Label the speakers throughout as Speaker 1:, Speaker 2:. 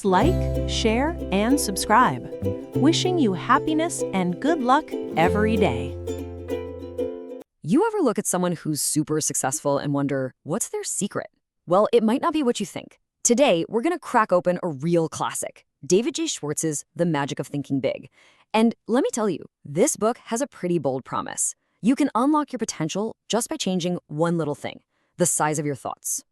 Speaker 1: Please like, share, and subscribe. Wishing you happiness and good luck every day.
Speaker 2: You ever look at someone who's super successful and wonder, what's their secret? Well, it might not be what you think. Today, we're going to crack open a real classic, David J. Schwartz's The Magic of Thinking Big. And let me tell you, this book has a pretty bold promise. You can unlock your potential just by changing one little thing, the size of your thoughts.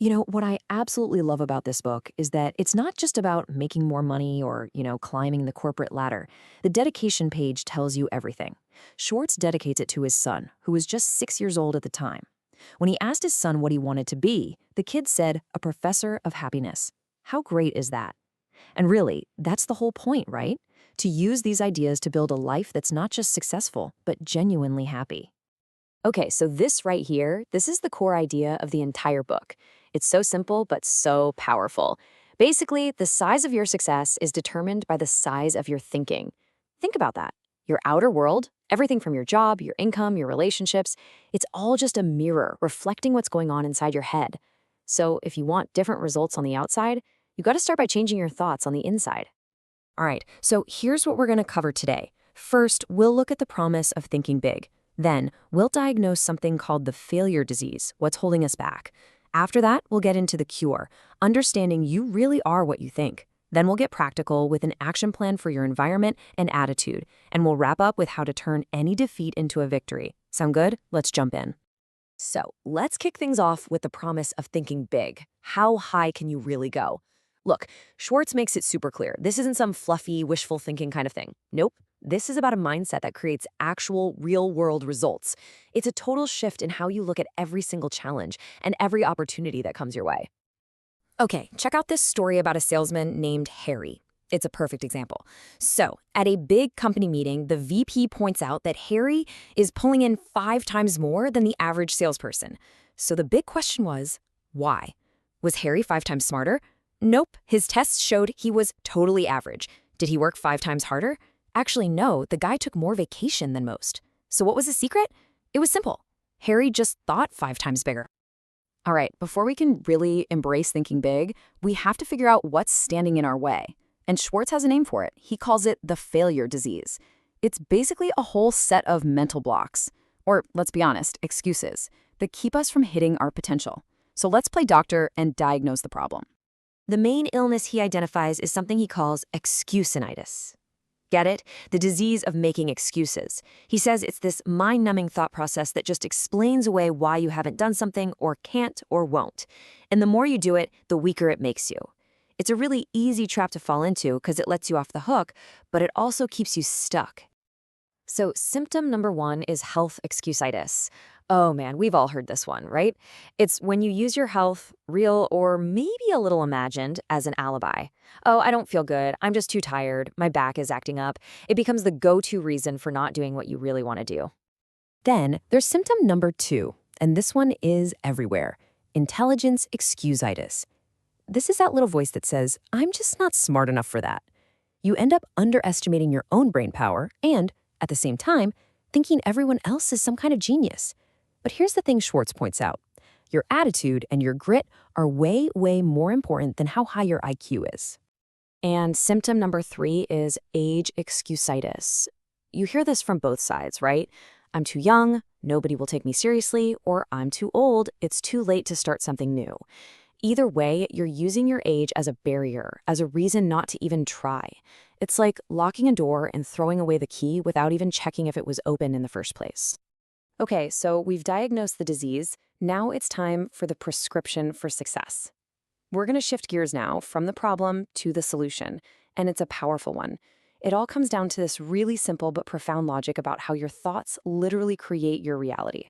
Speaker 2: You know, what I absolutely love about this book is that it's not just about making more money or, climbing the corporate ladder. The dedication page tells you everything. Schwartz dedicates it to his son, who was just 6 years old at the time. When he asked his son what he wanted to be, the kid said, a professor of happiness. How great is that? And really, that's the whole point, right? To use these ideas to build a life that's not just successful, but genuinely happy. Okay, so this right here, this is the core idea of the entire book. It's so simple, but so powerful. Basically, the size of your success is determined by the size of your thinking. Think about that. Your outer world, everything from your job, your income, your relationships, it's all just a mirror reflecting what's going on inside your head. So if you want different results on the outside, you got to start by changing your thoughts on the inside. All right, so here's what we're going to cover today. First, we'll look at the promise of thinking big. Then, we'll diagnose something called the failure disease, what's holding us back. After that, we'll get into the cure, understanding you really are what you think. Then we'll get practical with an action plan for your environment and attitude, and we'll wrap up with how to turn any defeat into a victory. Sound good? Let's jump in. So, let's kick things off with the promise of thinking big. How high can you really go? Look, Schwartz makes it super clear. This isn't some fluffy, wishful thinking kind of thing. Nope. This is about a mindset that creates actual, real-world results. It's a total shift in how you look at every single challenge and every opportunity that comes your way. Okay, check out this story about a salesman named Harry. It's a perfect example. So, at a big company meeting, the VP points out that Harry is pulling in 5 times more than the average salesperson. So the big question was, why? Was Harry 5 times smarter? Nope, his tests showed he was totally average. Did he work 5 times harder? Actually, no, the guy took more vacation than most. So what was the secret? It was simple. Harry just thought 5 times bigger. All right, before we can really embrace thinking big, we have to figure out what's standing in our way. And Schwartz has a name for it. He calls it the failure disease. It's basically a whole set of mental blocks, or let's be honest, excuses, that keep us from hitting our potential. So let's play doctor and diagnose the problem. The main illness he identifies is something he calls excusitis. Get it? The disease of making excuses. He says it's this mind-numbing thought process that just explains away why you haven't done something or can't or won't. And the more you do it, the weaker it makes you. It's a really easy trap to fall into because it lets you off the hook, but it also keeps you stuck. So symptom number 1 is health excusitis. Oh man, we've all heard this one, right? It's when you use your health, real or maybe a little imagined, as an alibi. Oh, I don't feel good. I'm just too tired. My back is acting up. It becomes the go-to reason for not doing what you really want to do. Then there's symptom number 2, and this one is everywhere. Intelligence excusitis. This is that little voice that says, I'm just not smart enough for that. You end up underestimating your own brain power and, at the same time, thinking everyone else is some kind of genius. But here's the thing Schwartz points out. Your attitude and your grit are way, way more important than how high your IQ is. And symptom number 3 is age excusitis. You hear this from both sides, right? I'm too young, nobody will take me seriously, or I'm too old, it's too late to start something new. Either way, you're using your age as a barrier, as a reason not to even try. It's like locking a door and throwing away the key without even checking if it was open in the first place. Okay, so we've diagnosed the disease. Now it's time for the prescription for success. We're going to shift gears now from the problem to the solution, and it's a powerful one. It all comes down to this really simple but profound logic about how your thoughts literally create your reality.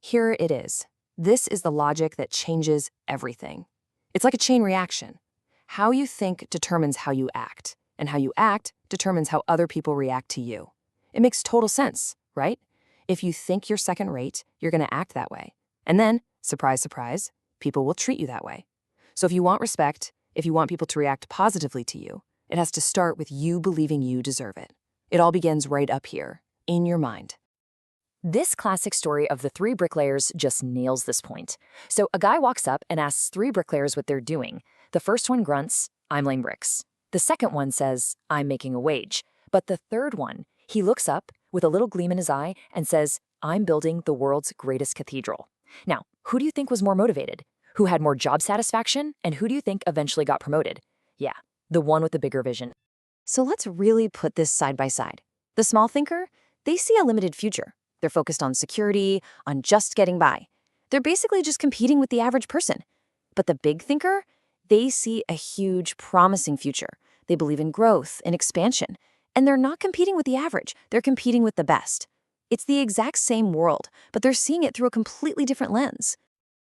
Speaker 2: Here it is. This is the logic that changes everything. It's like a chain reaction. How you think determines how you act, and how you act determines how other people react to you. It makes total sense, right? If you think you're second rate, you're going to act that way. And then, surprise, surprise, people will treat you that way. So if you want respect, if you want people to react positively to you, it has to start with you believing you deserve it. It all begins right up here, in your mind. This classic story of the 3 bricklayers just nails this point. So a guy walks up and asks 3 bricklayers what they're doing. The first one grunts, I'm laying bricks. The second one says, I'm making a wage. But the third one, he looks up with a little gleam in his eye and says, I'm building the world's greatest cathedral. Now, who do you think was more motivated? Who had more job satisfaction? And who do you think eventually got promoted? Yeah, the one with the bigger vision. So let's really put this side by side. The small thinker, they see a limited future. They're focused on security, on just getting by. They're basically just competing with the average person. But the big thinker, they see a huge, promising future. They believe in growth and expansion. And they're not competing with the average. They're competing with the best. It's the exact same world, but they're seeing it through a completely different lens.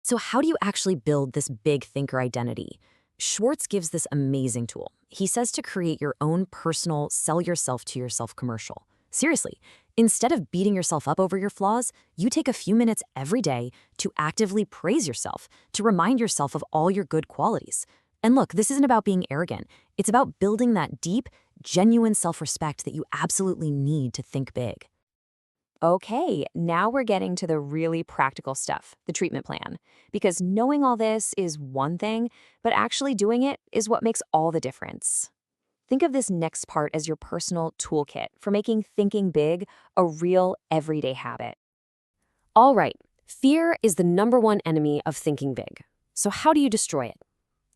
Speaker 2: So how do you actually build this big thinker identity? Schwartz gives this amazing tool. He says to create your own personal sell yourself to yourself commercial. Seriously, instead of beating yourself up over your flaws, you take a few minutes every day to actively praise yourself, to remind yourself of all your good qualities. And look, this isn't about being arrogant. It's about building that deep, genuine self-respect that you absolutely need to think big. Okay, now we're getting to the really practical stuff, the treatment plan. Because knowing all this is one thing, but actually doing it is what makes all the difference. Think of this next part as your personal toolkit for making thinking big a real everyday habit. All right, fear is the #1 enemy of thinking big. So how do you destroy it?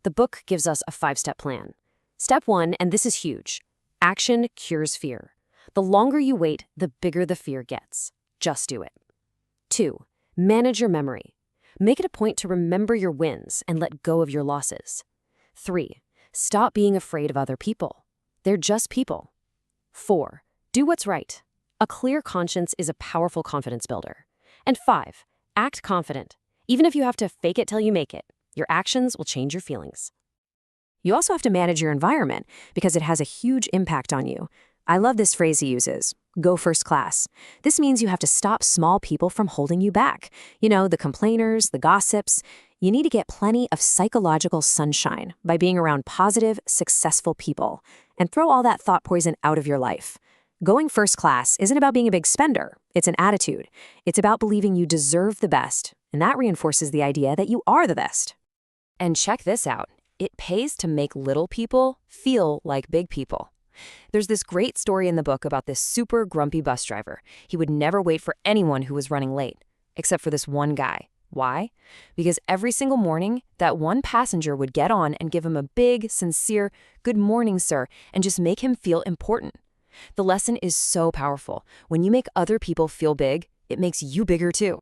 Speaker 2: The book gives us a 5-step plan. Step 1, and this is huge, action cures fear. The longer you wait, the bigger the fear gets. Just do it. 2, manage your memory. Make it a point to remember your wins and let go of your losses. 3, stop being afraid of other people. They're just people. 4, do what's right. A clear conscience is a powerful confidence builder. And 5, act confident. Even if you have to fake it till you make it, your actions will change your feelings. You also have to manage your environment because it has a huge impact on you. I love this phrase he uses, go first class. This means you have to stop small people from holding you back. You know, the complainers, the gossips. You need to get plenty of psychological sunshine by being around positive, successful people and throw all that thought poison out of your life. Going first class isn't about being a big spender. It's an attitude. It's about believing you deserve the best, and that reinforces the idea that you are the best. And check this out. It pays to make little people feel like big people. There's this great story in the book about this super grumpy bus driver. He would never wait for anyone who was running late, except for this one guy. Why? Because every single morning, that one passenger would get on and give him a big, sincere, "Good morning, sir," and just make him feel important. The lesson is so powerful. When you make other people feel big, it makes you bigger too.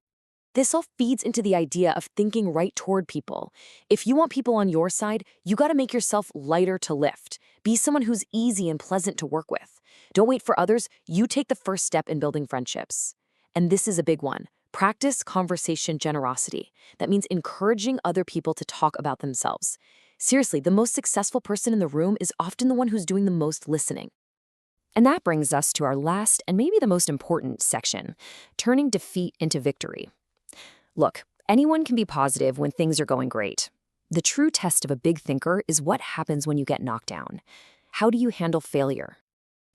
Speaker 2: This all feeds into the idea of thinking right toward people. If you want people on your side, you gotta make yourself lighter to lift. Be someone who's easy and pleasant to work with. Don't wait for others, you take the first step in building friendships. And this is a big one. Practice conversation generosity. That means encouraging other people to talk about themselves. Seriously, the most successful person in the room is often the one who's doing the most listening. And that brings us to our last and maybe the most important section, turning defeat into victory. Look, anyone can be positive when things are going great. The true test of a big thinker is what happens when you get knocked down. How do you handle failure?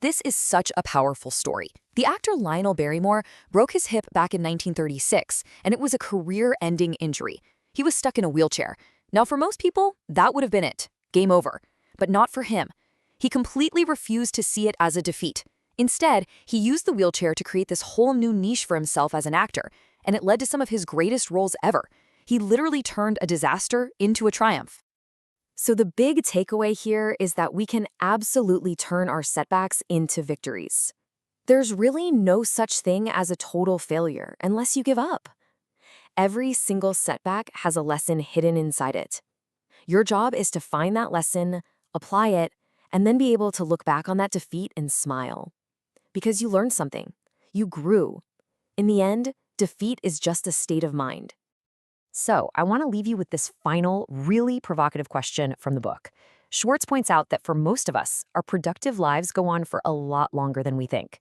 Speaker 2: This is such a powerful story. The actor Lionel Barrymore broke his hip back in 1936, and it was a career-ending injury. He was stuck in a wheelchair. Now, for most people, that would have been it. Game over. But not for him. He completely refused to see it as a defeat. Instead, he used the wheelchair to create this whole new niche for himself as an actor, and it led to some of his greatest roles ever. He literally turned a disaster into a triumph. So the big takeaway here is that we can absolutely turn our setbacks into victories. There's really no such thing as a total failure unless you give up. Every single setback has a lesson hidden inside it. Your job is to find that lesson, apply it, and then be able to look back on that defeat and smile. Because you learned something. You grew. In the end, defeat is just a state of mind. So, I want to leave you with this final, really provocative question from the book. Schwartz points out that for most of us, our productive lives go on for a lot longer than we think.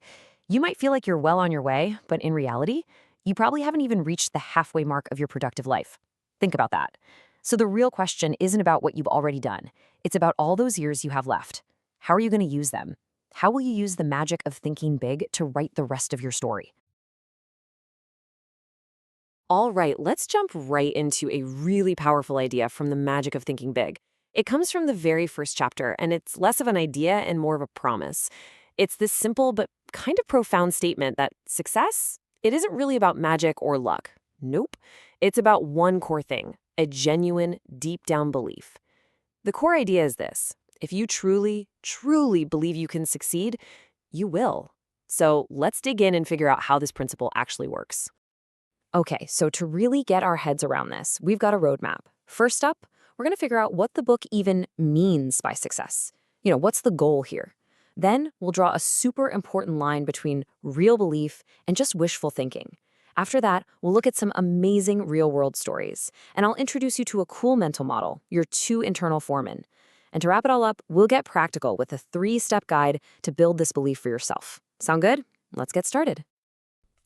Speaker 2: You might feel like you're well on your way, but in reality, you probably haven't even reached the halfway mark of your productive life. Think about that. So the real question isn't about what you've already done. It's about all those years you have left. How are you going to use them? How will you use the magic of thinking big to write the rest of your story? All right, let's jump right into a really powerful idea from the magic of thinking big.
Speaker 3: It comes from the very first chapter, and it's less of an idea and more of a promise. It's this simple but kind of profound statement that success, it isn't really about magic or luck. Nope. It's about one core thing, a genuine, deep down belief. The core idea is this: if you truly, truly believe you can succeed, you will. So let's dig in and figure out how this principle actually works. Okay, so to really get our heads around this, we've got a roadmap. First up, we're going to figure out what the book even means by success. What's the goal here? Then we'll draw a super important line between real belief and just wishful thinking. After that, we'll look at some amazing real-world stories, and I'll introduce you to a cool mental model, your 2 internal foremen. And to wrap it all up, we'll get practical with a 3-step guide to build this belief for yourself. Sound good? Let's get started.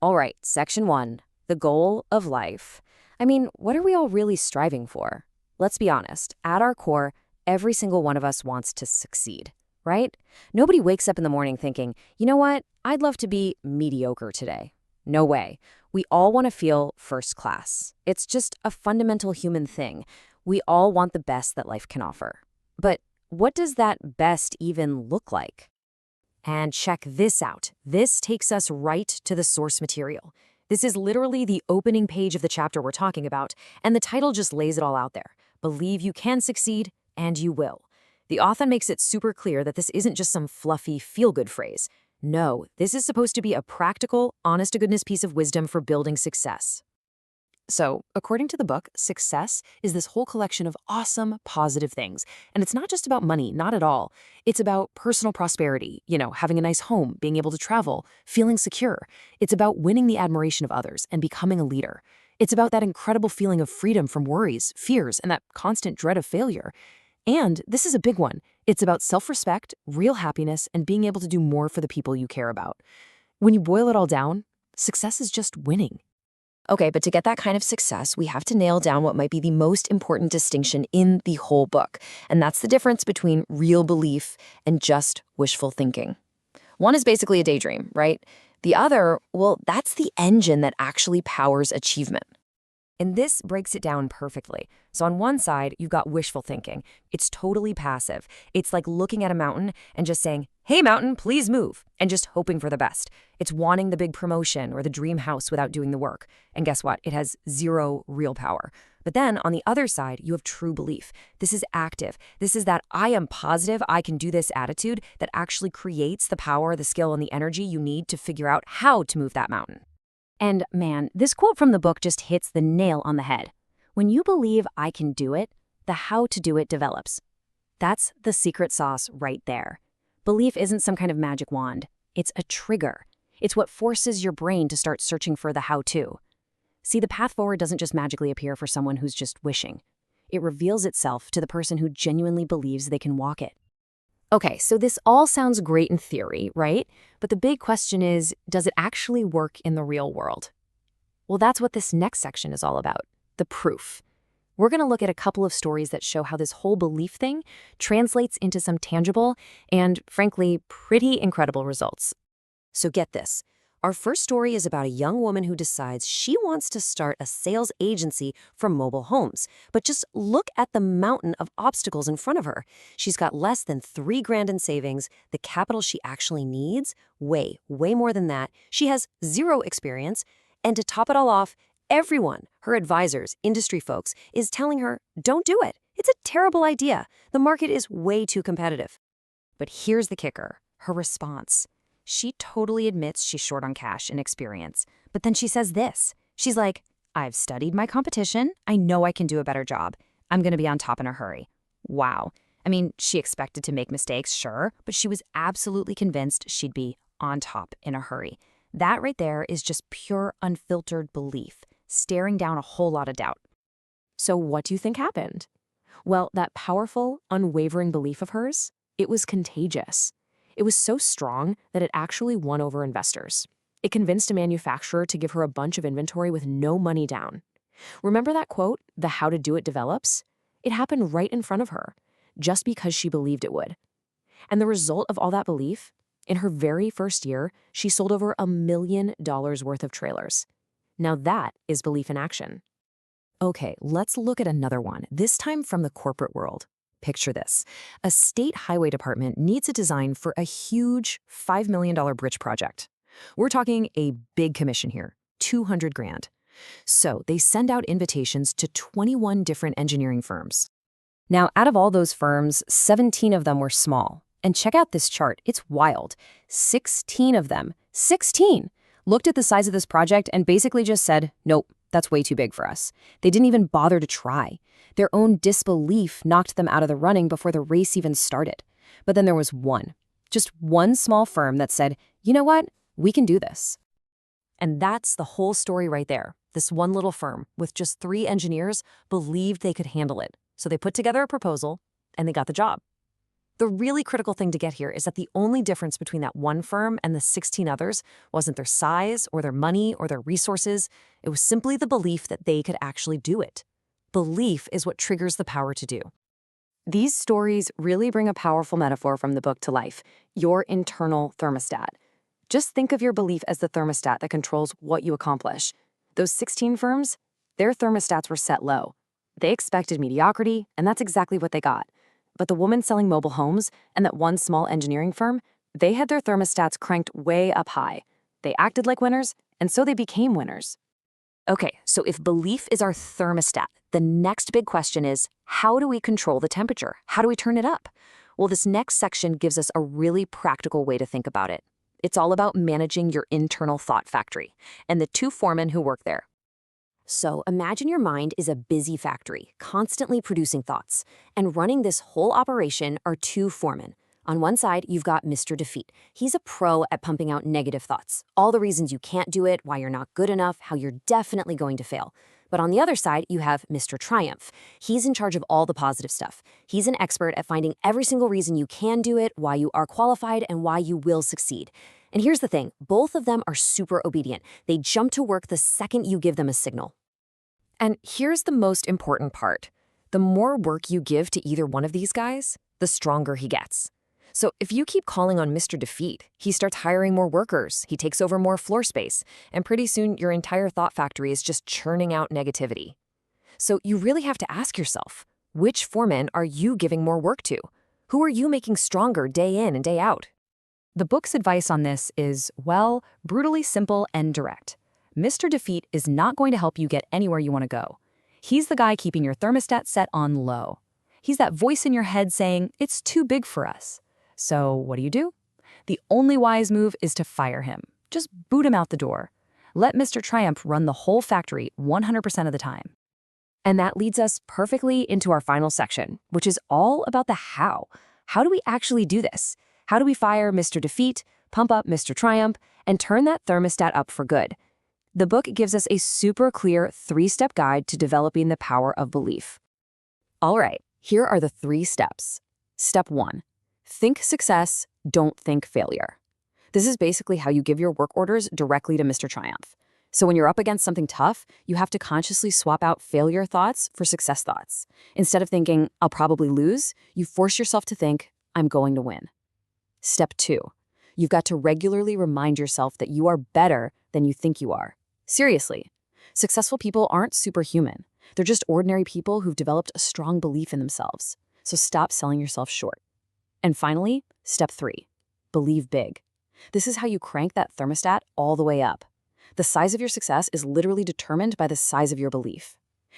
Speaker 3: All right, section 1, the goal of life. I mean, what are we all really striving for? Let's be honest, at our core, every single one of us wants to succeed, right? Nobody wakes up in the morning thinking, you know what, I'd love to be mediocre today. No way. We all want to feel first class. It's just a fundamental human thing. We all want the best that life can offer. But what does that best even look like? And check this out. This takes us right to the source material. This is literally the opening page of the chapter we're talking about, and the title just lays it all out there. Believe you can succeed, and you will. The author makes it super clear that this isn't just some fluffy, feel-good phrase. No, this is supposed to be a practical, honest-to-goodness piece of wisdom for building success. So, according to the book, success is this whole collection of awesome, positive things. And it's not just about money, not at all. It's about personal prosperity, having a nice home, being able to travel, feeling secure. It's about winning the admiration of others and becoming a leader. It's about that incredible feeling of freedom from worries, fears, and that constant dread of failure. And this is a big one. It's about self-respect, real happiness, and being able to do more for the people you care about. When you boil it all down, success is just winning. Okay, but to get that kind of success, we have to nail down what might be the most important distinction in the whole book, and that's the difference between real belief and just wishful thinking. One is basically a daydream, right? The other, well, that's the engine that actually powers achievement. And this breaks it down perfectly. So on one side, you've got wishful thinking. It's totally passive. It's like looking at a mountain and just saying, hey, mountain, please move, and just hoping for the best. It's wanting the big promotion or the dream house without doing the work. And guess what? It has zero real power. But then on the other side, you have true belief. This is active. This is that I am positive I can do this attitude that actually creates the power, the skill, and the energy you need to figure out how to move that mountain. And man, this quote from the book just hits the nail on the head. When you believe I can do it, the how to do it develops. That's the secret sauce right there. Belief isn't some kind of magic wand. It's a trigger. It's what forces your brain to start searching for the how-to. See, the path forward doesn't just magically appear for someone who's just wishing. It reveals itself to the person who genuinely believes they can walk it. Okay, so this all sounds great in theory, right? But the big question is, does it actually work in the real world? Well, that's what this next section is all about, the proof. We're going to look at a couple of stories that show how this whole belief thing translates into some tangible and, frankly, pretty incredible results. So get this. Our first story is about a young woman who decides she wants to start a sales agency for mobile homes. But just look at the mountain of obstacles in front of her. She's got less than $3,000 in savings, the capital she actually needs, way more than that. She has zero experience. And to top it all off, everyone, her advisors, industry folks, is telling her, don't do it. It's a terrible idea. The market is way too competitive. But here's the kicker, her response. She totally admits she's short on cash and experience. But then she says this. She's like, I've studied my competition. I know I can do a better job. I'm going to be on top in a hurry. Wow. I mean, she expected to make mistakes, sure, but she was absolutely convinced she'd be on top in a hurry. That right there is just pure, unfiltered belief, staring down a whole lot of doubt. So what do you think happened? Well, that powerful, unwavering belief of hers, it was contagious. It was so strong that it actually won over investors. It convinced a manufacturer to give her a bunch of inventory with no money down. Remember that quote, the how to do it develops? It happened right in front of her, just because she believed it would. And the result of all that belief, in her very first year, she sold over $1 million worth of trailers. Now that is belief in action. Okay, let's look at another one, this time from the corporate world.
Speaker 2: Picture this. A state highway department needs a design for a huge $5 million bridge project. We're talking a big commission here, 200 grand. So they send out invitations to 21 different engineering firms. Now, out of all those firms, 17 of them were small. And check out this chart. It's wild. 16 of them, 16, looked at the size of this project and basically just said, nope, that's way too big for us. They didn't even bother to try. Their own disbelief knocked them out of the running before the race even started. But then there was one, just one small firm that said, you know what? We can do this. And that's the whole story right there. This one little firm with just 3 engineers believed they could handle it. So they put together a proposal and they got the job. The really critical thing to get here is that the only difference between that one firm and the 16 others wasn't their size or their money or their resources. It was simply the belief that they could actually do it. Belief is what triggers the power to do. These stories really bring a powerful metaphor from the book to life, your internal thermostat. Just think of your belief as the thermostat that controls what you accomplish. Those 16 firms, their thermostats were set low. They expected mediocrity, and that's exactly what they got. But the woman selling mobile homes and that one small engineering firm, they had their thermostats cranked way up high. They acted like winners, and so they became winners. Okay, so if belief is our thermostat, the next big question is, how do we control the temperature? How do we turn it up? Well, this next section gives us a really practical way to think about it. It's all about managing your internal thought factory and the 2 foremen who work there. So imagine your mind is a busy factory, constantly producing thoughts. And running this whole operation are 2 foremen. On one side, you've got Mr. Defeat. He's a pro at pumping out negative thoughts. All the reasons you can't do it, why you're not good enough, how you're definitely going to fail. But on the other side, you have Mr. Triumph. He's in charge of all the positive stuff. He's an expert at finding every single reason you can do it, why you are qualified, and why you will succeed. And here's the thing, both of them are super obedient. They jump to work the second you give them a signal. And here's the most important part. The more work you give to either one of these guys, the stronger he gets. So if you keep calling on Mr. Defeat, he starts hiring more workers, he takes over more floor space, and pretty soon your entire thought factory is just churning out negativity. So you really have to ask yourself, which foreman are you giving more work to? Who are you making stronger day in and day out? The book's advice on this is, well, brutally simple and direct. Mr. Defeat is not going to help you get anywhere you want to go. He's the guy keeping your thermostat set on low. He's that voice in your head saying, it's too big for us. So what do? The only wise move is to fire him. Just boot him out the door. Let Mr. Triumph run the whole factory 100% of the time. And that leads us perfectly into our final section, which is all about the how. How do we actually do this? How do we fire Mr. Defeat, pump up Mr. Triumph, and turn that thermostat up for good? The book gives us a super clear 3-step guide to developing the power of belief. All right, here are the 3 steps. Step 1, think success, don't think failure. This is basically how you give your work orders directly to Mr. Triumph. So when you're up against something tough, you have to consciously swap out failure thoughts for success thoughts. Instead of thinking, I'll probably lose, you force yourself to think, I'm going to win. Step 2, you've got to regularly remind yourself that you are better than you think you are. Seriously, successful people aren't superhuman. They're just ordinary people who've developed a strong belief in themselves. So stop selling yourself short. And finally, step 3, believe big. This is how you crank that thermostat all the way up. The size of your success is literally determined by the size of your belief.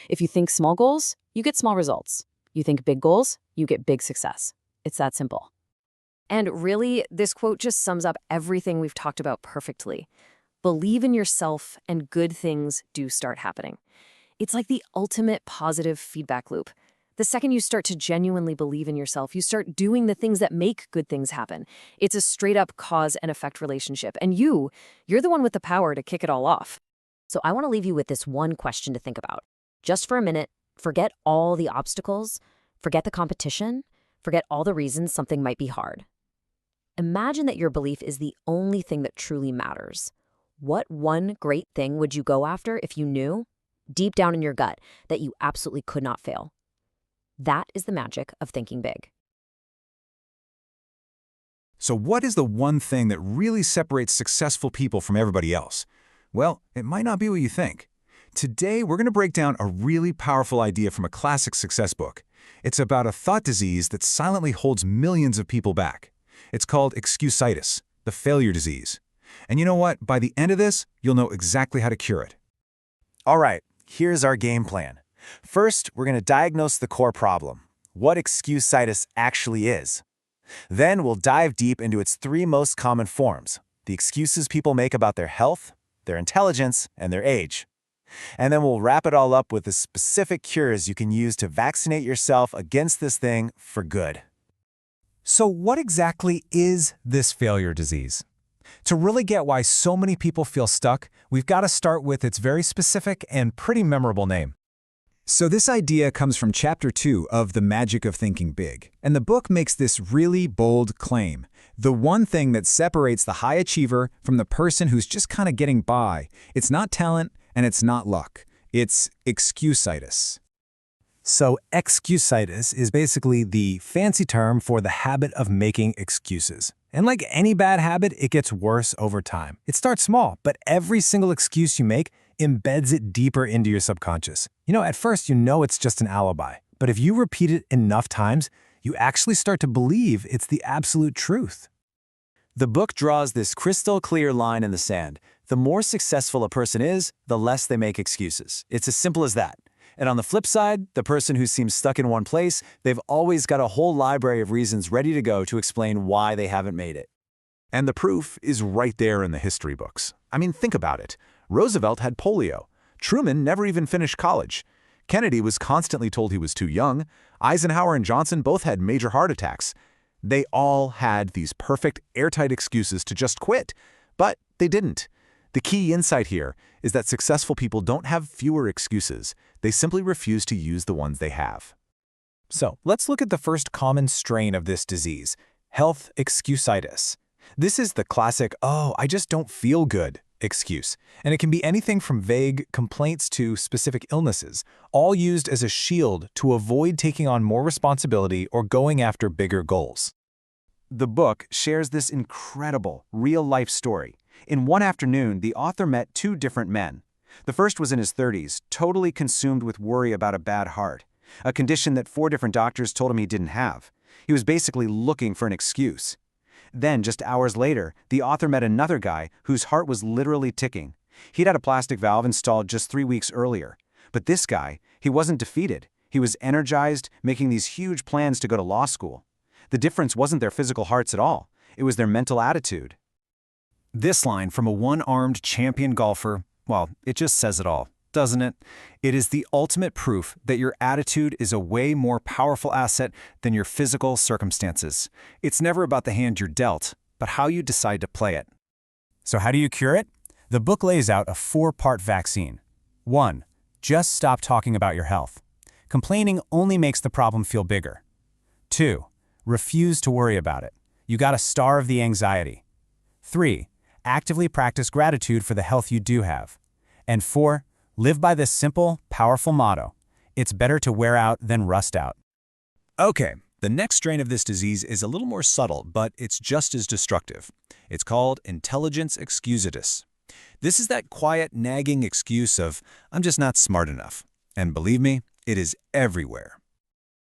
Speaker 2: If you think small goals, you get small results. You think big goals, you get big success. It's that simple. And really, this quote just sums up everything we've talked about perfectly. Believe in yourself and good things do start happening. It's like the ultimate positive feedback loop. The second you start to genuinely believe in yourself, you start doing the things that make good things happen. It's a straight-up cause and effect relationship. And you're the one with the power to kick it all off. So I want to leave you with this one question to think about. Just for a minute, forget all the obstacles, forget the competition, forget all the reasons something might be hard. Imagine that your belief is the only thing that truly matters. What one great thing would you go after if you knew, deep down in your gut, that you absolutely could not fail? That is the magic of thinking big.
Speaker 4: So what is the one thing that really separates successful people from everybody else? Well, it might not be what you think. Today, we're going to break down a really powerful idea from a classic success book. It's about a thought disease that silently holds millions of people back. It's called excusitis, the failure disease. And you know what? By the end of this, you'll know exactly how to cure it.
Speaker 5: All right, here's our game plan. First, we're going to diagnose the core problem, what excusitis actually is. Then we'll dive deep into its three most common forms, the excuses people make about their health, their intelligence, and their age. And then we'll wrap it all up with the specific cures you can use to vaccinate yourself against this thing for good.
Speaker 6: So what exactly is this failure disease? To really get why so many people feel stuck, we've got to start with its very specific and pretty memorable name.
Speaker 4: So this idea comes from Chapter 2 of The Magic of Thinking Big, and the book makes this really bold claim. The one thing that separates the high achiever from the person who's just kind of getting by, it's not talent and it's not luck. It's excusitis.
Speaker 5: So excusitis is basically the fancy term for the habit of making excuses. And like any bad habit, it gets worse over time. It starts small, but every single excuse you make embeds it deeper into your subconscious. At first it's just an alibi. But if you repeat it enough times, you actually start to believe it's the absolute truth. The book draws this crystal clear line in the sand. The more successful a person is, the less they make excuses. It's as simple as that. And on the flip side, the person who seems stuck in one place, they've always got a whole library of reasons ready to go to explain why they haven't made it.
Speaker 4: And the proof is right there in the history books. I mean, think about it. Roosevelt had polio. Truman never even finished college. Kennedy was constantly told he was too young. Eisenhower and Johnson both had major heart attacks. They all had these perfect, airtight excuses to just quit, but they didn't. The key insight here is that successful people don't have fewer excuses. They simply refuse to use the ones they have.
Speaker 5: So let's look at the first common strain of this disease, health excusitis. This is the classic, "oh, I just don't feel good" excuse, and it can be anything from vague complaints to specific illnesses, all used as a shield to avoid taking on more responsibility or going after bigger goals. The book shares this incredible, real-life story. In one afternoon, the author met two different men. The first was in his 30s, totally consumed with worry about a bad heart, a condition that 4 different doctors told him he didn't have. He was basically looking for an excuse. Then, just hours later, the author met another guy whose heart was literally ticking. He'd had a plastic valve installed just 3 weeks earlier. But this guy, he wasn't defeated. He was energized, making these huge plans to go to law school. The difference wasn't their physical hearts at all. It was their mental attitude. This line from a one-armed champion golfer, well, it just says it all, doesn't it? It is the ultimate proof that your attitude is a way more powerful asset than your physical circumstances. It's never about the hand you're dealt, but how you decide to play it. So how do you cure it? The book lays out a 4-part vaccine. 1. Just stop talking about your health. Complaining only makes the problem feel bigger. 2. Refuse to worry about it. You gotta starve the anxiety. 3. Actively practice gratitude for the health you do have. And 4. Live by this simple, powerful motto. It's better to wear out than rust out.
Speaker 4: Okay, the next strain of this disease is a little more subtle, but it's just as destructive. It's called intelligence excusitis. This is that quiet, nagging excuse of, "I'm just not smart enough." And believe me, it is everywhere.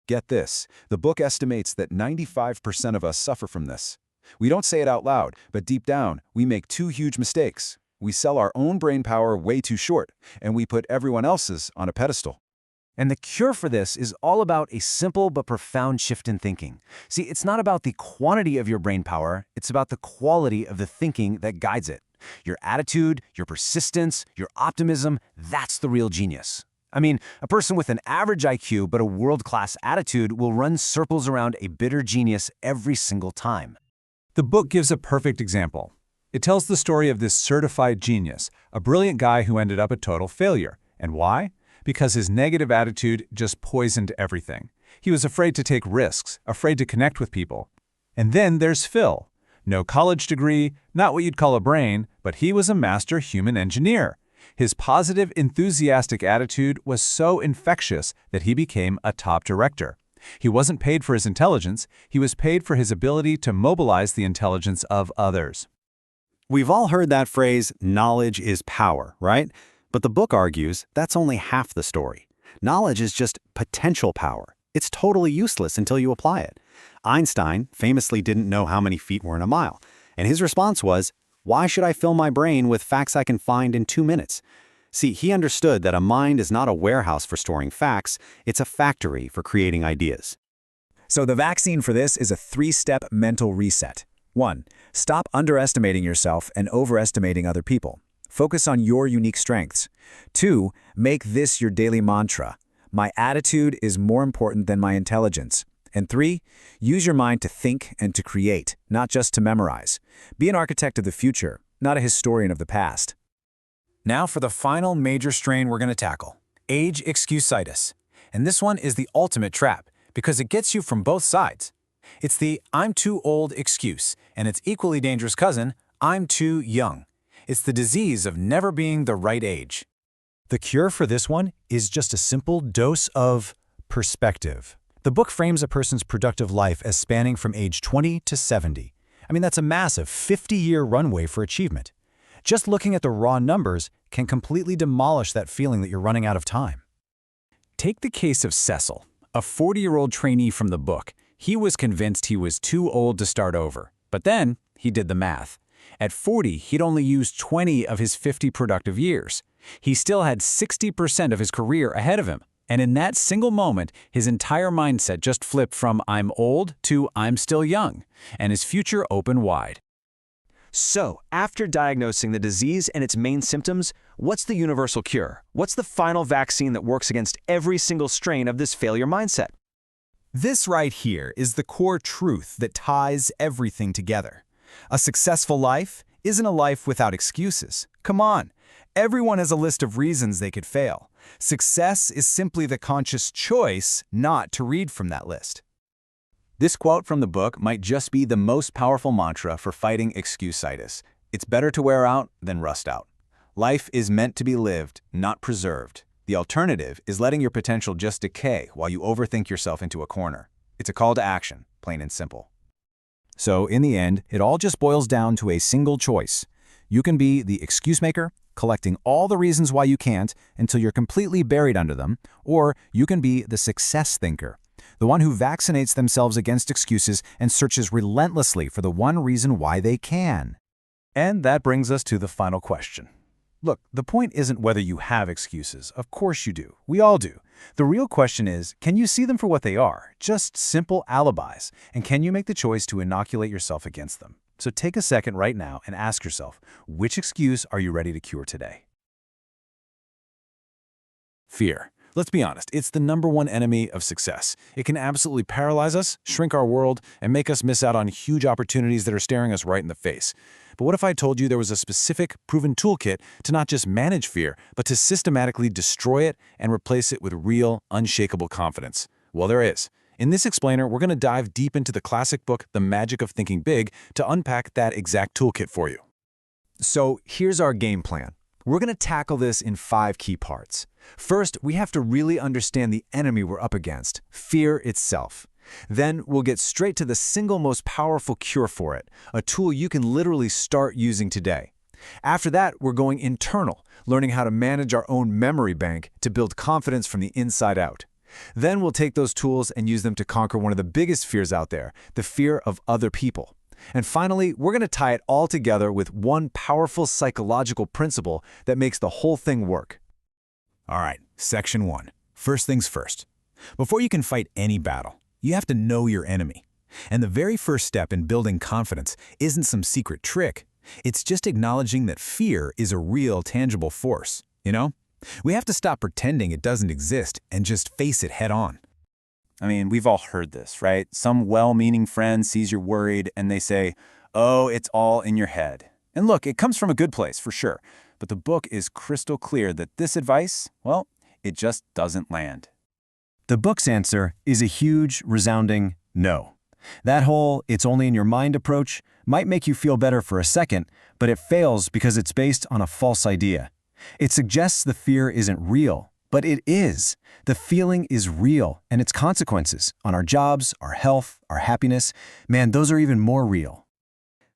Speaker 4: Get this, the book estimates that 95% of us suffer from this. We don't say it out loud, but deep down, we make 2 huge mistakes. We sell our own brain power way too short, and we put everyone else's on a pedestal.
Speaker 5: And the cure for this is all about a simple but profound shift in thinking. See, it's not about the quantity of your brain power, it's about the quality of the thinking that guides it. Your attitude, your persistence, your optimism, that's the real genius. I mean, a person with an average IQ but a world-class attitude will run circles around a bitter genius every single time.
Speaker 6: The book gives a perfect example. It tells the story of this certified genius, a brilliant guy who ended up a total failure. And why? Because his negative attitude just poisoned everything. He was afraid to take risks, afraid to connect with people. And then there's Phil. No college degree, not what you'd call a brain, but he was a master human engineer. His positive, enthusiastic attitude was so infectious that he became a top director. He wasn't paid for his intelligence, he was paid for his ability to mobilize the intelligence of others.
Speaker 5: We've all heard that phrase, knowledge is power, right? But the book argues that's only half the story. Knowledge is just potential power.
Speaker 7: It's totally useless until you apply it. Einstein famously didn't know how many feet were in a mile, and his response was, "Why should I fill my brain with facts I can find in 2 minutes?" See, he understood that a mind is not a warehouse for storing facts, it's a factory for creating ideas.
Speaker 4: So the vaccine for this is a 3-step mental reset. 1. Stop underestimating yourself and overestimating other people. Focus on your unique strengths. 2. Make this your daily mantra. My attitude is more important than my intelligence. And 3. Use your mind to think and to create, not just to memorize. Be an architect of the future, not a historian of the past. Now for the final major strain we're going to tackle, age excusitis. And this one is the ultimate trap, because it gets you from both sides. It's the "I'm too old" excuse, and its equally dangerous cousin, "I'm too young." It's the disease of never being the right age.
Speaker 5: The cure for this one is just a simple dose of perspective. The book frames a person's productive life as spanning from age 20 to 70. I mean, that's a massive 50-year runway for achievement. Just looking at the raw numbers can completely demolish that feeling that you're running out of time.
Speaker 4: Take the case of Cecil, a 40-year-old trainee from the book. He was convinced he was too old to start over, but then he did the math. At 40, he'd only used 20 of his 50 productive years. He still had 60% of his career ahead of him, and in that single moment, his entire mindset just flipped from "I'm old" to "I'm still young," and his future opened wide.
Speaker 8: So, after diagnosing the disease and its main symptoms, what's the universal cure? What's the final vaccine that works against every single strain of this failure mindset?
Speaker 4: This right here is the core truth that ties everything together. A successful life isn't a life without excuses. Come on, everyone has a list of reasons they could fail. Success is simply the conscious choice not to read from that list. This quote from the book might just be the most powerful mantra for fighting excusitis. It's better to wear out than rust out. Life is meant to be lived, not preserved. The alternative is letting your potential just decay while you overthink yourself into a corner. It's a call to action, plain and simple. So in the end, it all just boils down to a single choice. You can be the excuse maker, collecting all the reasons why you can't until you're completely buried under them, or you can be the success thinker, the one who vaccinates themselves against excuses and searches relentlessly for the one reason why they can.
Speaker 5: And that brings us to the final question. Look, the point isn't whether you have excuses. Of course you do. We all do. The real question is, can you see them for what they are? Just simple alibis. And can you make the choice to inoculate yourself against them? So take a second right now and ask yourself, which excuse are you ready to cure today?
Speaker 6: Fear. Let's be honest, it's the #1 enemy of success. It can absolutely paralyze us, shrink our world, and make us miss out on huge opportunities that are staring us right in the face. But what if I told you there was a specific, proven toolkit to not just manage fear, but to systematically destroy it and replace it with real, unshakable confidence? Well, there is. In this explainer, we're going to dive deep into the classic book, The Magic of Thinking Big, to unpack that exact toolkit for you.
Speaker 5: So here's our game plan. We're going to tackle this in 5 key parts. First, we have to really understand the enemy we're up against, fear itself. Then we'll get straight to the single most powerful cure for it, a tool you can literally start using today. After that, we're going internal, learning how to manage our own memory bank to build confidence from the inside out. Then we'll take those tools and use them to conquer one of the biggest fears out there, the fear of other people. And finally, we're going to tie it all together with one powerful psychological principle that makes the whole thing work.
Speaker 4: All right, section 1. First things first. Before you can fight any battle, you have to know your enemy. And the very first step in building confidence isn't some secret trick. It's just acknowledging that fear is a real, tangible force, you know? We have to stop pretending it doesn't exist and just face it head on.
Speaker 6: I mean, we've all heard this, right? Some well-meaning friend sees you're worried and they say, "Oh, it's all in your head." And look, it comes from a good place, for sure. But the book is crystal clear that this advice, well, it just doesn't land.
Speaker 7: The book's answer is a huge, resounding no. That whole "it's only in your mind" approach might make you feel better for a second, but it fails because it's based on a false idea. It suggests the fear isn't real, but it is. The feeling is real, and its consequences on our jobs, our health, our happiness, man, those are even more real.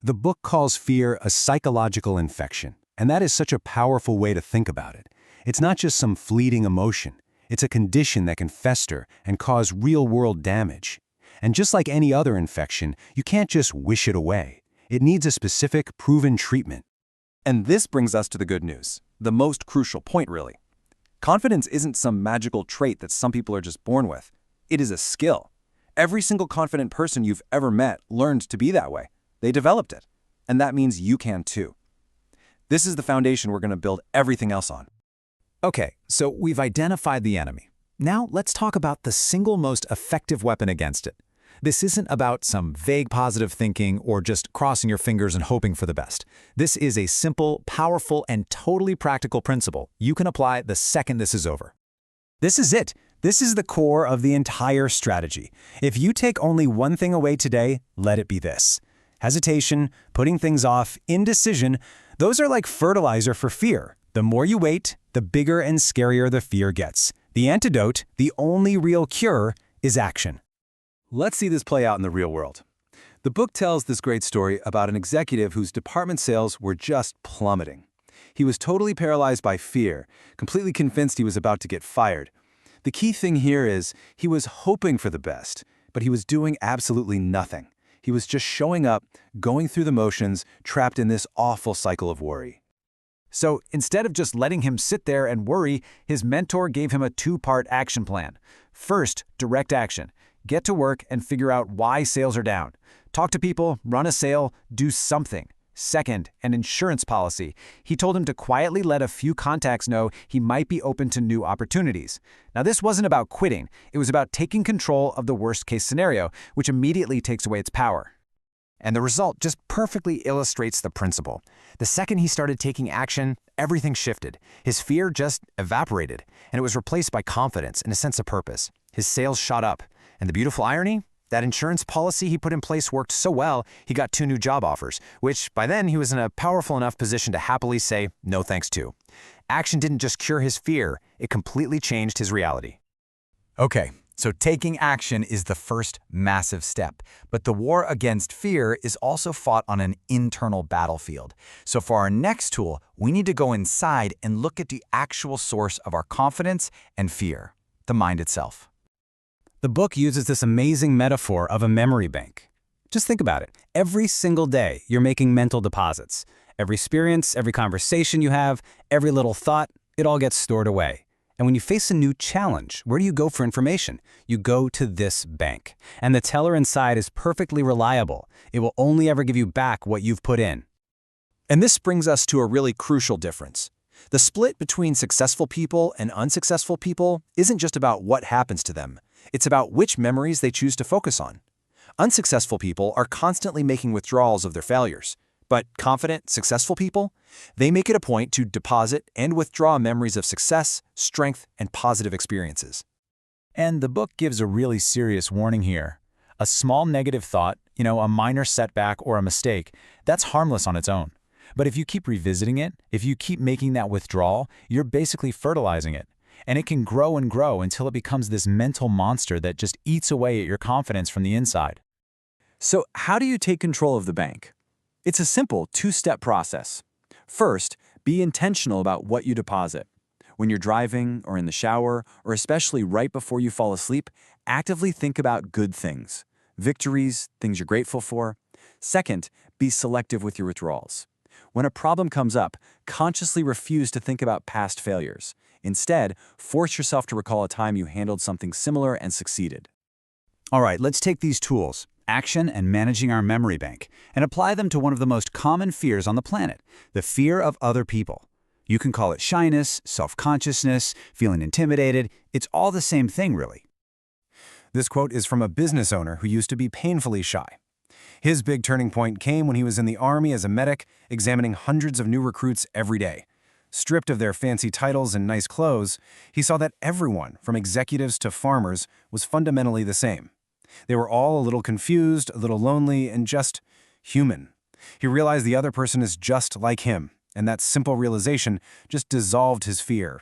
Speaker 5: The book calls fear a psychological infection, and that is such a powerful way to think about it. It's not just some fleeting emotion.
Speaker 4: It's a condition that can fester and cause real-world damage. And just like any other infection, you can't just wish it away. It needs a specific, proven treatment.
Speaker 8: And this brings us to the good news, the most crucial point, really. Confidence isn't some magical trait that some people are just born with. It is a skill. Every single confident person you've ever met learned to be that way. They developed it. And that means you can too. This is the foundation we're going to build everything else on.
Speaker 5: Okay, so we've identified the enemy. Now let's talk about the single most effective weapon against it. This isn't about some vague positive thinking or just crossing your fingers and hoping for the best. This is a simple, powerful, and totally practical principle you can apply the second this is over.
Speaker 4: This is it. This is the core of the entire strategy. If you take only one thing away today, let it be this. Hesitation, putting things off, indecision, those are like fertilizer for fear. The more you wait, the bigger and scarier the fear gets. The antidote, the only real cure, is action.
Speaker 8: Let's see this play out in the real world. The book tells this great story about an executive whose department sales were just plummeting. He was totally paralyzed by fear, completely convinced he was about to get fired. The key thing here is he was hoping for the best, but he was doing absolutely nothing. He was just showing up, going through the motions, trapped in this awful cycle of worry.
Speaker 6: So instead of just letting him sit there and worry, his mentor gave him a two-part action plan. First, direct action. Get to work and figure out why sales are down. Talk to people, run a sale, do something. Second, an insurance policy. He told him to quietly let a few contacts know he might be open to new opportunities. Now, this wasn't about quitting. It was about taking control of the worst-case scenario, which immediately takes away its power.
Speaker 9: And the result just perfectly illustrates the principle. The second he started taking action, everything shifted. His fear just evaporated, and it was replaced by confidence and a sense of purpose. His sales shot up. And the beautiful irony? That insurance policy he put in place worked so well, he got 2 new job offers, which by then he was in a powerful enough position to happily say no thanks to. Action didn't just cure his fear, it completely changed his reality.
Speaker 10: Okay, so taking action is the first massive step, but the war against fear is also fought on an internal battlefield. So for our next tool, we need to go inside and look at the actual source of our confidence and fear, the mind itself.
Speaker 4: The book uses this amazing metaphor of a memory bank. Just think about it. Every single day, you're making mental deposits. Every experience, every conversation you have, every little thought, it all gets stored away. And when you face a new challenge, where do you go for information? You go to this bank. And the teller inside is perfectly reliable. It will only ever give you back what you've put in.
Speaker 8: And this brings us to a really crucial difference. The split between successful people and unsuccessful people isn't just about what happens to them. It's about which memories they choose to focus on. Unsuccessful people are constantly making withdrawals of their failures. But confident, successful people, they make it a point to deposit and withdraw memories of success, strength, and positive experiences.
Speaker 5: And the book gives a really serious warning here. A small negative thought, a minor setback or a mistake, that's harmless on its own. But if you keep revisiting it, if you keep making that withdrawal, you're basically fertilizing it. And it can grow and grow until it becomes this mental monster that just eats away at your confidence from the inside.
Speaker 8: So how do you take control of the bank? It's a simple 2-step process. First, be intentional about what you deposit. When you're driving or in the shower, or especially right before you fall asleep, actively think about good things, victories, things you're grateful for. Second, be selective with your withdrawals. When a problem comes up, consciously refuse to think about past failures. Instead, force yourself to recall a time you handled something similar and succeeded.
Speaker 6: All right, let's take these tools, action and managing our memory bank, and apply them to one of the most common fears on the planet, the fear of other people. You can call it shyness, self-consciousness, feeling intimidated. It's all the same thing, really.
Speaker 4: This quote is from a business owner who used to be painfully shy. His big turning point came when he was in the Army as a medic, examining hundreds of new recruits every day. Stripped of their fancy titles and nice clothes, he saw that everyone, from executives to farmers, was fundamentally the same. They were all a little confused, a little lonely, and just human. He realized the other person is just like him, and that simple realization just dissolved his fear.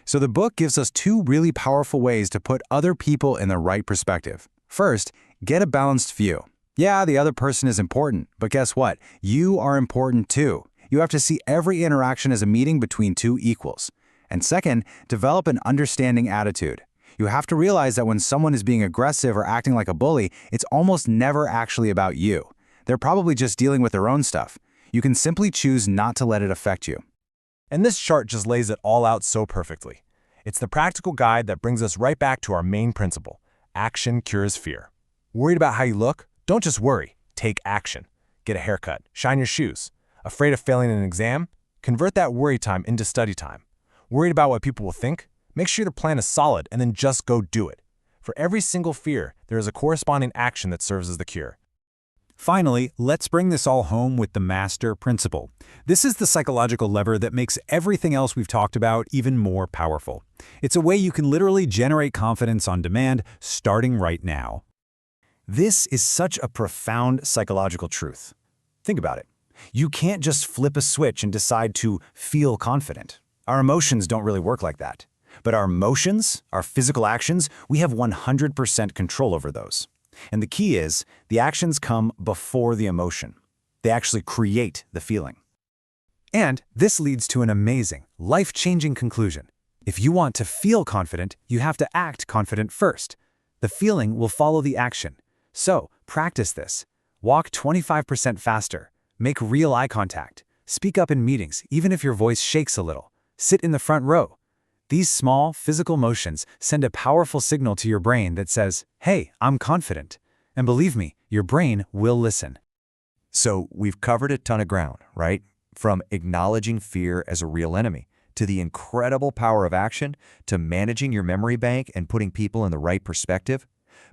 Speaker 6: So the book gives us 2 really powerful ways to put other people in the right perspective. First, get a balanced view. Yeah, the other person is important, but guess what? You are important too. You have to see every interaction as a meeting between 2 equals.
Speaker 10: And second, develop an understanding attitude. You have to realize that when someone is being aggressive or acting like a bully, it's almost never actually about you. They're probably just dealing with their own stuff. You can simply choose not to let it affect you.
Speaker 5: And this chart just lays it all out so perfectly. It's the practical guide that brings us right back to our main principle. Action cures fear. Worried about how you look? Don't just worry. Take action. Get a haircut. Shine your shoes. Afraid of failing an exam? Convert that worry time into study time. Worried about what people will think? Make sure the plan is solid and then just go do it. For every single fear, there is a corresponding action that serves as the cure.
Speaker 4: Finally, let's bring this all home with the master principle. This is the psychological lever that makes everything else we've talked about even more powerful. It's a way you can literally generate confidence on demand, starting right now.
Speaker 7: This is such a profound psychological truth. Think about it. You can't just flip a switch and decide to feel confident. Our emotions don't really work like that. But our emotions, our physical actions, we have 100% control over those. And the key is, the actions come before the emotion. They actually create the feeling.
Speaker 4: And this leads to an amazing, life-changing conclusion. If you want to feel confident, you have to act confident first. The feeling will follow the action. So, practice this. Walk 25% faster. Make real eye contact. Speak up in meetings, even if your voice shakes a little. Sit in the front row. These small, physical motions send a powerful signal to your brain that says, hey, I'm confident. And believe me, your brain will listen.
Speaker 10: So we've covered a ton of ground, right? From acknowledging fear as a real enemy, to the incredible power of action, to managing your memory bank and putting people in the right perspective.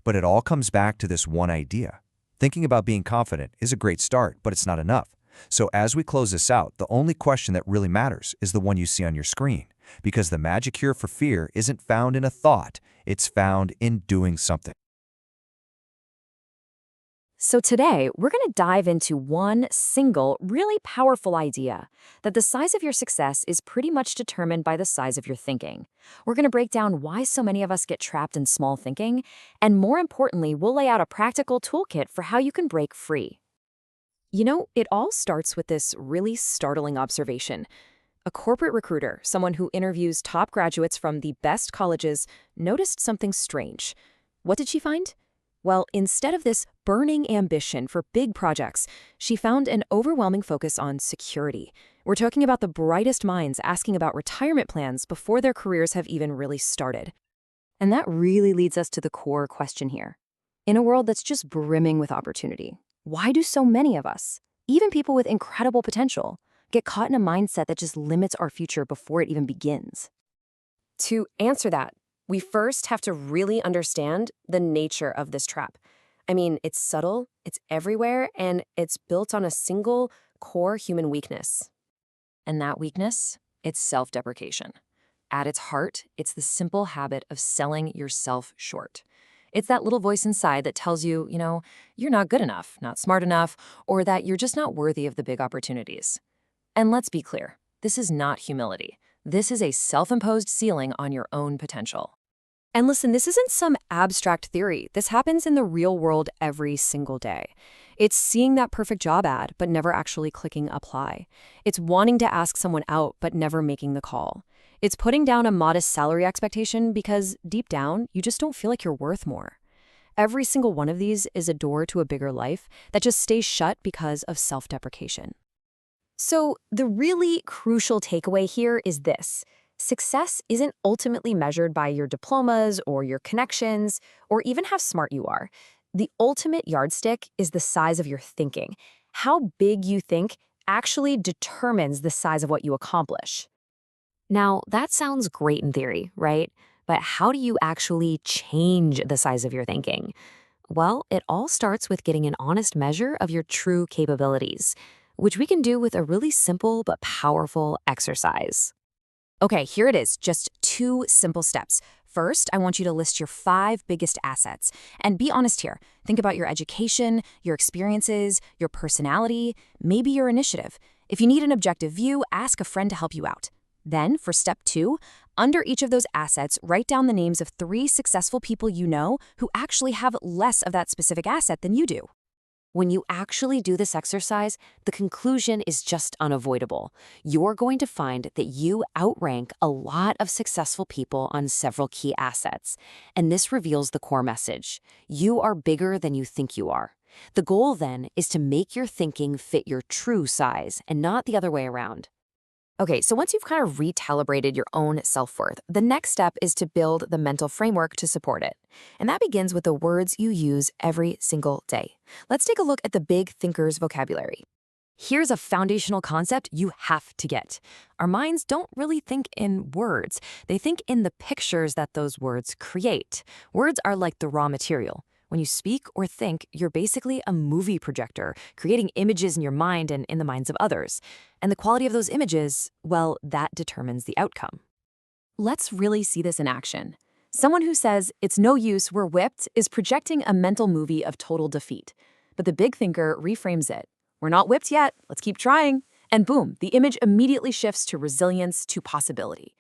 Speaker 10: But it all comes back to this one idea. Thinking about being confident is a great start, but it's not enough. So as we close this out, the only question that really matters is the one you see on your screen. Because the magic cure for fear isn't found in a thought, it's found in doing something.
Speaker 2: So today, we're going to dive into one single, really powerful idea, that the size of your success is pretty much determined by the size of your thinking. We're going to break down why so many of us get trapped in small thinking, and more importantly, we'll lay out a practical toolkit for how you can break free. You know, it all starts with this really startling observation. A corporate recruiter, someone who interviews top graduates from the best colleges, noticed something strange. What did she find? Well, instead of this burning ambition for big projects, she found an overwhelming focus on security. We're talking about the brightest minds asking about retirement plans before their careers have even really started. And that really leads us to the core question here. In a world that's just brimming with opportunity, why do so many of us, even people with incredible potential, get caught in a mindset that just limits our future before it even begins?
Speaker 3: To answer that, we first have to really understand the nature of this trap. I mean, it's subtle, it's everywhere, and it's built on a single core human weakness. And that weakness, it's self-deprecation. At its heart, it's the simple habit of selling yourself short. It's that little voice inside that tells you, you're not good enough, not smart enough, or that you're just not worthy of the big opportunities. And let's be clear, this is not humility. This is a self-imposed ceiling on your own potential. And listen, this isn't some abstract theory. This happens in the real world every single day. It's seeing that perfect job ad, but never actually clicking apply. It's wanting to ask someone out, but never making the call. It's putting down a modest salary expectation because deep down, you just don't feel like you're worth more. Every single one of these is a door to a bigger life that just stays shut because of self-deprecation. So the really crucial takeaway here is this. Success isn't ultimately measured by your diplomas or your connections or even how smart you are. The ultimate yardstick is the size of your thinking. How big you think actually determines the size of what you accomplish. Now, that sounds great in theory, right? But how do you actually change the size of your thinking? Well, it all starts with getting an honest measure of your true capabilities, which we can do with a really simple but powerful exercise. Okay, here it is, just 2 simple steps. First, I want you to list your 5 biggest assets. And be honest here. Think about your education, your experiences, your personality, maybe your initiative. If you need an objective view, ask a friend to help you out. Then, for step 2, under each of those assets, write down the names of 3 successful people you know who actually have less of that specific asset than you do. When you actually do this exercise, the conclusion is just unavoidable. You're going to find that you outrank a lot of successful people on several key assets. And this reveals the core message. You are bigger than you think you are. The goal then is to make your thinking fit your true size and not the other way around. Okay, so once you've kind of recalibrated your own self-worth, the next step is to build the mental framework to support it. And that begins with the words you use every single day. Let's take a look at the big thinker's vocabulary. Here's a foundational concept you have to get. Our minds don't really think in words. They think in the pictures that those words create. Words are like the raw material. When you speak or think, you're basically a movie projector, creating images in your mind and in the minds of others. And the quality of those images, well, that determines the outcome. Let's really see this in action. Someone who says, "It's no use, we're whipped," is projecting a mental movie of total defeat. But the big thinker reframes it. "We're not whipped yet, let's keep trying." And boom, the image immediately shifts to resilience, to possibility.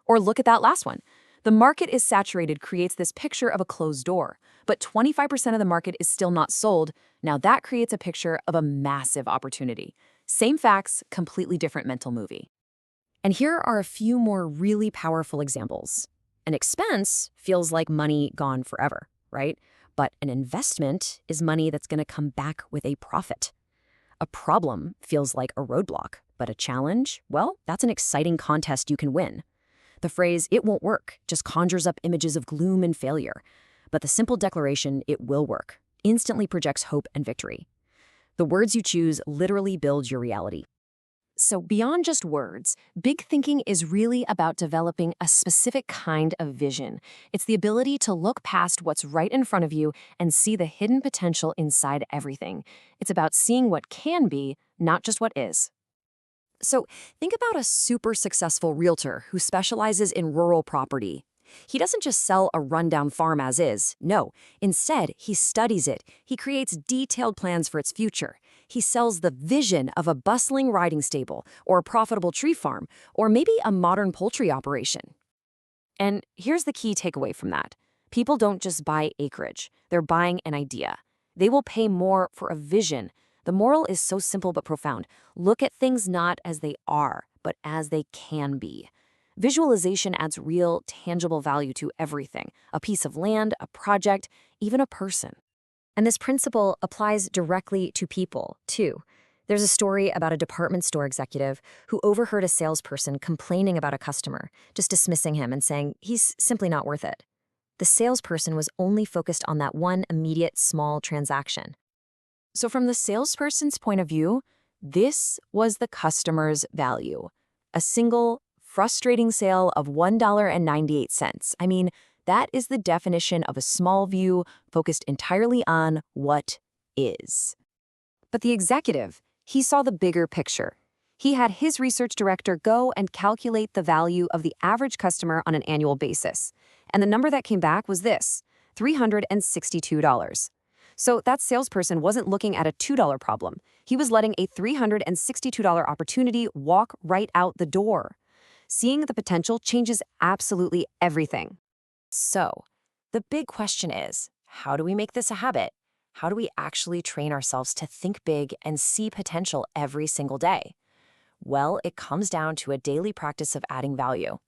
Speaker 3: Or look at that last one. The market is saturated creates this picture of a closed door, but 25% of the market is still not sold. Now that creates a picture of a massive opportunity. Same facts, completely different mental movie. And here are a few more really powerful examples. An expense feels like money gone forever, right? But an investment is money that's going to come back with a profit. A problem feels like a roadblock, but a challenge, well, that's an exciting contest you can win. The phrase, "it won't work," just conjures up images of gloom and failure. But the simple declaration, "it will work," instantly projects hope and victory. The words you choose literally build your reality. So beyond just words, big thinking is really about developing a specific kind of vision. It's the ability to look past what's right in front of you and see the hidden potential inside everything. It's about seeing what can be, not just what is. So think about a super successful realtor who specializes in rural property. He doesn't just sell a rundown farm as is. No, instead, he studies it. He creates detailed plans for its future. He sells the vision of a bustling riding stable or a profitable tree farm or maybe a modern poultry operation. And here's the key takeaway from that. People don't just buy acreage. They're buying an idea. They will pay more for a vision. The moral is so simple but profound. Look at things not as they are, but as they can be. Visualization adds real, tangible value to everything. A piece of land, a project, even a person. And this principle applies directly to people, too. There's a story about a department store executive who overheard a salesperson complaining about a customer, just dismissing him and saying, "He's simply not worth it." The salesperson was only focused on that one immediate small transaction. So from the salesperson's point of view, this was the customer's value. A single, frustrating sale of $1.98. I mean, that is the definition of a small view focused entirely on what is. But the executive, he saw the bigger picture. He had his research director go and calculate the value of the average customer on an annual basis. And the number that came back was this, $362. So that salesperson wasn't looking at a $2 problem. He was letting a $362 opportunity walk right out the door. Seeing the potential changes absolutely everything. So, the big question is, how do we make this a habit? How do we actually train ourselves to think big and see potential every single day? Well, it comes down to a daily practice of adding value.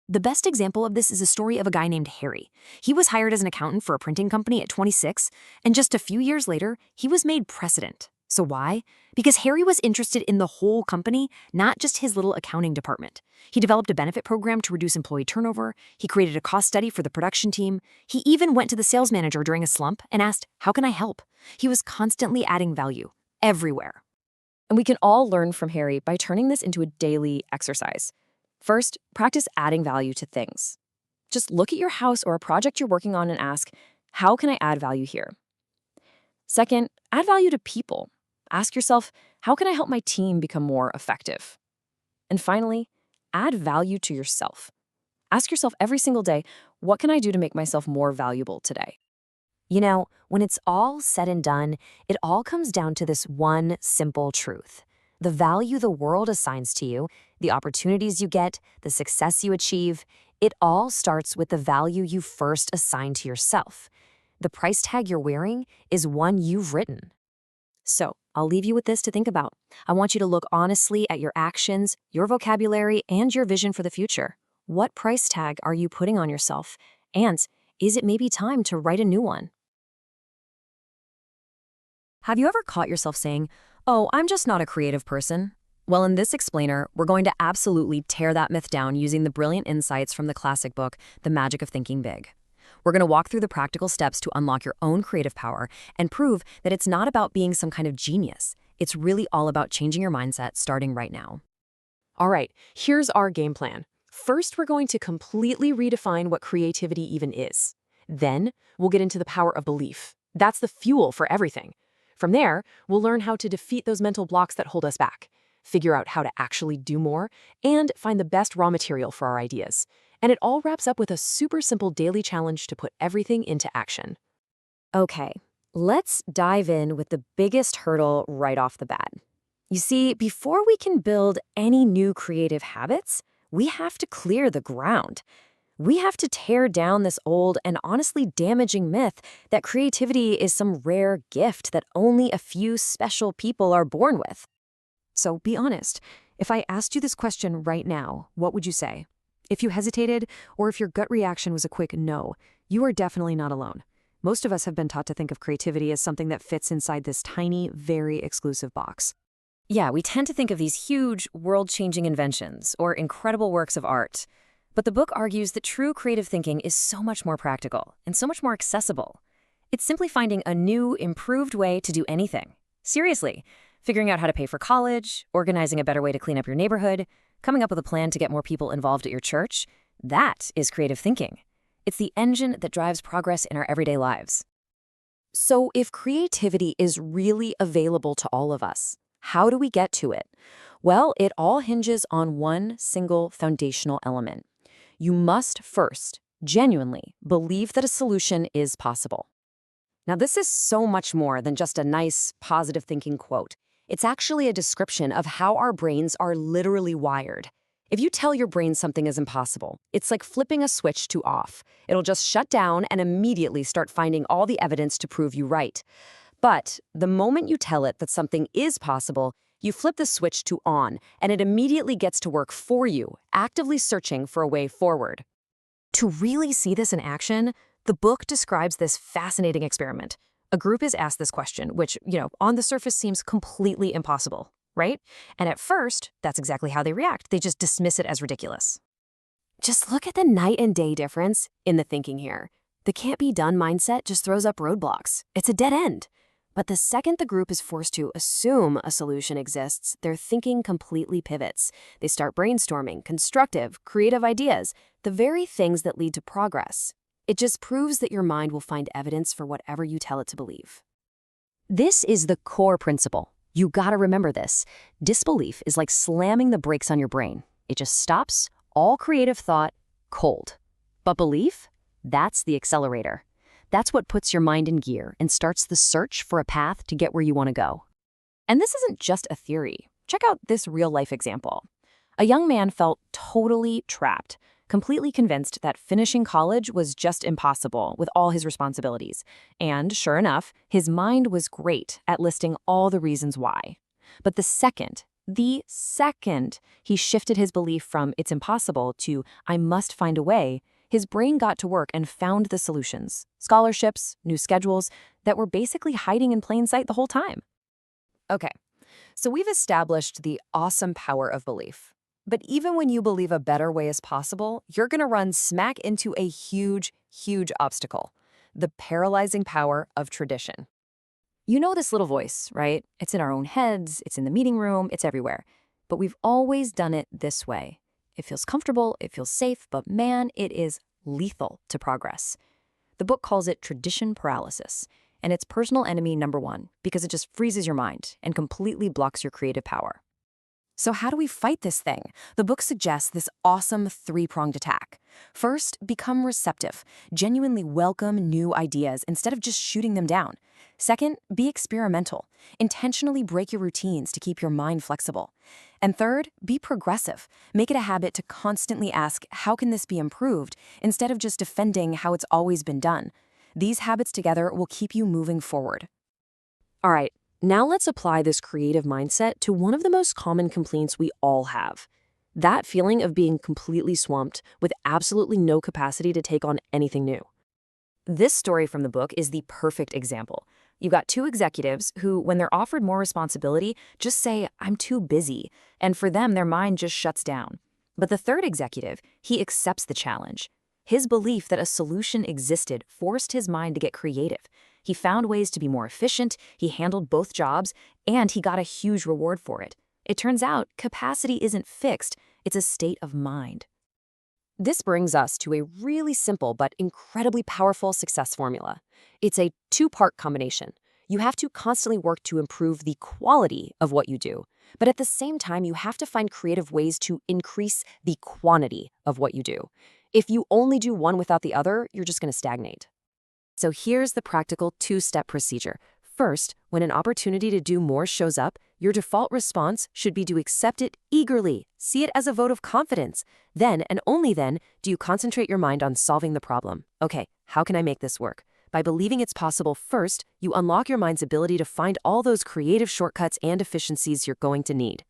Speaker 3: The best example of this is a story of a guy named Harry. He was hired as an accountant for a printing company at 26, and just a few years later, he was made president. So why? Because Harry was interested in the whole company, not just his little accounting department. He developed a benefit program to reduce employee turnover. He created a cost study for the production team. He even went to the sales manager during a slump and asked, "How can I help?" He was constantly adding value, everywhere. And we can all learn from Harry by turning this into a daily exercise. First, practice adding value to things. Just look at your house or a project you're working on and ask, how can I add value here? Second, add value to people. Ask yourself, how can I help my team become more effective? And finally, add value to yourself. Ask yourself every single day, what can I do to make myself more valuable today? You know, when it's all said and done, it all comes down to this one simple truth. The value the world assigns to you, the opportunities you get, the success you achieve, it all starts with the value you first assign to yourself. The price tag you're wearing is one you've written.
Speaker 2: So, I'll leave you with this to think about. I want you to look honestly at your actions, your vocabulary, and your vision for the future. What price tag are you putting on yourself? And is it maybe time to write a new one? Have you ever caught yourself saying, "Oh, I'm just not a creative person"? Well, in this explainer, we're going to absolutely tear that myth down using the brilliant insights from the classic book, The Magic of Thinking Big. We're going to walk through the practical steps to unlock your own creative power and prove that it's not about being some kind of genius. It's really all about changing your mindset starting right now.
Speaker 3: All right, here's our game plan. First, we're going to completely redefine what creativity even is. Then, we'll get into the power of belief. That's the fuel for everything. From there, we'll learn how to defeat those mental blocks that hold us back, figure out how to actually do more, and find the best raw material for our ideas. And it all wraps up with a super simple daily challenge to put everything into action.
Speaker 2: Okay, let's dive in with the biggest hurdle right off the bat. You see, before we can build any new creative habits, we have to clear the ground. We have to tear down this old and honestly damaging myth that creativity is some rare gift that only a few special people are born with. So be honest, if I asked you this question right now, what would you say? If you hesitated, or if your gut reaction was a quick no, you are definitely not alone. Most of us have been taught to think of creativity as something that fits inside this tiny, very exclusive box. Yeah, we tend to think of these huge, world-changing inventions or incredible works of art. But the book argues that true creative thinking is so much more practical and so much more accessible. It's simply finding a new, improved way to do anything. Seriously, figuring out how to pay for college, organizing a better way to clean up your neighborhood, coming up with a plan to get more people involved at your church, that is creative thinking. It's the engine that drives progress in our everyday lives. So if creativity is really available to all of us, how do we get to it? Well, it all hinges on one single foundational element. You must first, genuinely, believe that a solution is possible. Now, this is so much more than just a nice, positive thinking quote. It's actually a description of how our brains are literally wired. If you tell your brain something is impossible, it's like flipping a switch to off. It'll just shut down and immediately start finding all the evidence to prove you right. But the moment you tell it that something is possible, you flip the switch to on, and it immediately gets to work for you, actively searching for a way forward. To really see this in action, the book describes this fascinating experiment. A group is asked this question, which, on the surface seems completely impossible, right? And at first, that's exactly how they react. They just dismiss it as ridiculous. Just look at the night and day difference in the thinking here. The can't-be-done mindset just throws up roadblocks. It's a dead end. But the second the group is forced to assume a solution exists, their thinking completely pivots. They start brainstorming constructive, creative ideas, the very things that lead to progress. It just proves that your mind will find evidence for whatever you tell it to believe. This is the core principle. You gotta remember this. Disbelief is like slamming the brakes on your brain. It just stops all creative thought cold. But belief? That's the accelerator. That's what puts your mind in gear and starts the search for a path to get where you want to go. And this isn't just a theory. Check out this real-life example. A young man felt totally trapped, completely convinced that finishing college was just impossible with all his responsibilities. And sure enough, his mind was great at listing all the reasons why. But the second he shifted his belief from "it's impossible" to "I must find a way," his brain got to work and found the solutions, scholarships, new schedules that were basically hiding in plain sight the whole time. Okay, so we've established the awesome power of belief. But even when you believe a better way is possible, you're going to run smack into a huge, huge obstacle: the paralyzing power of tradition. You know this little voice, right? It's in our own heads, it's in the meeting room, it's everywhere. But we've always done it this way. It feels comfortable, it feels safe, but man, it is lethal to progress. The book calls it tradition paralysis, and it's personal enemy number one because it just freezes your mind and completely blocks your creative power. So how do we fight this thing? The book suggests this awesome three-pronged attack. First, become receptive. Genuinely welcome new ideas instead of just shooting them down. Second, be experimental. Intentionally break your routines to keep your mind flexible. And third, be progressive. Make it a habit to constantly ask, how can this be improved, instead of just defending how it's always been done. These habits together will keep you moving forward. All right,
Speaker 3: Now let's apply this creative mindset to one of the most common complaints we all have. That feeling of being completely swamped with absolutely no capacity to take on anything new. This story from the book is the perfect example. You've got two executives who, when they're offered more responsibility, just say, "I'm too busy," and for them, their mind just shuts down. But the third executive, he accepts the challenge. His belief that a solution existed forced his mind to get creative. He found ways to be more efficient, he handled both jobs, and he got a huge reward for it. It turns out capacity isn't fixed, it's a state of mind. This brings us to a really simple but incredibly powerful success formula. It's a two-part combination. You have to constantly work to improve the quality of what you do, but at the same time, you have to find creative ways to increase the quantity of what you do. If you only do one without the other, you're just going to stagnate. So here's the practical two-step procedure. First, when an opportunity to do more shows up, your default response should be to accept it eagerly. See it as a vote of confidence. Then, and only then, do you concentrate your mind on solving the problem. Okay, how can I make this work? By believing it's possible first, you unlock your mind's ability to find all those creative shortcuts and efficiencies you're going to need.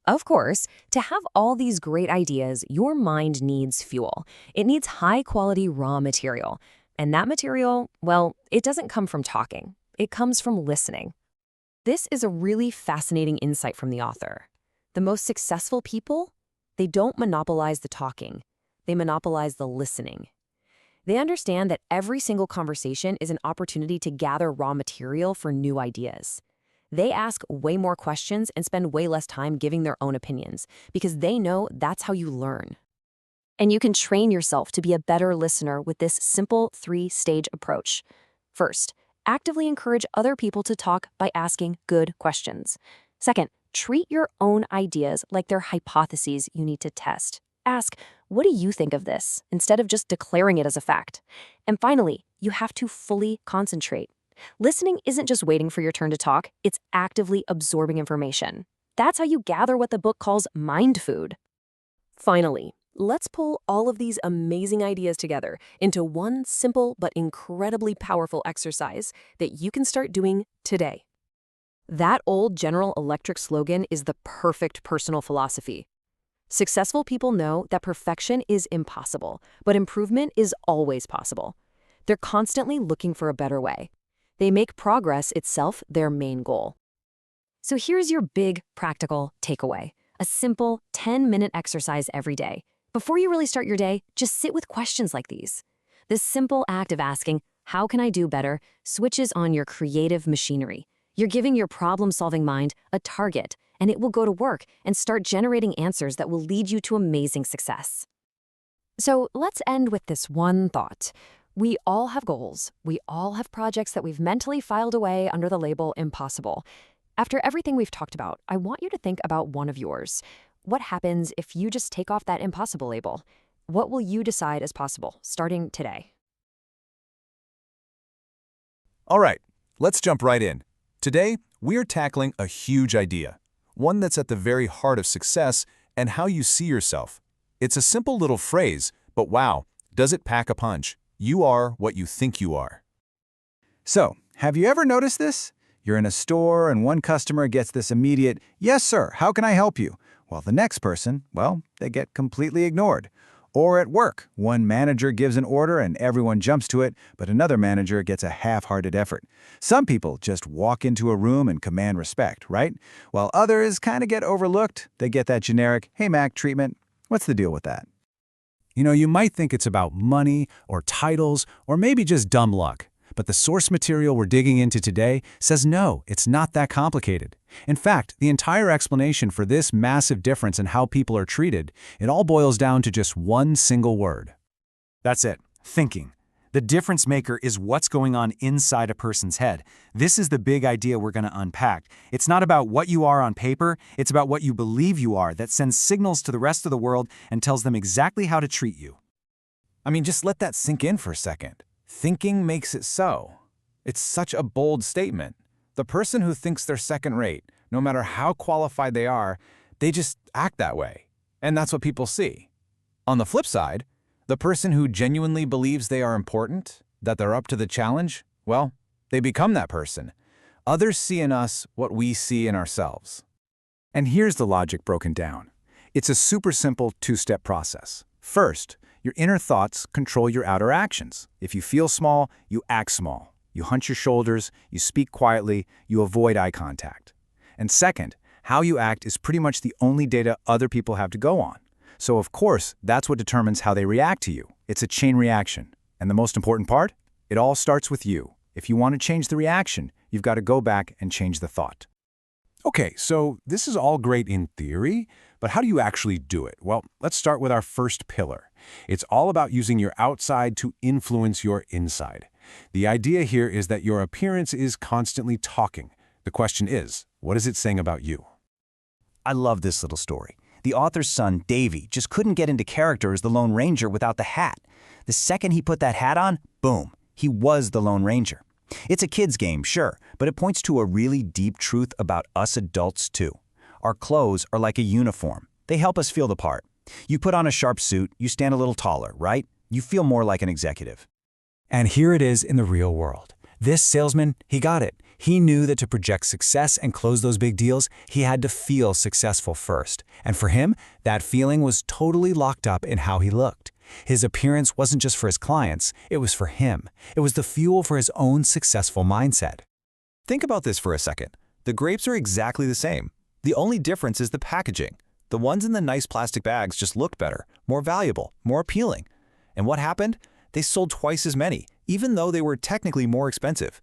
Speaker 3: Of course, to have all these great ideas, your mind needs fuel. It needs high-quality raw material. And that material, well, it doesn't come from talking. It comes from listening. This is a really fascinating insight from the author. The most successful people, they don't monopolize the talking. They monopolize the listening. They understand that every single conversation is an opportunity to gather raw material for new ideas. They ask way more questions and spend way less time giving their own opinions because they know that's how you learn. And you can train yourself to be a better listener with this simple 3-stage approach. First, actively encourage other people to talk by asking good questions. Second, treat your own ideas like they're hypotheses you need to test. Ask, "What do you think of this?" instead of just declaring it as a fact. And finally, you have to fully concentrate. Listening isn't just waiting for your turn to talk, it's actively absorbing information. That's how you gather what the book calls mind food. Finally, let's pull all of these amazing ideas together into one simple but incredibly powerful exercise that you can start doing today. That old General Electric slogan is the perfect personal philosophy. Successful people know that perfection is impossible, but improvement is always possible. They're constantly looking for a better way. They make progress itself their main goal. So here's your big, practical takeaway. A simple 10-minute exercise every day. Before you really start your day, just sit with questions like these. This simple act of asking, "How can I do better?" switches on your creative machinery. You're giving your problem-solving mind a target, and it will go to work and start generating answers that will lead you to amazing success. So let's end with this one thought. We all have goals. We all have projects that we've mentally filed away under the label impossible. After everything we've talked about, I want you to think about one of yours. What happens if you just take off that impossible label? What will you decide is possible, starting today?
Speaker 4: All right, let's jump right in. Today, we're tackling a huge idea, one that's at the very heart of success and how you see yourself. It's a simple little phrase, but wow, does it pack a punch. You are what you think you are.
Speaker 5: So, have you ever noticed this? You're in a store and one customer gets this immediate, "Yes, sir, how can I help you?" While the next person, well, they get completely ignored. Or at work, one manager gives an order and everyone jumps to it, but another manager gets a half-hearted effort. Some people just walk into a room and command respect, right? While others kind of get overlooked, they get that generic, "Hey Mac" treatment. What's the deal with that?
Speaker 6: You know, you might think it's about money or titles or maybe just dumb luck. But the source material we're digging into today says no, it's not that complicated. In fact, the entire explanation for this massive difference in how people are treated, it all boils down to just one single word.
Speaker 8: That's it, thinking. The difference maker is what's going on inside a person's head. This is the big idea we're going to unpack. It's not about what you are on paper, it's about what you believe you are that sends signals to the rest of the world and tells them exactly how to treat you.
Speaker 9: I mean, just let that sink in for a second. Thinking makes it so. It's such a bold statement. The person who thinks they're second-rate, no matter how qualified they are, they just act that way. And that's what people see. On the flip side, the person who genuinely believes they are important, that they're up to the challenge, well, they become that person.
Speaker 5: Others see in us what we see in ourselves. And here's the logic broken down. It's a super simple two-step process. First, your inner thoughts control your outer actions. If you feel small, you act small. You hunch your shoulders, you speak quietly, you avoid eye contact. And second, how you act is pretty much the only data other people have to go on. So of course, that's what determines how they react to you. It's a chain reaction. And the most important part? It all starts with you. If you want to change the reaction, you've got to go back and change the thought.
Speaker 6: Okay, so this is all great in theory, but how do you actually do it? Well, let's start with our first pillar. It's all about using your outside to influence your inside. The idea here is that your appearance is constantly talking. The question is, what is it saying about you?
Speaker 11: I love this little story. The author's son, Davy, just couldn't get into character as the Lone Ranger without the hat. The second he put that hat on, boom, he was the Lone Ranger. It's a kid's game, sure, but it points to a really deep truth about us adults, too. Our clothes are like a uniform. They help us feel the part. You put on a sharp suit, you stand a little taller, right? You feel more like an executive.
Speaker 5: And here it is in the real world. This salesman, he got it. He knew that to project success and close those big deals, he had to feel successful first. And for him, that feeling was totally locked up in how he looked. His appearance wasn't just for his clients, it was for him. It was the fuel for his own successful mindset.
Speaker 12: Think about this for a second. The grapes are exactly the same. The only difference is the packaging. The ones in the nice plastic bags just looked better, more valuable, more appealing. And what happened? They sold twice as many, even though they were technically more expensive.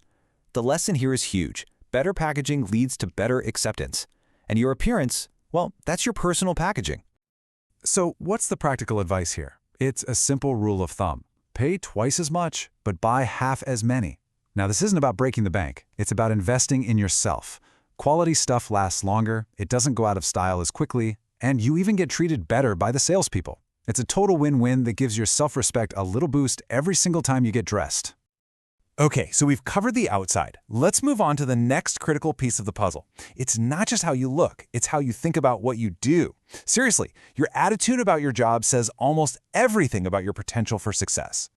Speaker 12: The lesson here is huge. Better packaging leads to better acceptance. And your appearance, well, that's your personal packaging.
Speaker 6: So what's the practical advice here? It's a simple rule of thumb. Pay twice as much, but buy half as many. Now, this isn't about breaking the bank. It's about investing in yourself. Quality stuff lasts longer, it doesn't go out of style as quickly, and you even get treated better by the salespeople. It's a total win-win that gives your self-respect a little boost every single time you get dressed. Okay, so we've covered the outside. Let's move on to the next critical piece of the puzzle. It's not just how you look, it's how you think about what you do. Seriously, your attitude about your job says almost everything about your potential for success.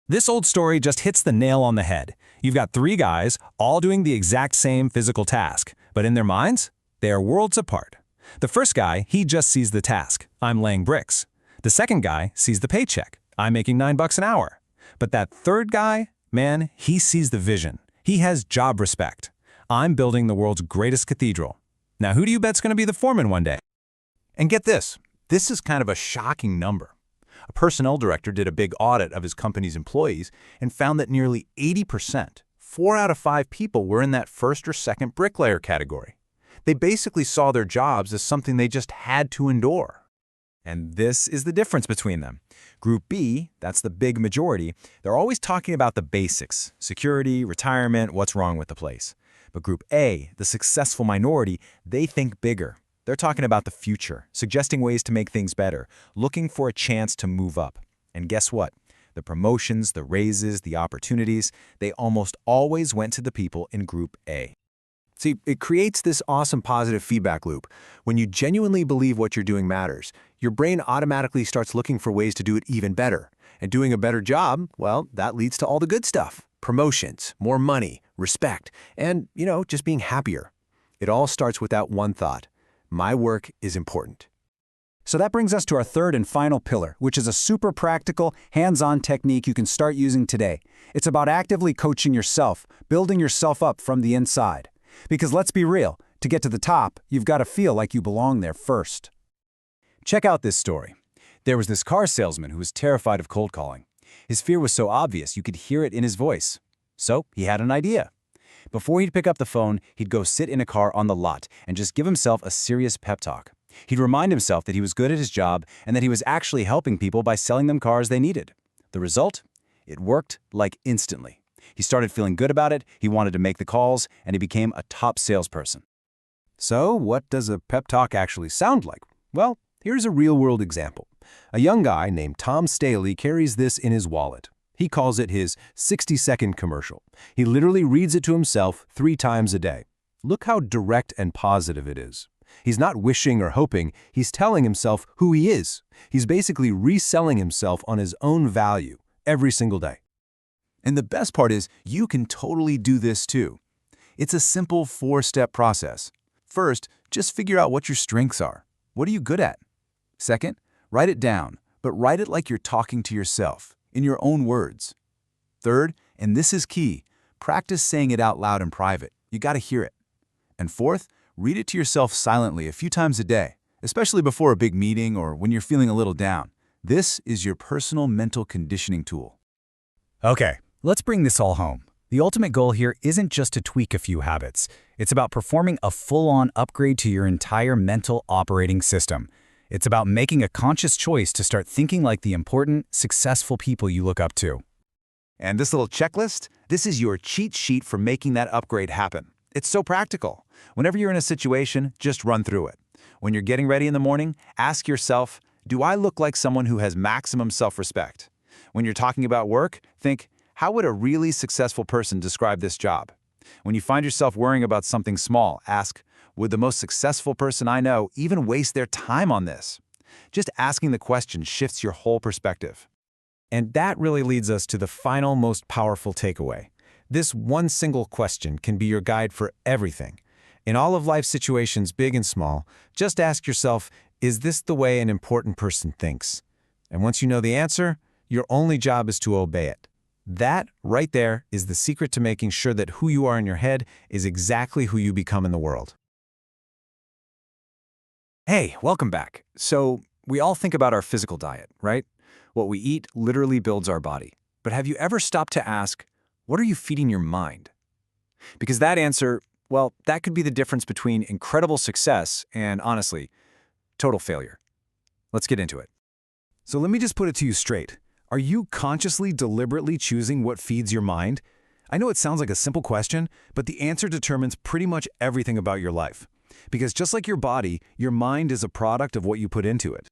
Speaker 6: This old story just hits the nail on the head. You've got three guys, all doing the exact same physical task, but in their minds, they are worlds apart. The first guy, he just sees the task. I'm laying bricks. The second guy sees the paycheck. I'm making $9 an hour. But that third guy, man, he sees the vision. He has job respect. I'm building the world's greatest cathedral. Now, who do you bet's going to be the foreman one day?
Speaker 13: And get this is kind of a shocking number. A personnel director did a big audit of his company's employees and found that nearly 80%, 4 out of 5 people were in that first or second bricklayer category. They basically saw their jobs as something they just had to endure.
Speaker 12: And this is the difference between them. Group B, that's the big majority, they're always talking about the basics, security, retirement, what's wrong with the place. But Group A, the successful minority, they think bigger. They're talking about the future, suggesting ways to make things better, looking for a chance to move up. And guess what? The promotions, the raises, the opportunities, they almost always went to the people in Group A.
Speaker 13: See, it creates this awesome positive feedback loop. When you genuinely believe what you're doing matters, your brain automatically starts looking for ways to do it even better. And doing a better job, well, that leads to all the good stuff. Promotions, more money, respect, and, just being happier. It all starts with that one thought. My work is important.
Speaker 5: So that brings us to our third and final pillar, which is a super practical, hands-on technique you can start using today. It's about actively coaching yourself, building yourself up from the inside. Because let's be real, to get to the top, you've got to feel like you belong there first.
Speaker 12: Check out this story. There was this car salesman who was terrified of cold calling. His fear was so obvious you could hear it in his voice. So he had an idea. Before he'd pick up the phone, he'd go sit in a car on the lot and just give himself a serious pep talk. He'd remind himself that he was good at his job and that he was actually helping people by selling them cars they needed. The result? It worked like instantly. He started feeling good about it, he wanted to make the calls, and he became a top salesperson.
Speaker 13: So, what does a pep talk actually sound like? Well, here's a real-world example. A young guy named Tom Staley carries this in his wallet. He calls it his 60-second commercial. He literally reads it to himself 3 times a day. Look how direct and positive it is. He's not wishing or hoping, he's telling himself who he is. He's basically reselling himself on his own value every single day. And the best part is, you can totally do this too.
Speaker 6: It's a simple 4-step process. First, just figure out what your strengths are. What are you good at? Second, write it down, but write it like you're talking to yourself, in your own words. Third, and this is key, practice saying it out loud in private. You gotta hear it. And fourth, read it to yourself silently a few times a day, especially before a big meeting or when you're feeling a little down. This is your personal mental conditioning tool.
Speaker 12: Okay, let's bring this all home. The ultimate goal here isn't just to tweak a few habits. It's about performing a full-on upgrade to your entire mental operating system. It's about making a conscious choice to start thinking like the important, successful people you look up to.
Speaker 6: And this little checklist, this is your cheat sheet for making that upgrade happen. It's so practical. Whenever you're in a situation, just run through it. When you're getting ready in the morning, ask yourself, do I look like someone who has maximum self-respect? When you're talking about work, think, how would a really successful person describe this job? When you find yourself worrying about something small, ask, would the most successful person I know even waste their time on this? Just asking the question shifts your whole perspective.
Speaker 5: And that really leads us to the final, most powerful takeaway. This one single question can be your guide for everything. In all of life's situations, big and small, just ask yourself, is this the way an important person thinks? And once you know the answer, your only job is to obey it. That, right there, is the secret to making sure that who you are in your head is exactly who you become in the world.
Speaker 12: Hey, welcome back. So, we all think about our physical diet, right? What we eat literally builds our body. But have you ever stopped to ask, what are you feeding your mind? Because that answer, well, that could be the difference between incredible success and, honestly, total failure. Let's get into it.
Speaker 5: So let me just put it to you straight. Are you consciously, deliberately choosing what feeds your mind? I know it sounds like a simple question, but the answer determines pretty much everything about your life. Because just like your body, your mind is a product of what you put into it.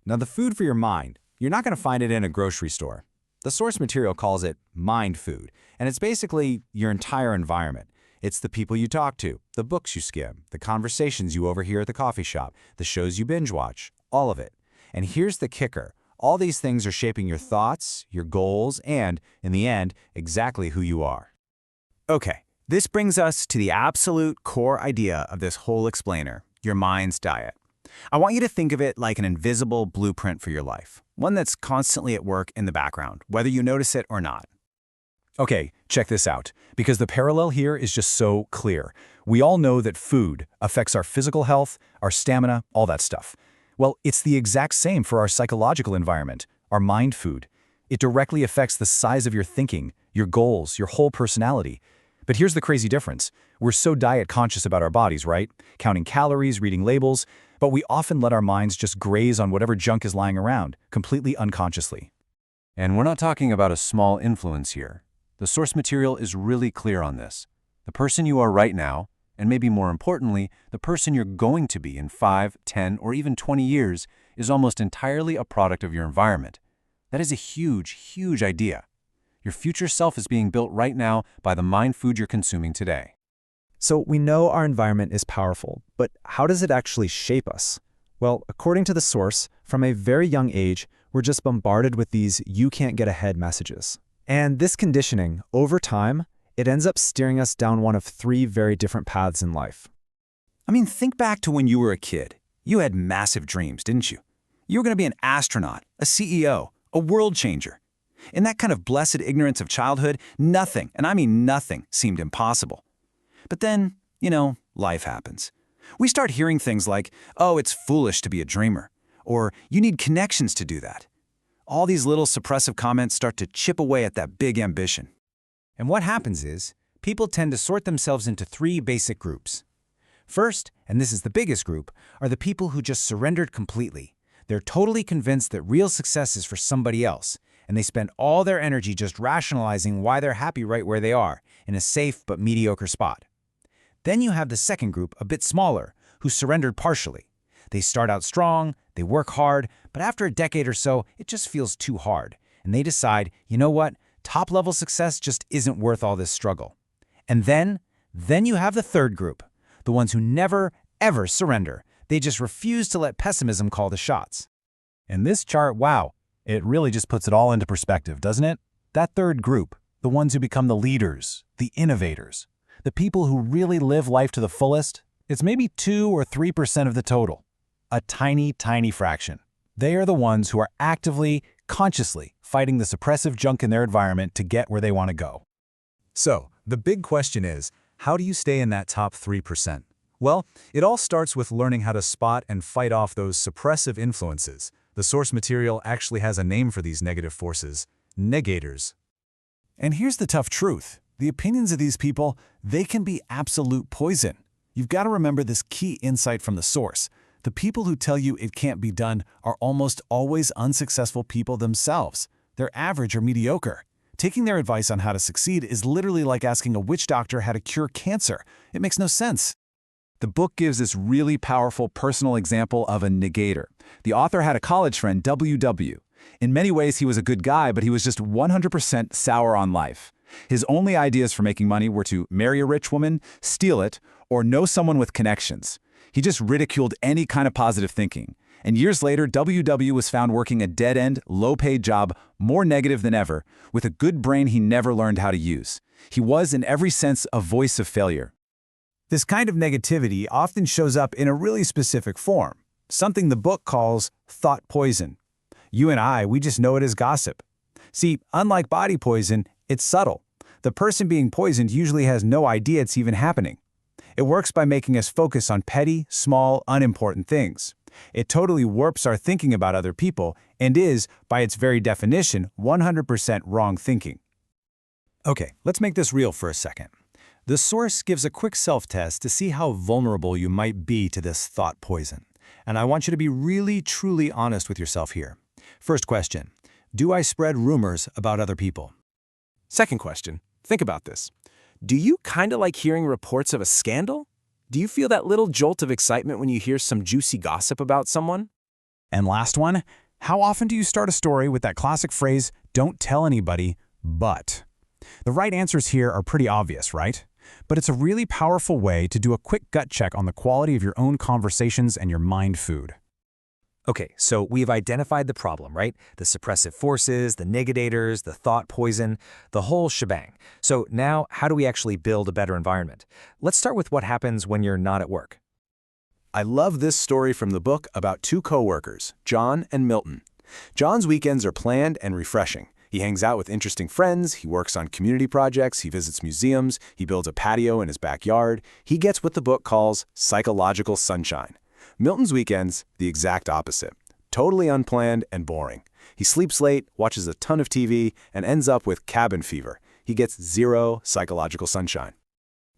Speaker 12: Now, the food for your mind, you're not going to find it in a grocery store. The source material calls it mind food, and it's basically your entire environment. It's the people you talk to, the books you skim, the conversations you overhear at the coffee shop, the shows you binge watch, all of it. And here's the kicker. All these things are shaping your thoughts, your goals, and, in the end, exactly who you are. Okay, this brings us to the absolute core idea of this whole explainer, your mind's diet. I want you to think of it like an invisible blueprint for your life, one that's constantly at work in the background, whether you notice it or not. Okay, check this out, because the parallel here is just so clear. We all know that food affects our physical health, our stamina, all that stuff. Well, it's the exact same for our psychological environment, our mind food. It directly affects the size of your thinking, your goals, your whole personality. But here's the crazy difference. We're so diet conscious about our bodies, right? Counting calories, reading labels, but we often let our minds just graze on whatever junk is lying around, completely unconsciously.
Speaker 4: And we're not talking about a small influence here. The source material is really clear on this. The person you are right now, and maybe more importantly, the person you're going to be in 5, 10, or even 20 years, is almost entirely a product of your environment. That is a huge, huge idea. Your future self is being built right now by the mind food you're consuming today.
Speaker 5: So we know our environment is powerful, but how does it actually shape us? Well, according to the source, from a very young age, we're just bombarded with these "you can't get ahead" messages. And this conditioning, over time, it ends up steering us down one of 3 very different paths in life.
Speaker 12: I mean, think back to when you were a kid. You had massive dreams, didn't you? You were going to be an astronaut, a CEO, a world changer. In that kind of blessed ignorance of childhood, nothing, and I mean nothing, seemed impossible. But then, life happens. We start hearing things like, oh, it's foolish to be a dreamer, or you need connections to do that. All these little suppressive comments start to chip away at that big ambition.
Speaker 11: And what happens is, people tend to sort themselves into 3 basic groups. First, and this is the biggest group, are the people who just surrendered completely. They're totally convinced that real success is for somebody else, and they spend all their energy just rationalizing why they're happy right where they are, in a safe but mediocre spot. Then you have the second group, a bit smaller, who surrendered partially. They start out strong, they work hard, but after a decade or so, it just feels too hard, and they decide, you know what, top-level success just isn't worth all this struggle. And then you have the third group, the ones who never, ever surrender. They just refuse to let pessimism call the shots.
Speaker 6: And this chart, wow, it really just puts it all into perspective, doesn't it? That third group, the ones who become the leaders, the innovators,
Speaker 5: The people who really live life to the fullest, it's maybe 2 or 3% of the total. A tiny, tiny fraction. They are the ones who are actively, consciously fighting the suppressive junk in their environment to get where they want to go.
Speaker 6: So, the big question is, how do you stay in that top 3%? Well, it all starts with learning how to spot and fight off those suppressive influences. The source material actually has a name for these negative forces: negators.
Speaker 5: And here's the tough truth. The opinions of these people, they can be absolute poison. You've got to remember this key insight from the source. The people who tell you it can't be done are almost always unsuccessful people themselves. They're average or mediocre. Taking their advice on how to succeed is literally like asking a witch doctor how to cure cancer. It makes no sense.
Speaker 12: The book gives this really powerful personal example of a negator. The author had a college friend, WW. In many ways, he was a good guy, but he was just 100% sour on life. His only ideas for making money were to marry a rich woman, steal it, or know someone with connections. He just ridiculed any kind of positive thinking. And years later, WW was found working a dead-end, low-paid job, more negative than ever, with a good brain he never learned how to use. He was, in every sense, a voice of failure.
Speaker 5: This kind of negativity often shows up in a really specific form, something the book calls thought poison. You and I, we just know it as gossip. See, unlike body poison, it's subtle. The person being poisoned usually has no idea it's even happening. It works by making us focus on petty, small, unimportant things. It totally warps our thinking about other people and is, by its very definition, 100% wrong thinking. Okay, let's make this real for a second. The source gives a quick self-test to see how vulnerable you might be to this thought poison. And I want you to be really, truly honest with yourself here. First question, do I spread rumors about other people?
Speaker 14: Second question, think about this. Do you kind of like hearing reports of a scandal? Do you feel that little jolt of excitement when you hear some juicy gossip about someone?
Speaker 5: And last one, how often do you start a story with that classic phrase, don't tell anybody, but? The right answers here are pretty obvious, right? But it's a really powerful way to do a quick gut check on the quality of your own conversations and your mind food.
Speaker 15: Okay, so we've identified the problem, right? The suppressive forces, the negators, the thought poison, the whole shebang. So now, how do we actually build a better environment? Let's start with what happens when you're not at work.
Speaker 13: I love this story from the book about two co-workers, John and Milton. John's weekends are planned and refreshing. He hangs out with interesting friends, he works on community projects, he visits museums, he builds a patio in his backyard. He gets what the book calls psychological sunshine. Milton's weekends, the exact opposite. Totally unplanned and boring. He sleeps late, watches a ton of TV, and ends up with cabin fever. He gets zero psychological sunshine.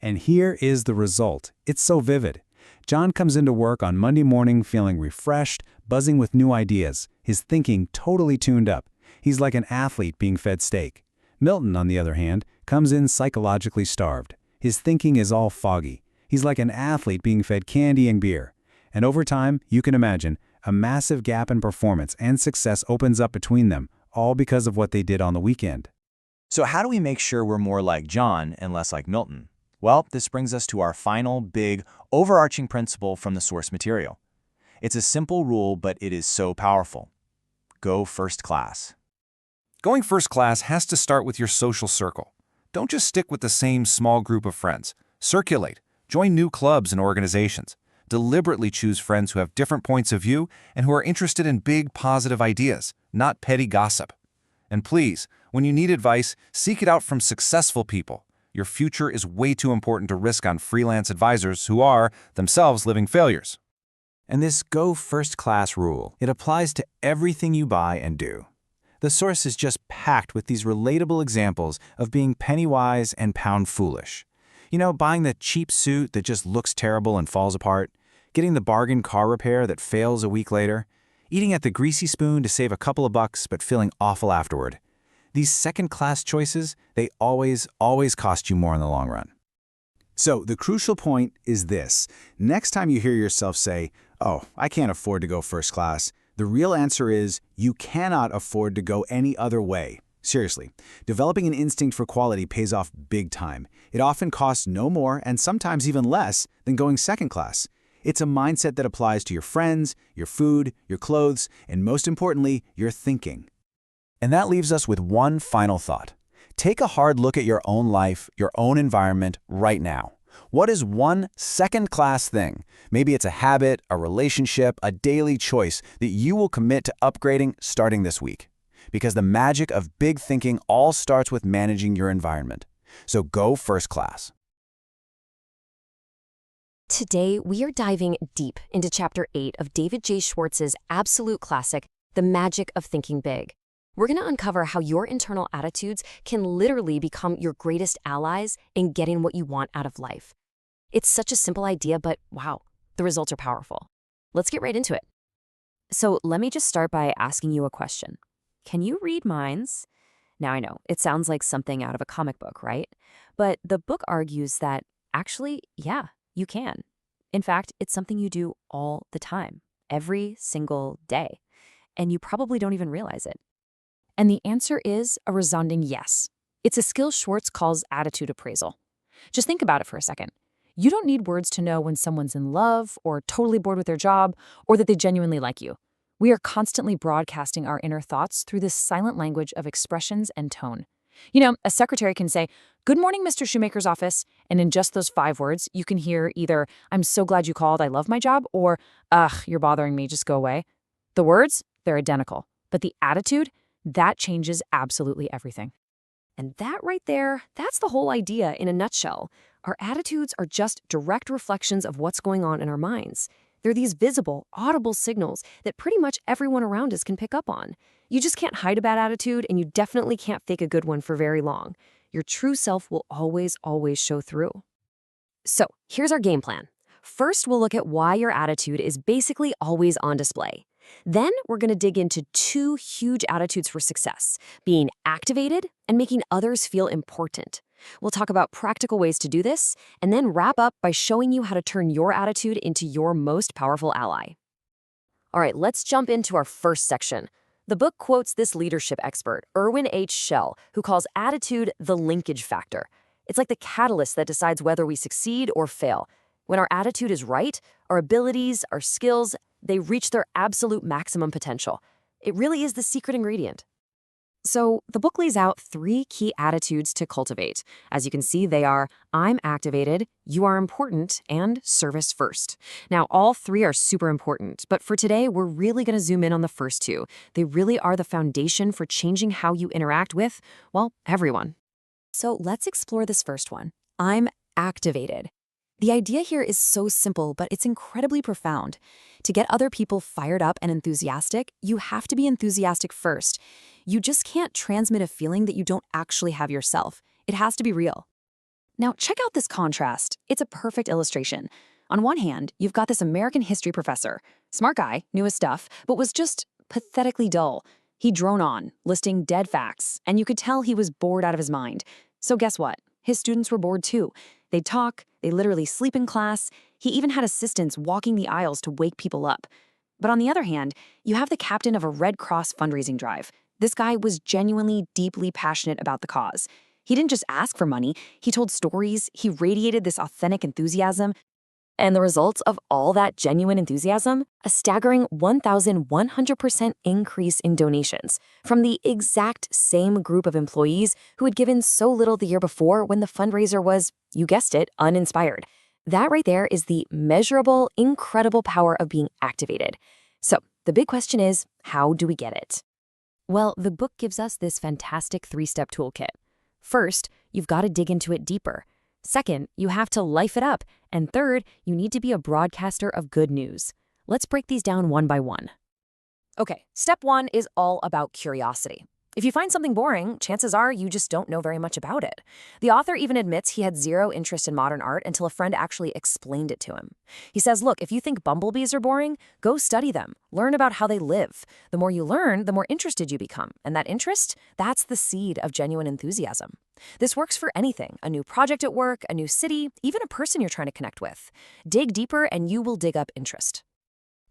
Speaker 5: And here is the result. It's so vivid. John comes into work on Monday morning feeling refreshed, buzzing with new ideas, his thinking totally tuned up. He's like an athlete being fed steak. Milton, on the other hand, comes in psychologically starved. His thinking is all foggy. He's like an athlete being fed candy and beer. And over time, you can imagine, a massive gap in performance and success opens up between them, all because of what they did on the weekend.
Speaker 11: So how do we make sure we're more like John and less like Milton? Well, this brings us to our final, big, overarching principle from the source material. It's a simple rule, but it is so powerful. Go first class.
Speaker 4: Going first class has to start with your social circle. Don't just stick with the same small group of friends. Circulate. Join new clubs and organizations. Deliberately choose friends who have different points of view and who are interested in big, positive ideas, not petty gossip. And please, when you need advice, seek it out from successful people. Your future is way too important to risk on freelance advisors who are, themselves, living failures.
Speaker 5: And this go first class rule, it applies to everything you buy and do. The source is just packed with these relatable examples of being penny wise and pound foolish. You know, buying the cheap suit that just looks terrible and falls apart, getting the bargain car repair that fails a week later, eating at the greasy spoon to save a couple of bucks but feeling awful afterward. These second-class choices, they always cost you more in the long run. So the crucial point is this. Next time you hear yourself say, "Oh, I can't afford to go first class," the real answer is you cannot afford to go any other way. Seriously, developing an instinct for quality pays off big time. It often costs no more and sometimes even less than going second class. It's a mindset that applies to your friends, your food, your clothes, and most importantly, your thinking. And that leaves us with one final thought.
Speaker 12: Take a hard look at your own life, your own environment right now. What is one second-class thing? Maybe it's a habit, a relationship, a daily choice that you will commit to upgrading starting this week. Because the magic of big thinking all starts with managing your environment. So go first class.
Speaker 2: Today, we are diving deep into Chapter 8 of David J. Schwartz's absolute classic, The Magic of Thinking Big. We're going to uncover how your internal attitudes can literally become your greatest allies in getting what you want out of life. It's such a simple idea, but wow, the results are powerful. Let's get right into it. So let me just start by asking you a question. Can you read minds? Now I know, it sounds like something out of a comic book, right? But the book argues that actually, yeah, you can. In fact, it's something you do all the time, every single day. And you probably don't even realize it. And the answer is a resounding yes. It's a skill Schwartz calls attitude appraisal. Just think about it for a second. You don't need words to know when someone's in love or totally bored with their job or that they genuinely like you. We are constantly broadcasting our inner thoughts through this silent language of expressions and tone. You know, a secretary can say, "Good morning, Mr. Shoemaker's office," and in just those 5 words, you can hear either, "I'm so glad you called, I love my job," or, "Ugh, you're bothering me, just go away." The words, they're identical, but the attitude, that changes absolutely everything. And that right there, that's the whole idea in a nutshell. Our attitudes are just direct reflections of what's going on in our minds. They're these visible, audible signals that pretty much everyone around us can pick up on. You just can't hide a bad attitude, and you definitely can't fake a good one for very long. Your true self will always, always show through. So, here's our game plan. First, we'll look at why your attitude is basically always on display. Then, we're going to dig into 2 huge attitudes for success, being activated and making others feel important. We'll talk about practical ways to do this, and then wrap up by showing you how to turn your attitude into your most powerful ally. All right, let's jump into our first section. The book quotes this leadership expert, Erwin H. Schell, who calls attitude the linkage factor. It's like the catalyst that decides whether we succeed or fail. When our attitude is right, our abilities, our skills, they reach their absolute maximum potential. It really is the secret ingredient. So the book lays out 3 key attitudes to cultivate. As you can see, they are I'm activated, you are important, and service first. Now, all 3 are super important, but for today, we're really going to zoom in on the first 2. They really are the foundation for changing how you interact with, well, everyone. So let's explore this first one. I'm activated. The idea here is so simple, but it's incredibly profound. To get other people fired up and enthusiastic, you have to be enthusiastic first. You just can't transmit a feeling that you don't actually have yourself. It has to be real. Now, check out this contrast. It's a perfect illustration. On one hand, you've got this American history professor. Smart guy, knew his stuff, but was just pathetically dull. He'd drone on, listing dead facts, and you could tell he was bored out of his mind. So guess what? His students were bored too. They'd talk, they literally sleep in class. He even had assistants walking the aisles to wake people up. But on the other hand, you have the captain of a Red Cross fundraising drive. This guy was genuinely, deeply passionate about the cause. He didn't just ask for money, he told stories, he radiated this authentic enthusiasm. And the results of all that genuine enthusiasm? A staggering 1,100% increase in donations from the exact same group of employees who had given so little the year before when the fundraiser was, you guessed it, uninspired. That right there is the measurable, incredible power of being activated. So the big question is, how do we get it? Well, the book gives us this fantastic 3-step toolkit. First, you've got to dig into it deeper. Second, you have to life it up. And third, you need to be a broadcaster of good news. Let's break these down one by one. Okay, step 1 is all about curiosity. If you find something boring, chances are you just don't know very much about it. The author even admits he had 0 interest in modern art until a friend actually explained it to him. He says, look, if you think bumblebees are boring, go study them. Learn about how they live. The more you learn, the more interested you become. And that interest, that's the seed of genuine enthusiasm. This works for anything, a new project at work, a new city, even a person you're trying to connect with. Dig deeper and you will dig up interest.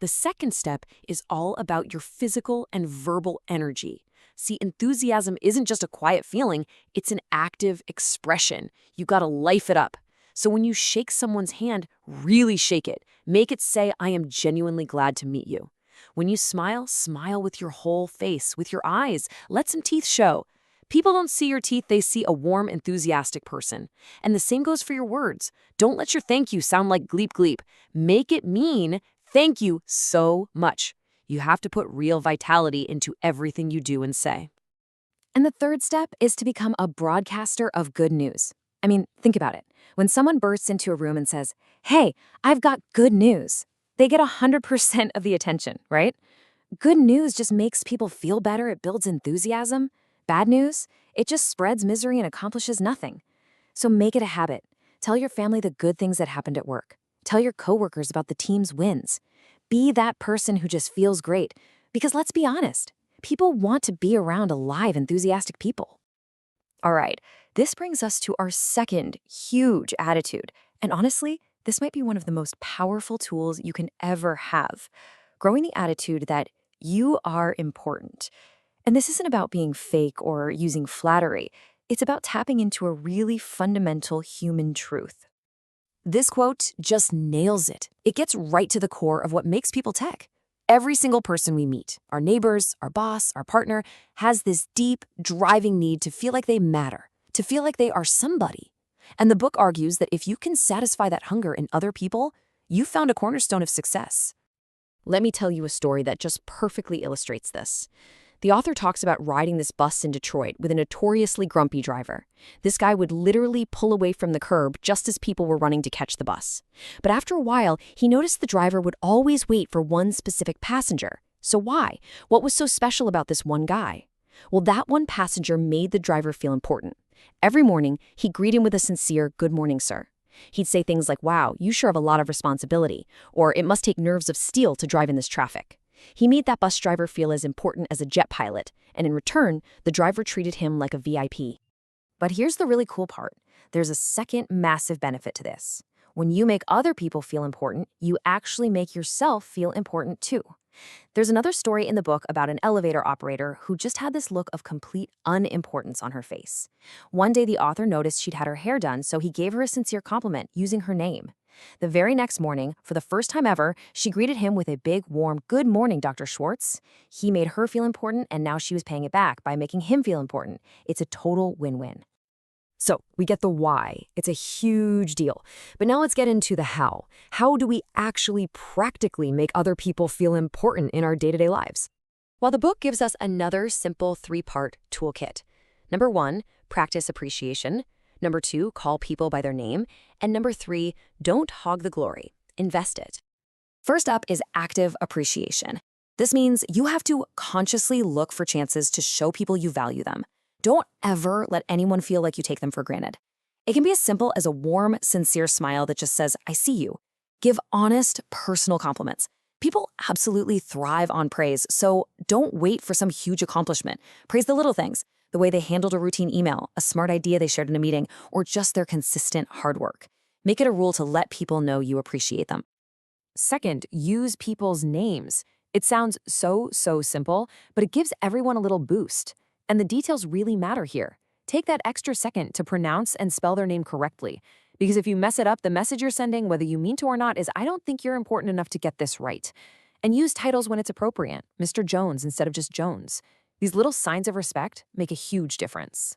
Speaker 2: The second step is all about your physical and verbal energy. See, enthusiasm isn't just a quiet feeling, it's an active expression. You gotta life it up. So when you shake someone's hand, really shake it. Make it say, I am genuinely glad to meet you. When you smile, smile with your whole face, with your eyes. Let some teeth show.
Speaker 3: People don't see your teeth, they see a warm, enthusiastic person. And the same goes for your words. Don't let your thank you sound like gleep gleep. Make it mean thank you so much. You have to put real vitality into everything you do and say.
Speaker 2: And the third step is to become a broadcaster of good news. I mean, think about it. When someone bursts into a room and says, "Hey, I've got good news," they get 100% of the attention, right? Good news just makes people feel better. It builds enthusiasm. Bad news, it just spreads misery and accomplishes nothing. So make it a habit. Tell your family the good things that happened at work. Tell your coworkers about the team's wins. Be that person who just feels great. Because let's be honest, people want to be around alive, enthusiastic people. All right, this brings us to our second huge attitude. And honestly, this might be one of the most powerful tools you can ever have. Growing the attitude that you are important. And this isn't about being fake or using flattery. It's about tapping into a really fundamental human truth. This quote just nails it. It gets right to the core of what makes people tick. Every single person we meet, our neighbors, our boss, our partner, has this deep, driving need to feel like they matter, to feel like they are somebody. And the book argues that if you can satisfy that hunger in other people, you've found a cornerstone of success. Let me tell you a story that just perfectly illustrates this. The author talks about riding this bus in Detroit with a notoriously grumpy driver. This guy would literally pull away from the curb just as people were running to catch the bus. But after a while, he noticed the driver would always wait for one specific passenger. So why? What was so special about this one guy? Well, that one passenger made the driver feel important. Every morning, he'd greet him with a sincere, "Good morning, sir." He'd say things like, "Wow, you sure have a lot of responsibility," or "It must take nerves of steel to drive in this traffic." He made that bus driver feel as important as a jet pilot, and in return, the driver treated him like a VIP. But here's the really cool part. There's a second massive benefit to this. When you make other people feel important, you actually make yourself feel important too. There's another story in the book about an elevator operator who just had this look of complete unimportance on her face. One day, the author noticed she'd had her hair done, so he gave her a sincere compliment using her name. The very next morning, for the first time ever, she greeted him with a big, warm, "Good morning, Dr. Schwartz." He made her feel important, and now she was paying it back by making him feel important. It's a total win-win. So we get the why. It's a huge deal. But now let's get into the how. How do we actually practically make other people feel important in our day-to-day lives? Well, the book gives us another simple 3-part toolkit. Number 1, practice appreciation. Number 2, call people by their name. And number 3, don't hog the glory. Invest it. First up is active appreciation. This means you have to consciously look for chances to show people you value them. Don't ever let anyone feel like you take them for granted. It can be as simple as a warm, sincere smile that just says, "I see you." Give honest, personal compliments. People absolutely thrive on praise, so don't wait for some huge accomplishment. Praise the little things. The way they handled a routine email, a smart idea they shared in a meeting, or just their consistent hard work. Make it a rule to let people know you appreciate them. Second, use people's names. It sounds so simple, but it gives everyone a little boost. And the details really matter here. Take that extra second to pronounce and spell their name correctly. Because if you mess it up, the message you're sending, whether you mean to or not, is, "I don't think you're important enough to get this right." And use titles when it's appropriate. Mr. Jones instead of just Jones. These little signs of respect make a huge difference.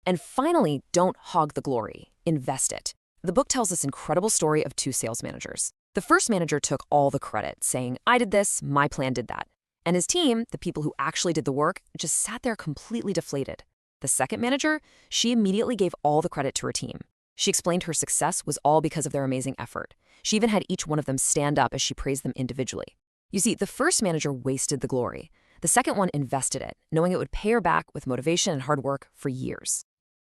Speaker 2: And finally, don't hog the glory. Invest it. The book tells this incredible story of 2 sales managers. The first manager took all the credit, saying, "I did this, my plan did that." And his team, the people who actually did the work, just sat there completely deflated. The second manager, she immediately gave all the credit to her team. She explained her success was all because of their amazing effort. She even had each one of them stand up as she praised them individually. You see, the first manager wasted the glory. The second one invested it, knowing it would pay her back with motivation and hard work for years.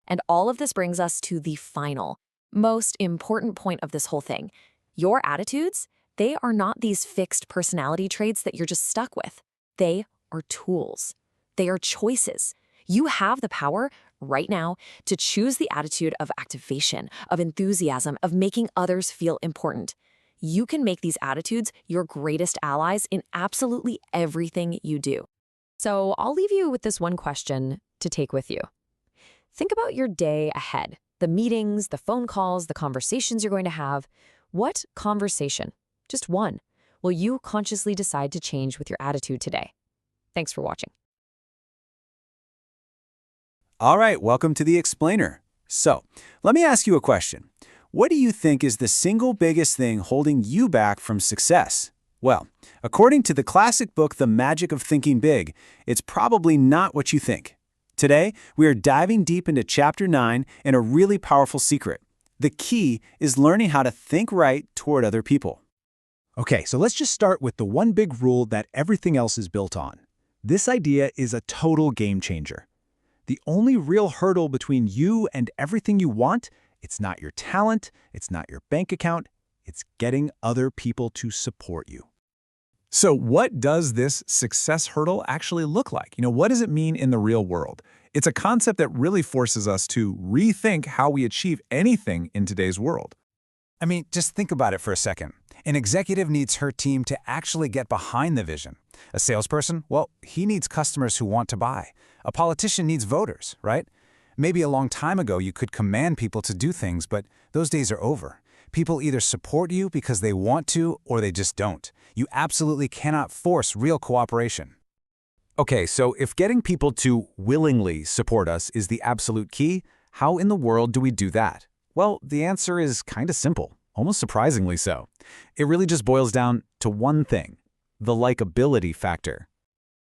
Speaker 2: And all of this brings us to the final, most important point of this whole thing. Your attitudes, they are not these fixed personality traits that you're just stuck with. They are tools. They are choices. You have the power right now to choose the attitude of activation, of enthusiasm, of making others feel important. You can make these attitudes your greatest allies in absolutely everything you do. So I'll leave you with this one question to take with you. Think about your day ahead, the meetings, the phone calls, the conversations you're going to have. What conversation, just one, will you consciously decide to change with your attitude today? Thanks for watching.
Speaker 12: All right, welcome to the Explainer. So, let me ask you a question. What do you think is the single biggest thing holding you back from success? Well, according to the classic book, The Magic of Thinking Big, it's probably not what you think. Today, we are diving deep into Chapter 9 and a really powerful secret. The key is learning how to think right toward other people.
Speaker 5: Okay, so let's just start with the one big rule that everything else is built on. This idea is a total game changer. The only real hurdle between you and everything you want, it's not your talent, it's not your bank account, it's getting other people to support you.
Speaker 6: So what does this success hurdle actually look like? What does it mean in the real world? It's a concept that really forces us to rethink how we achieve anything in today's world.
Speaker 12: I mean, just think about it for a second. An executive needs her team to actually get behind the vision. A salesperson, well, he needs customers who want to buy. A politician needs voters, right? Maybe a long time ago you could command people to do things, but those days are over. People either support you because they want to or they just don't. You absolutely cannot force real cooperation.
Speaker 4: Okay, so if getting people to willingly support us is the absolute key, how in the world do we do that? Well, the answer is kind of simple, almost surprisingly so. It really just boils down to one thing: the likability factor.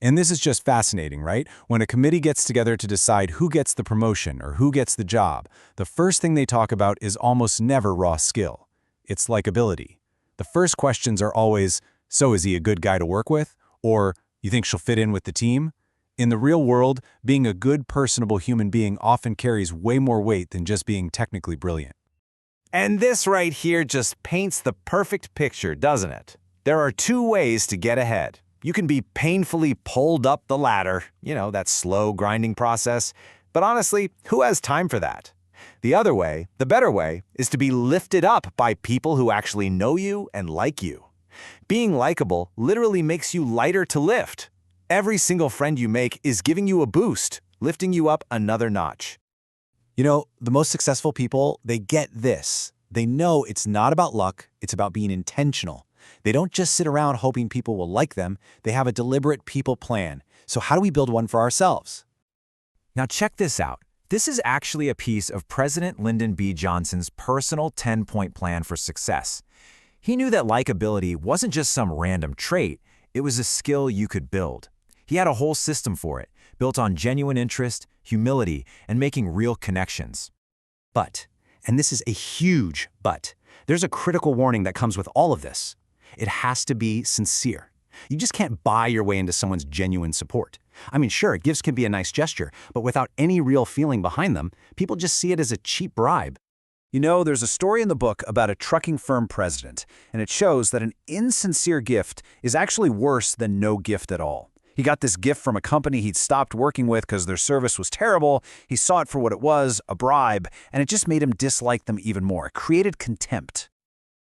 Speaker 12: And this is just fascinating, right? When a committee gets together to decide who gets the promotion or who gets the job, the first thing they talk about is almost never raw skill. It's likability. The first questions are always, so is he a good guy to work with? Or, you think she'll fit in with the team? In the real world, being a good, personable human being often carries way more weight than just being technically brilliant.
Speaker 10: And this right here just paints the perfect picture, doesn't it? There are two ways to get ahead. You can be painfully pulled up the ladder, that slow grinding process. But honestly, who has time for that? The other way, the better way, is to be lifted up by people who actually know you and like you. Being likable literally makes you lighter to lift. Every single friend you make is giving you a boost, lifting you up another notch.
Speaker 12: The most successful people, they get this. They know it's not about luck, it's about being intentional. They don't just sit around hoping people will like them, they have a deliberate people plan. So how do we build one for ourselves?
Speaker 15: Now check this out. This is actually a piece of President Lyndon B. Johnson's personal 10-point plan for success. He knew that likability wasn't just some random trait, it was a skill you could build. He had a whole system for it, built on genuine interest, humility, and making real connections.
Speaker 11: But, and this is a huge but, there's a critical warning that comes with all of this. It has to be sincere. You just can't buy your way into someone's genuine support. I mean, sure, gifts can be a nice gesture, but without any real feeling behind them, people just see it as a cheap bribe.
Speaker 12: There's a story in the book about a trucking firm president, and it shows that an insincere gift is actually worse than no gift at all. He got this gift from a company he'd stopped working with because their service was terrible. He saw it for what it was, a bribe, and it just made him dislike them even more. It created contempt.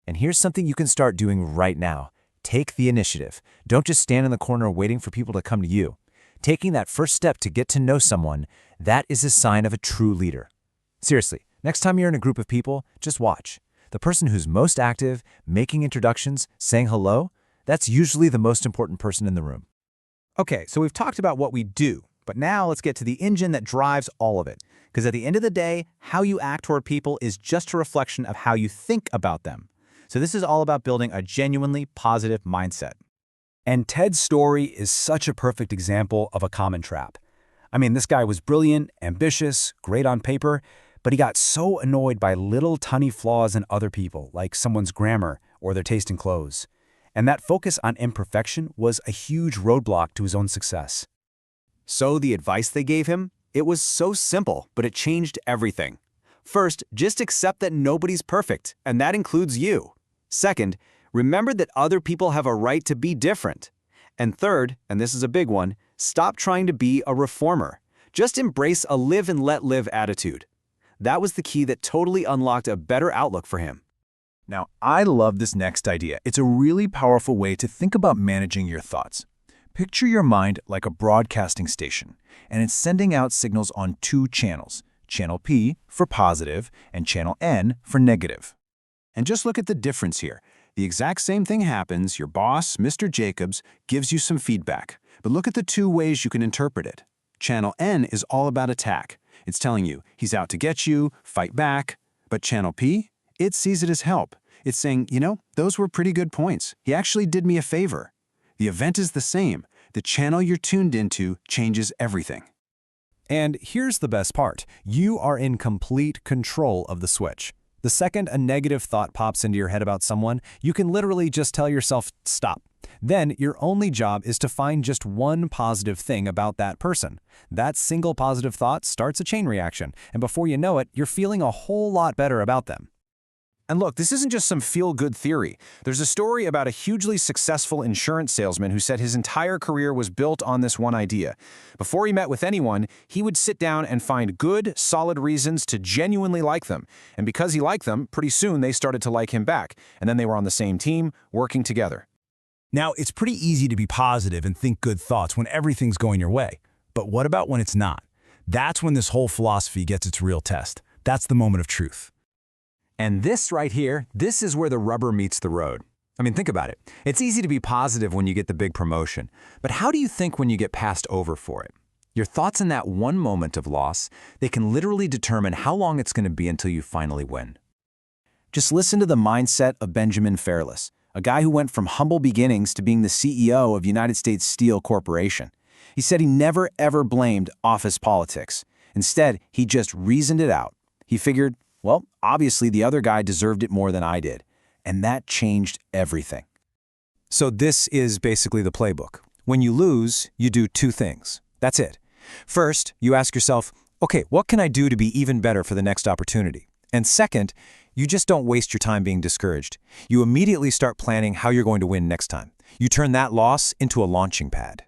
Speaker 15: And here's something you can start doing right now. Take the initiative. Don't just stand in the corner waiting for people to come to you. Taking that first step to get to know someone, that is a sign of a true leader. Seriously, next time you're in a group of people, just watch. The person who's most active, making introductions, saying hello, that's usually the most important person in the room.
Speaker 12: Okay, so we've talked about what we do, but now let's get to the engine that drives all of it. Because at the end of the day, how you act toward people is just a reflection of how you think about them. So this is all about building a genuinely positive mindset. And Ted's story is such a perfect example of a common trap. I mean, this guy was brilliant, ambitious, great on paper, but he got so annoyed by little tiny flaws in other people, like someone's grammar or their taste in clothes. And that focus on imperfection was a huge roadblock to his own success.
Speaker 10: So the advice they gave him? It was so simple, but it changed everything. First, just accept that nobody's perfect, and that includes you. Second, remember that other people have a right to be different. And third, and this is a big one, stop trying to be a reformer. Just embrace a live and let live attitude. That was the key that totally unlocked a better outlook for him.
Speaker 4: Now, I love this next idea. It's a really powerful way to think about managing your thoughts. Picture your mind like a broadcasting station, and it's sending out signals on two channels, channel P for positive and channel N for negative.
Speaker 12: And just look at the difference here. The exact same thing happens. Your boss, Mr. Jacobs, gives you some feedback. But look at the two ways you can interpret it. Channel N is all about attack.
Speaker 8: It's telling you he's out to get you, fight back. But channel P, it sees it as help. It's saying, you know, those were pretty good points. He actually did me a favor. The event is the same. The channel you're tuned into changes everything.
Speaker 4: And here's the best part. You are in complete control of the switch. The second a negative thought pops into your head about someone, you can literally just tell yourself, stop. Then your only job is to find just one positive thing about that person. That single positive thought starts a chain reaction, and before you know it, you're feeling a whole lot better about them.
Speaker 9: And look, this isn't just some feel-good theory. There's a story about a hugely successful insurance salesman who said his entire career was built on this one idea. Before he met with anyone, he would sit down and find good, solid reasons to genuinely like them. And because he liked them, pretty soon they started to like him back. And then they were on the same team, working together.
Speaker 6: Now, it's pretty easy to be positive and think good thoughts when everything's going your way. But what about when it's not? That's when this whole philosophy gets its real test. That's the moment of truth.
Speaker 12: And this right here, this is where the rubber meets the road. I mean, think about it. It's easy to be positive when you get the big promotion, but how do you think when you get passed over for it? Your thoughts in that one moment of loss, they can literally determine how long it's going to be until you finally win.
Speaker 9: Just listen to the mindset of Benjamin Fairless, a guy who went from humble beginnings to being the CEO of United States Steel Corporation. He said he never ever blamed office politics. Instead, he just reasoned it out. He figured, well, obviously the other guy deserved it more than I did. And that changed everything.
Speaker 4: So this is basically the playbook. When you lose, you do two things. That's it. First, you ask yourself, okay, what can I do to be even better for the next opportunity? And second, you just don't waste your time being discouraged. You immediately start planning how you're going to win next time. You turn that loss into a launching pad.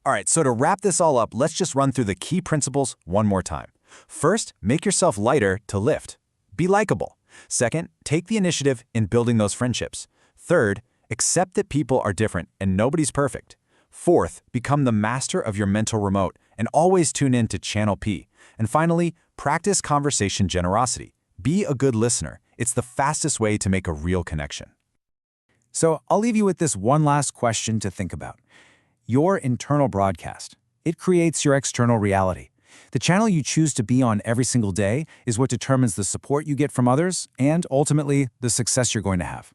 Speaker 12: All right, so to wrap this all up, let's just run through the key principles one more time. First, make yourself lighter to lift. Be likable. Second, take the initiative in building those friendships. Third, accept that people are different and nobody's perfect. Fourth, become the master of your mental remote and always tune in to Channel P. And finally, practice conversation generosity. Be a good listener. It's the fastest way to make a real connection. So I'll leave you with this one last question to think about. Your internal broadcast. It creates your external reality. The channel you choose to be on every single day is what determines the support you get from others and, ultimately, the success you're going to have.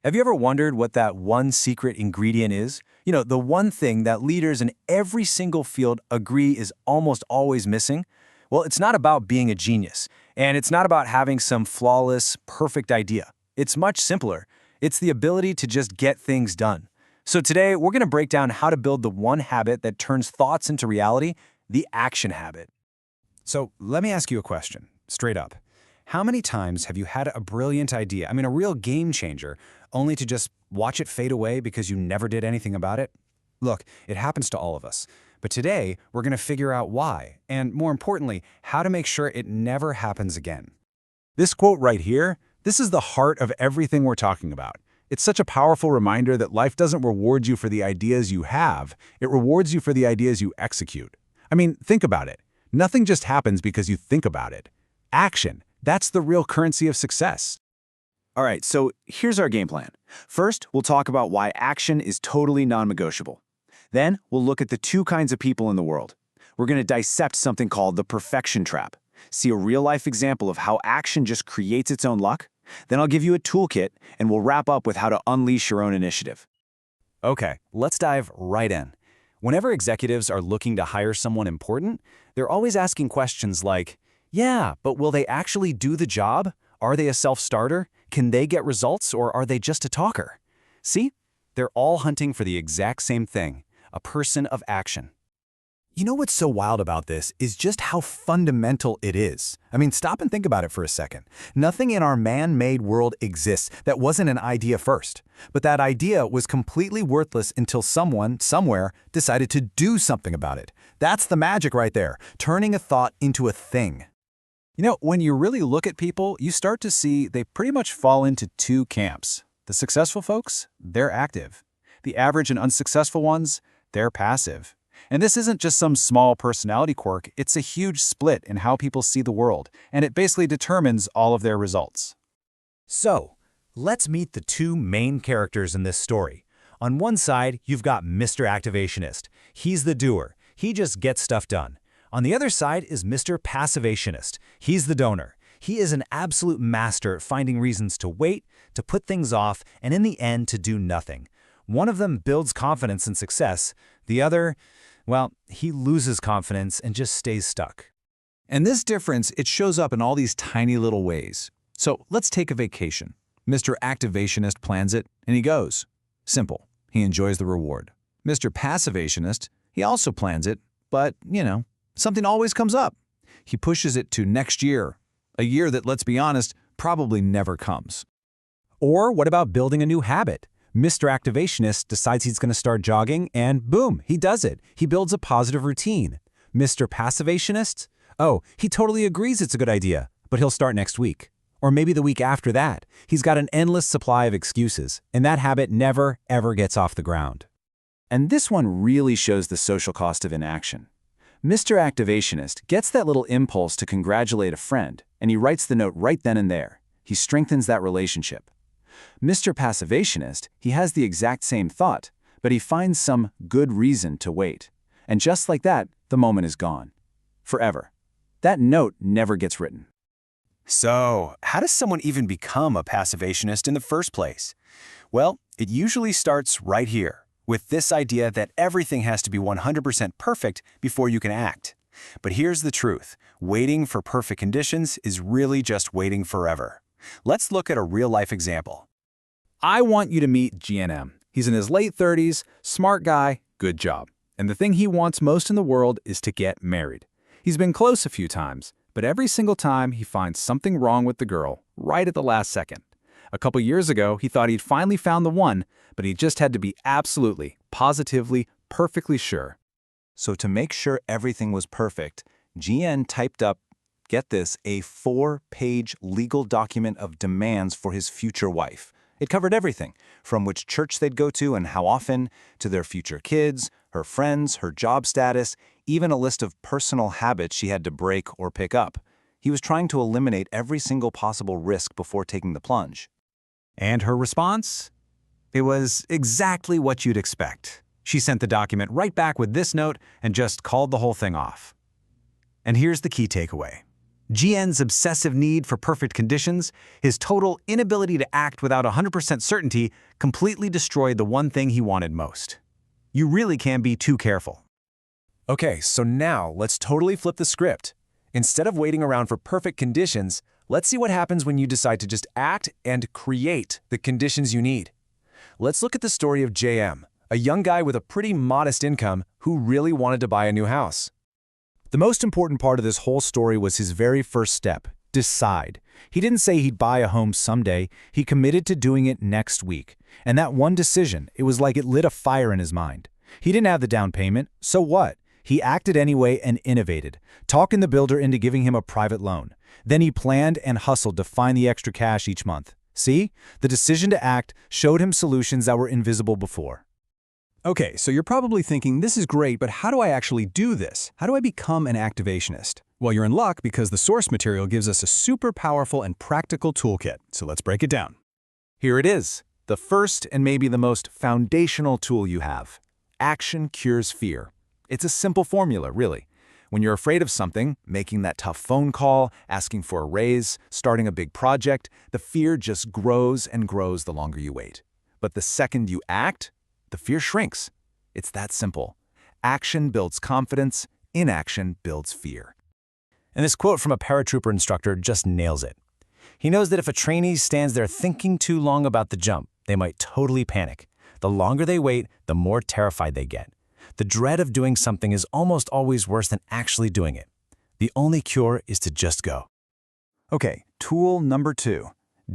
Speaker 4: Have you ever wondered what that one secret ingredient is? You know, the one thing that leaders in every single field agree is almost always missing? Well, it's not about being a genius, and it's not about having some flawless, perfect idea. It's much simpler. It's the ability to just get things done. So today, we're going to break down how to build the one habit that turns thoughts into reality, the action habit. So let me ask you a question, straight up. How many times have you had a brilliant idea, a real game changer, only to just watch it fade away because you never did anything about it? Look, it happens to all of us. But today, we're going to figure out why, and more importantly, how to make sure it never happens again.
Speaker 6: This quote right here, this is the heart of everything we're talking about. It's such a powerful reminder that life doesn't reward you for the ideas you have, it rewards you for the ideas you execute. Think about it. Nothing just happens because you think about it. Action, that's the real currency of success.
Speaker 9: All right, so here's our game plan. First, we'll talk about why action is totally non-negotiable. Then, we'll look at the two kinds of people in the world. We're going to dissect something called the perfection trap, see a real-life example of how action just creates its own luck. Then I'll give you a toolkit, and we'll wrap up with how to unleash your own initiative.
Speaker 4: Okay, let's dive right in. Whenever executives are looking to hire someone important, they're always asking questions like, yeah, but will they actually do the job? Are they a self-starter? Can they get results, or are they just a talker? See? They're all hunting for the exact same thing, a person of action.
Speaker 5: You know what's so wild about this is just how fundamental it is. Stop and think about it for a second. Nothing in our man-made world exists that wasn't an idea first. But that idea was completely worthless until someone, somewhere, decided to do something about it. That's the magic right there, turning a thought into a thing.
Speaker 6: When you really look at people, you start to see they pretty much fall into two camps. The successful folks, they're active. The average and unsuccessful ones, they're passive. And this isn't just some small personality quirk, it's a huge split in how people see the world, and it basically determines all of their results.
Speaker 15: So, let's meet the two main characters in this story. On one side, you've got Mr. Activationist. He's the doer. He just gets stuff done. On the other side is Mr. Passivationist. He's the donor. He is an absolute master at finding reasons to wait, to put things off, and in the end to do nothing. One of them builds confidence and success. The other, well, he loses confidence and just stays stuck.
Speaker 6: And this difference, it shows up in all these tiny little ways. So let's take a vacation. Mr. Activationist plans it, and he goes. Simple. He enjoys the reward. Mr. Passivationist, he also plans it, but, something always comes up. He pushes it to next year, a year that, let's be honest, probably never comes.
Speaker 15: Or what about building a new habit? Mr. Activationist decides he's going to start jogging, and boom, he does it. He builds a positive routine. Mr. Passivationist? Oh, he totally agrees it's a good idea, but he'll start next week. Or maybe the week after that. He's got an endless supply of excuses, and that habit never, ever gets off the ground.
Speaker 12: And this one really shows the social cost of inaction. Mr. Activationist gets that little impulse to congratulate a friend, and he writes the note right then and there. He strengthens that relationship. Mr. Passivationist, he has the exact same thought, but he finds some good reason to wait. And just like that, the moment is gone. Forever. That note never gets written.
Speaker 7: So, how does someone even become a passivationist in the first place? Well, it usually starts right here, with this idea that everything has to be 100% perfect before you can act. But here's the truth. Waiting for perfect conditions is really just waiting forever. Let's look at a real-life example.
Speaker 6: I want you to meet GNM. He's in his late 30s, smart guy, good job. And the thing he wants most in the world is to get married. He's been close a few times, but every single time he finds something wrong with the girl, right at the last second. A couple years ago, he thought he'd finally found the one, but he just had to be absolutely, positively, perfectly sure.
Speaker 12: So to make sure everything was perfect, GN typed up, get this, a 4-page legal document of demands for his future wife. It covered everything, from which church they'd go to and how often, to their future kids, her friends, her job status, even a list of personal habits she had to break or pick up. He was trying to eliminate every single possible risk before taking the plunge.
Speaker 6: And her response? It was exactly what you'd expect. She sent the document right back with this note and just called the whole thing off. And here's the key takeaway. GN's obsessive need for perfect conditions, his total inability to act without 100% certainty, completely destroyed the one thing he wanted most. You really can't be too careful.
Speaker 4: Okay, so now let's totally flip the script. Instead of waiting around for perfect conditions, let's see what happens when you decide to just act and create the conditions you need. Let's look at the story of JM, a young guy with a pretty modest income who really wanted to buy a new house. The most important part of this whole story was his very first step, decide. He didn't say he'd buy a home someday, he committed to doing it next week. And that one decision, it was like it lit a fire in his mind. He didn't have the down payment, so what? He acted anyway and innovated, talking the builder into giving him a private loan. Then he planned and hustled to find the extra cash each month. See? The decision to act showed him solutions that were invisible before.
Speaker 6: Okay, so you're probably thinking, this is great, but how do I actually do this? How do I become an activationist? Well, you're in luck because the source material gives us a super powerful and practical toolkit. So let's break it down.
Speaker 13: Here it is, the first and maybe the most foundational tool you have. Action cures fear. It's a simple formula, really. When you're afraid of something, making that tough phone call, asking for a raise, starting a big project, the fear just grows and grows the longer you wait. But the second you act, the fear shrinks. It's that simple. Action builds confidence, inaction builds fear.
Speaker 15: And this quote from a paratrooper instructor just nails it. He knows that if a trainee stands there thinking too long about the jump, they might totally panic. The longer they wait, the more terrified they get. The dread of doing something is almost always worse than actually doing it. The only cure is to just go.
Speaker 12: Okay, tool number 2.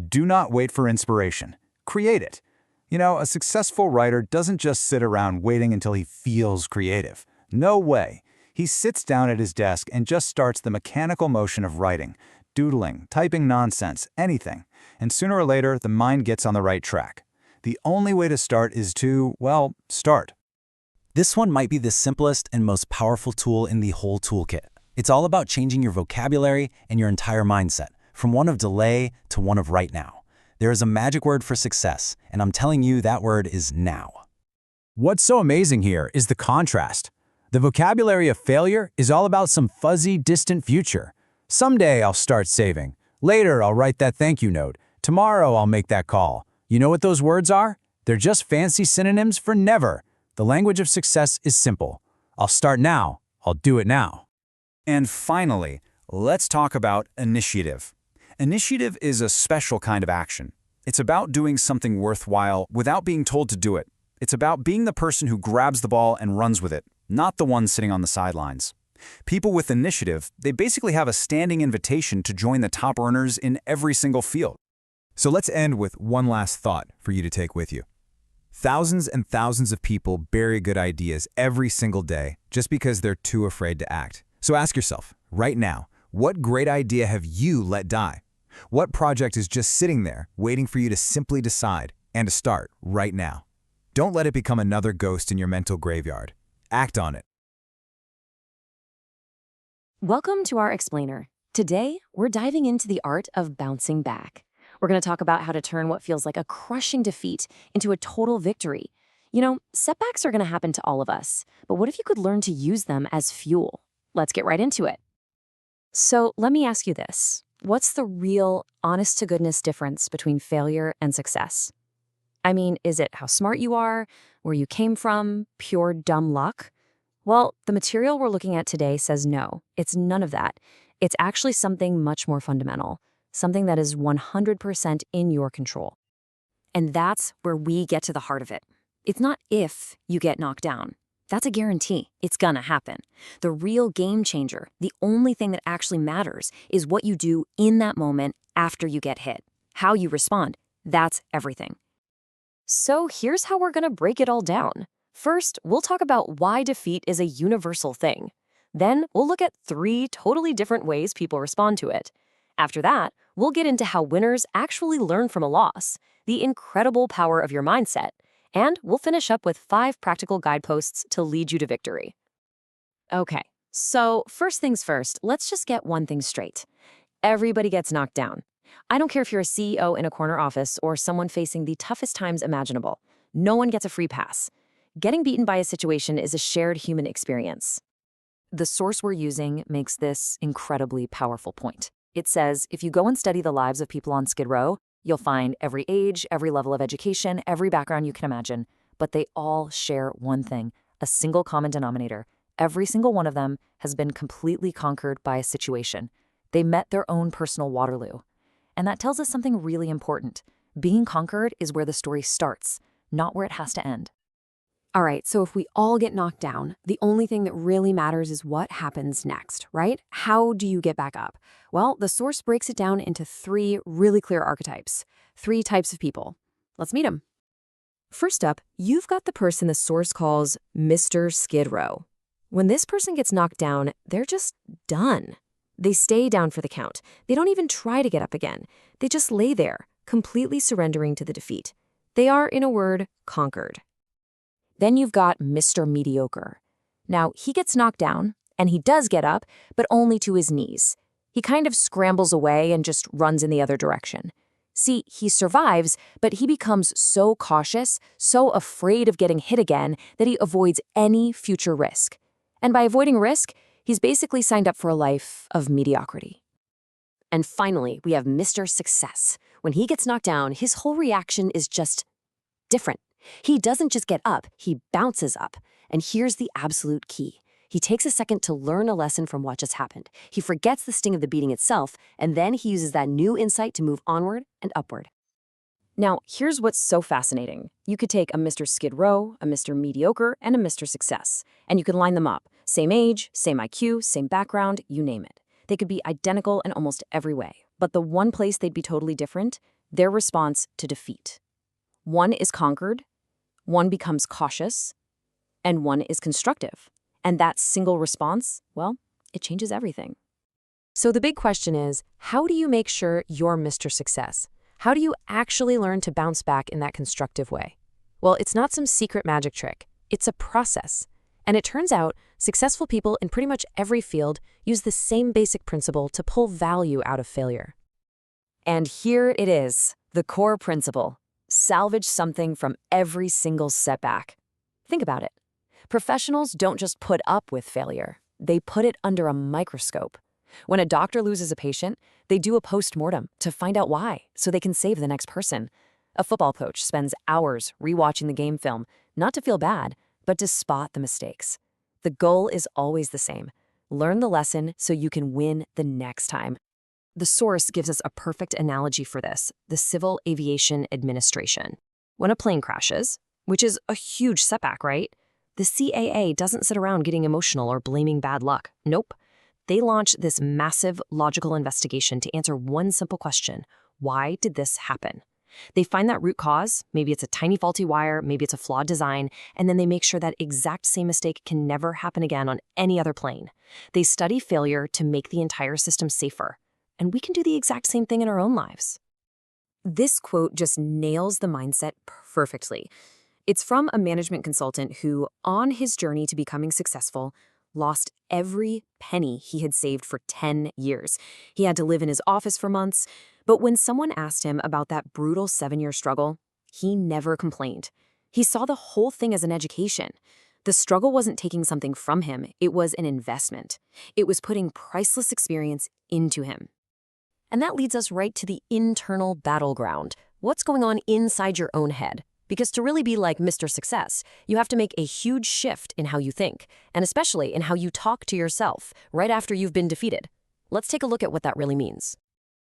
Speaker 12: Do not wait for inspiration. Create it. You know, a successful writer doesn't just sit around waiting until he feels creative. No way. He sits down at his desk and just starts the mechanical motion of writing, doodling, typing nonsense, anything. And sooner or later, the mind gets on the right track. The only way to start is to, well, start.
Speaker 15: This one might be the simplest and most powerful tool in the whole toolkit. It's all about changing your vocabulary and your entire mindset, from one of delay to one of right now. There is a magic word for success, and I'm telling you that word is now.
Speaker 6: What's so amazing here is the contrast.
Speaker 12: The vocabulary of failure is all about some fuzzy, distant future. Someday I'll start saving. Later I'll write that thank you note. Tomorrow I'll make that call. You know what those words are? They're just fancy synonyms for never. The language of success is simple. I'll start now. I'll do it now.
Speaker 10: And finally, let's talk about initiative. Initiative is a special kind of action. It's about doing something worthwhile without being told to do it. It's about being the person who grabs the ball and runs with it, not the one sitting on the sidelines. People with initiative, they basically have a standing invitation to join the top earners in every single field.
Speaker 4: So let's end with one last thought for you to take with you. Thousands and thousands of people bury good ideas every single day just because they're too afraid to act. So ask yourself, right now, what great idea have you let die? What project is just sitting there waiting for you to simply decide and to start right now? Don't let it become another ghost in your mental graveyard. Act on it.
Speaker 3: Welcome to our explainer. Today, we're diving into the art of bouncing back. We're going to talk about how to turn what feels like a crushing defeat into a total victory. You know, setbacks are going to happen to all of us, but what if you could learn to use them as fuel? Let's get right into it. So let me ask you this. What's the real, honest-to-goodness difference between failure and success? I mean, is it how smart you are, where you came from, pure dumb luck? Well, the material we're looking at today says no, it's none of that. It's actually something much more fundamental, something that is 100% in your control. And that's where we get to the heart of it. It's not if you get knocked down. That's a guarantee. It's gonna happen. The real game changer, the only thing that actually matters, is what you do in that moment after you get hit. How you respond, that's everything. So here's how we're gonna break it all down. First, we'll talk about why defeat is a universal thing. Then, we'll look at 3 totally different ways people respond to it. After that, we'll get into how winners actually learn from a loss, the incredible power of your mindset, and we'll finish up with 5 practical guideposts to lead you to victory. Okay, so first things first, let's just get one thing straight. Everybody gets knocked down. I don't care if you're a CEO in a corner office or someone facing the toughest times imaginable. No one gets a free pass. Getting beaten by a situation is a shared human experience. The source we're using makes this incredibly powerful point. It says, if you go and study the lives of people on Skid Row, you'll find every age, every level of education, every background you can imagine, but they all share one thing, a single common denominator. Every single one of them has been completely conquered by a situation. They met their own personal Waterloo. And that tells us something really important. Being conquered is where the story starts, not where it has to end. All right, so if we all get knocked down, the only thing that really matters is what happens next, right? How do you get back up? Well, the source breaks it down into 3 really clear archetypes, 3 types of people. Let's meet them. First up, you've got the person the source calls Mr. Skid Row. When this person gets knocked down, they're just done. They stay down for the count. They don't even try to get up again. They just lay there, completely surrendering to the defeat. They are, in a word, conquered. Then you've got Mr. Mediocre. Now, he gets knocked down, and he does get up, but only to his knees. He kind of scrambles away and just runs in the other direction. See, he survives, but he becomes so cautious, so afraid of getting hit again, that he avoids any future risk. And by avoiding risk, he's basically signed up for a life of mediocrity. And finally, we have Mr. Success. When he gets knocked down, his whole reaction is just different. He doesn't just get up, he bounces up. And here's the absolute key. He takes a second to learn a lesson from what just happened. He forgets the sting of the beating itself, and then he uses that new insight to move onward and upward. Now, here's what's so fascinating. You could take a Mr. Skid Row, a Mr. Mediocre, and a Mr. Success, and you could line them up. Same age, same IQ, same background, you name it. They could be identical in almost every way. But the one place they'd be totally different, their response to defeat. One is conquered, one becomes cautious, and one is constructive. And that single response, well, it changes everything. So the big question is, how do you make sure you're Mr. Success? How do you actually learn to bounce back in that constructive way? Well, it's not some secret magic trick. It's a process. And it turns out successful people in pretty much every field use the same basic principle to pull value out of failure. And here it is, the core principle. Salvage something from every single setback. Think about it.
Speaker 2: Professionals don't just put up with failure. They put it under a microscope. When a doctor loses a patient, they do a post-mortem to find out why, so they can save the next person. A football coach spends hours rewatching the game film, not to feel bad, but to spot the mistakes. The goal is always the same. Learn the lesson so you can win the next time. The source gives us a perfect analogy for this, the Civil Aviation Administration. When a plane crashes, which is a huge setback, right? The CAA doesn't sit around getting emotional or blaming bad luck. Nope. They launch this massive logical investigation to answer one simple question: why did this happen? They find that root cause, maybe it's a tiny faulty wire, maybe it's a flawed design, and then they make sure that exact same mistake can never happen again on any other plane. They study failure to make the entire system safer. And we can do the exact same thing in our own lives. This quote just nails the mindset perfectly. It's from a management consultant who, on his journey to becoming successful, lost every penny he had saved for 10 years. He had to live in his office for months, but when someone asked him about that brutal 7-year struggle, he never complained. He saw the whole thing as an education. The struggle wasn't taking something from him, it was an investment. It was putting priceless experience into him. And that leads us right to the internal battleground. What's going on inside your own head? Because to really be like Mr. Success, you have to make a huge shift in how you think, and especially in how you talk to yourself right after you've been defeated. Let's take a look at what that really means.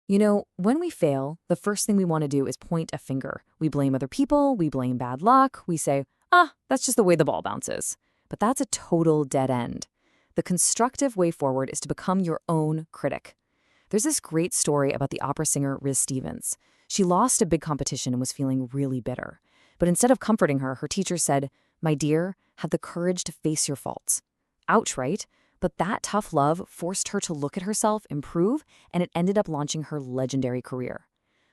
Speaker 2: You know, when we fail, the first thing we want to do is point a finger. We blame other people, we blame bad luck, we say, that's just the way the ball bounces. But that's a total dead end. The constructive way forward is to become your own critic. There's this great story about the opera singer Riz Stevens. She lost a big competition and was feeling really bitter. But instead of comforting her, her teacher said, "My dear, have the courage to face your faults." Ouch, right? But that tough love forced her to look at herself, improve, and it ended up launching her legendary career.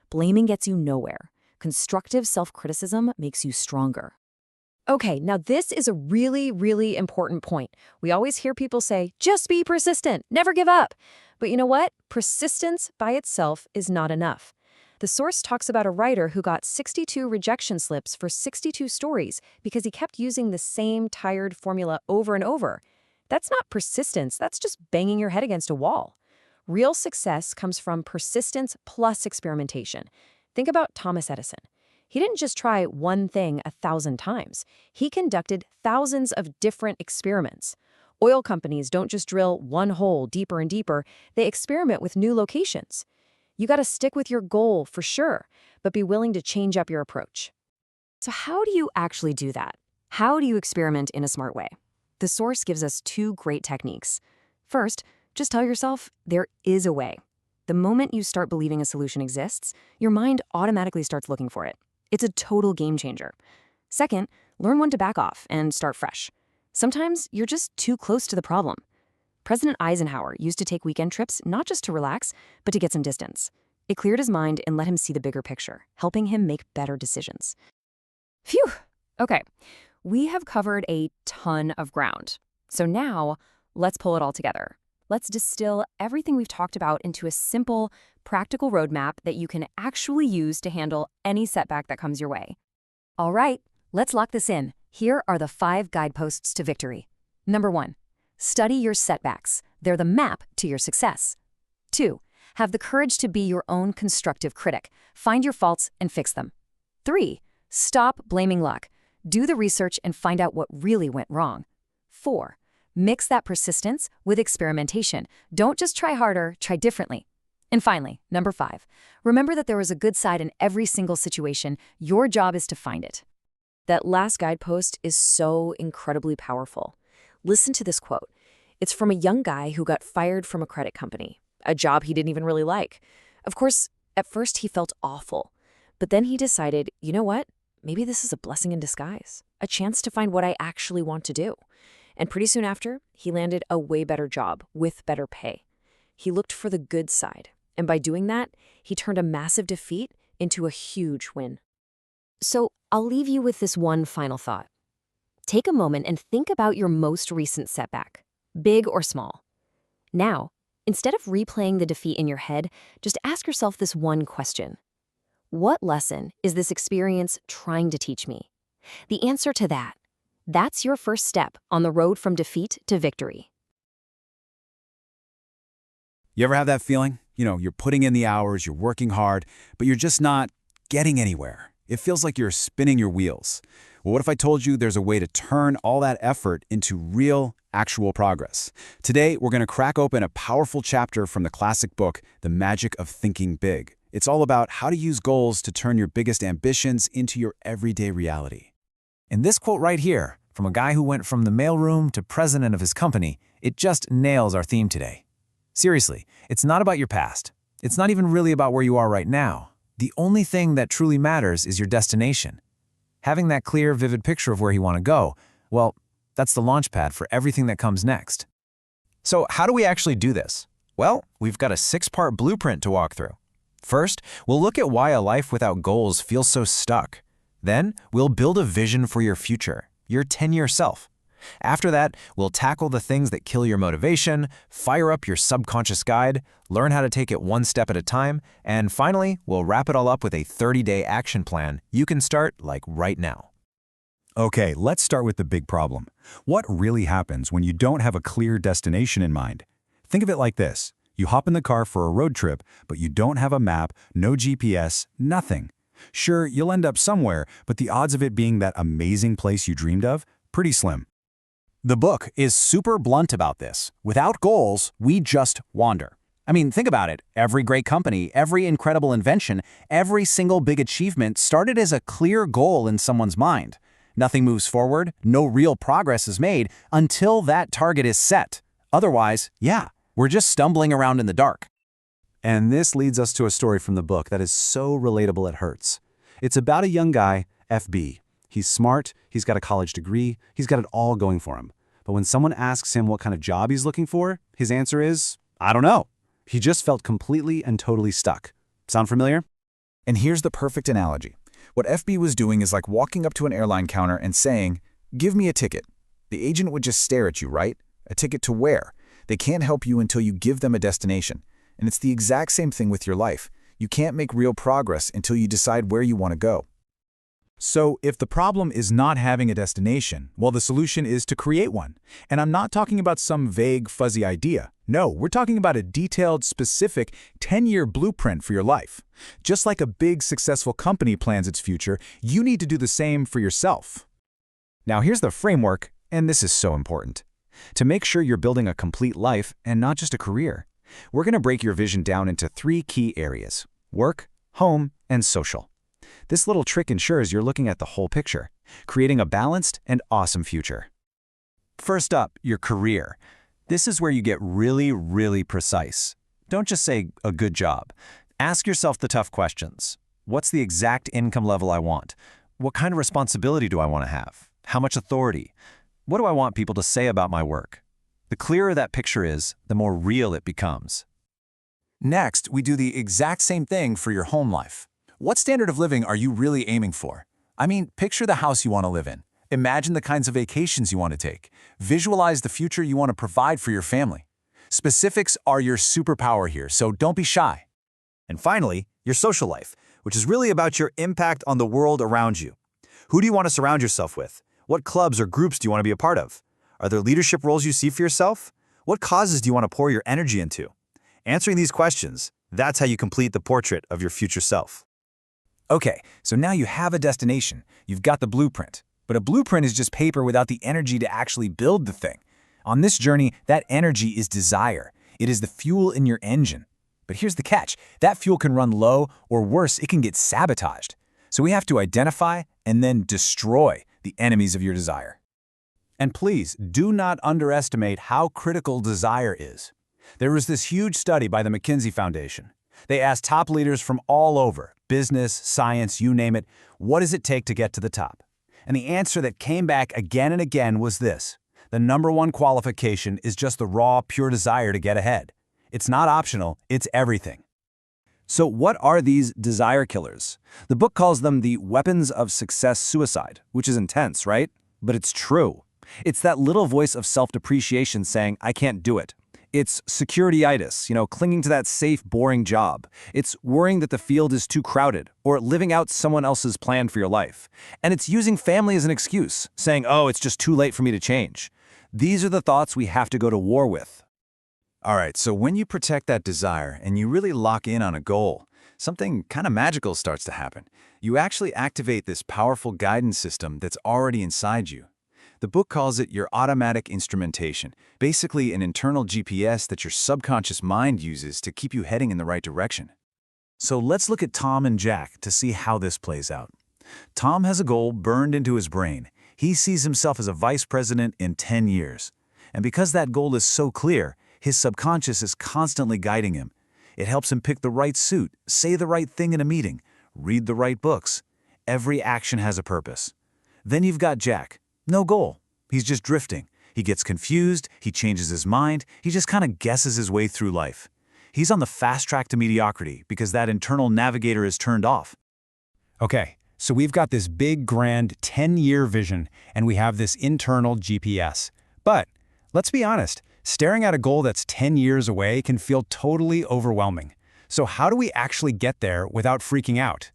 Speaker 2: Blaming gets you nowhere. Constructive self-criticism makes you stronger. Okay, now this is a really, really important point. We always hear people say, just be persistent, never give up. But you know what? Persistence by itself is not enough. The source talks about a writer who got 62 rejection slips for 62 stories because he kept using the same tired formula over and over. That's not persistence, that's just banging your head against a wall. Real success comes from persistence plus experimentation. Think about Thomas Edison. He didn't just try one thing 1,000 times. He conducted thousands of different experiments. Oil companies don't just drill one hole deeper and deeper, they experiment with new locations. You got to stick with your goal for sure, but be willing to change up your approach. So how do you actually do that? How do you experiment in a smart way? The source gives us 2 great techniques. First, just tell yourself there is a way. The moment you start believing a solution exists, your mind automatically starts looking for it. It's a total game changer. Second, learn when to back off and start fresh. Sometimes you're just too close to the problem. President Eisenhower used to take weekend trips not just to relax, but to get some distance. It cleared his mind and let him see the bigger picture, helping him make better decisions. Phew! Okay, we have covered a ton of ground. So now, let's pull it all together. Let's distill everything we've talked about into a simple, practical roadmap that you can actually use to handle any setback that comes your way. All right, let's lock this in. Here are the 5 guideposts to victory. Number 1, study your setbacks. They're the map to your success. 2, have the courage to be your own constructive critic. Find your faults and fix them. 3, stop blaming luck. Do the research and find out what really went wrong. 4, mix that persistence with experimentation. Don't just try harder, try differently. And finally, number 5, remember that there is a good side in every single situation. Your job is to find it. That last guidepost is so incredibly powerful. Listen to this quote. It's from a young guy who got fired from a credit company, a job he didn't even really like. Of course, at first he felt awful, but then he decided, you know what? Maybe this is a blessing in disguise, a chance to find what I actually want to do. And pretty soon after, he landed a way better job with better pay. He looked for the good side, and by doing that, he turned a massive defeat into a huge win. So I'll leave you with this one final thought. Take a moment and think about your most recent setback, big or small. Now, instead of replaying the defeat in your head, just ask yourself this one question. What lesson is this experience trying to teach me? The answer to that, That's your first step on the road from defeat to victory.
Speaker 12: You ever have that feeling? You're putting in the hours, you're working hard, but you're just not getting anywhere. It feels like you're spinning your wheels. Well, what if I told you there's a way to turn all that effort into real, actual progress? Today, we're going to crack open a powerful chapter from the classic book, The Magic of Thinking Big. It's all about how to use goals to turn your biggest ambitions into your everyday reality.
Speaker 11: And this quote right here, from a guy who went from the mailroom to president of his company, it just nails our theme today. Seriously, it's not about your past. It's not even really about where you are right now. The only thing that truly matters is your destination. Having that clear, vivid picture of where you want to go, well, that's the launch pad for everything that comes next.
Speaker 7: So how do we actually do this? Well, we've got a 6-part blueprint to walk through. First, we'll look at why a life without goals feels so stuck. Then, we'll build a vision for your future, your 10-year self. After that, we'll tackle the things that kill your motivation, fire up your subconscious guide, learn how to take it one step at a time, and finally, we'll wrap it all up with a 30-day action plan you can start like right now.
Speaker 6: Okay, let's start with the big problem. What really happens when you don't have a clear destination in mind? Think of it like this. You hop in the car for a road trip, but you don't have a map, no GPS, nothing. Sure, you'll end up somewhere, but the odds of it being that amazing place you dreamed of? Pretty slim.
Speaker 12: The book is super blunt about this. Without goals, we just wander. I mean, think about it. Every great company, every incredible invention, every single big achievement started as a clear goal in someone's mind. Nothing moves forward, no real progress is made until that target is set. Otherwise, yeah, we're just stumbling around in the dark.
Speaker 6: And this leads us to a story from the book that is so relatable it hurts. It's about a young guy, FB. He's smart, he's got a college degree, he's got it all going for him. But when someone asks him what kind of job he's looking for, his answer is, I don't know. He just felt completely and totally stuck. Sound familiar?
Speaker 10: And here's the perfect analogy. What FB was doing is like walking up to an airline counter and saying, "Give me a ticket." The agent would just stare at you, right? A ticket to where? They can't help you until you give them a destination. And it's the exact same thing with your life. You can't make real progress until you decide where you want to go.
Speaker 6: So if the problem is not having a destination, well, the solution is to create one. And I'm not talking about some vague, fuzzy idea. No, we're talking about a detailed, specific 10-year blueprint for your life. Just like a big, successful company plans its future, you need to do the same for yourself.
Speaker 7: Now here's the framework, and this is so important. To make sure you're building a complete life and not just a career, we're going to break your vision down into 3 key areas: work, home, and social. This little trick ensures you're looking at the whole picture, creating a balanced and awesome future. First up, your career. This is where you get really, really precise. Don't just say a good job. Ask yourself the tough questions. What's the exact income level I want? What kind of responsibility do I want to have? How much authority? What do I want people to say about my work? The clearer that picture is, the more real it becomes.
Speaker 12: Next, we do the exact same thing for your home life. What standard of living are you really aiming for? I mean, picture the house you want to live in. Imagine the kinds of vacations you want to take. Visualize the future you want to provide for your family. Specifics are your superpower here, so don't be shy.
Speaker 15: And finally, your social life, which is really about your impact on the world around you. Who do you want to surround yourself with? What clubs or groups do you want to be a part of? Are there leadership roles you see for yourself? What causes do you want to pour your energy into? Answering these questions, that's how you complete the portrait of your future self.
Speaker 11: Okay, so now you have a destination. You've got the blueprint. But a blueprint is just paper without the energy to actually build the thing. On this journey, that energy is desire. It is the fuel in your engine. But here's the catch. That fuel can run low, or worse, it can get sabotaged. So we have to identify and then destroy the enemies of your desire.
Speaker 12: And please, do not underestimate how critical desire is. There was this huge study by the McKinsey Foundation. They asked top leaders from all over, business, science, you name it, what does it take to get to the top? And the answer that came back again and again was this: the #1 qualification is just the raw, pure desire to get ahead. It's not optional, it's everything. So what are these desire killers? The book calls them the weapons of success suicide, which is intense, right? But it's true. It's that little voice of self-depreciation saying, I can't do it. It's securityitis, clinging to that safe, boring job. It's worrying that the field is too crowded, or living out someone else's plan for your life. And it's using family as an excuse, saying, oh, it's just too late for me to change. These are the thoughts we have to go to war with.
Speaker 6: All right, so when you protect that desire and you really lock in on a goal, something kind of magical starts to happen. You actually activate this powerful guidance system that's already inside you. The book calls it your automatic instrumentation, basically an internal GPS that your subconscious mind uses to keep you heading in the right direction. So let's look at Tom and Jack to see how this plays out. Tom has a goal burned into his brain. He sees himself as a vice president in 10 years. And because that goal is so clear, his subconscious is constantly guiding him. It helps him pick the right suit, say the right thing in a meeting, read the right books. Every action has a purpose. Then you've got Jack. No goal. He's just drifting. He gets confused, he changes his mind, he just kind of guesses his way through life. He's on the fast track to mediocrity because that internal navigator is turned off.
Speaker 5: Okay, so we've got this big, grand 10-year vision, and we have this internal GPS. But let's be honest, staring at a goal that's 10 years away can feel totally overwhelming. So how do we actually get there without freaking out?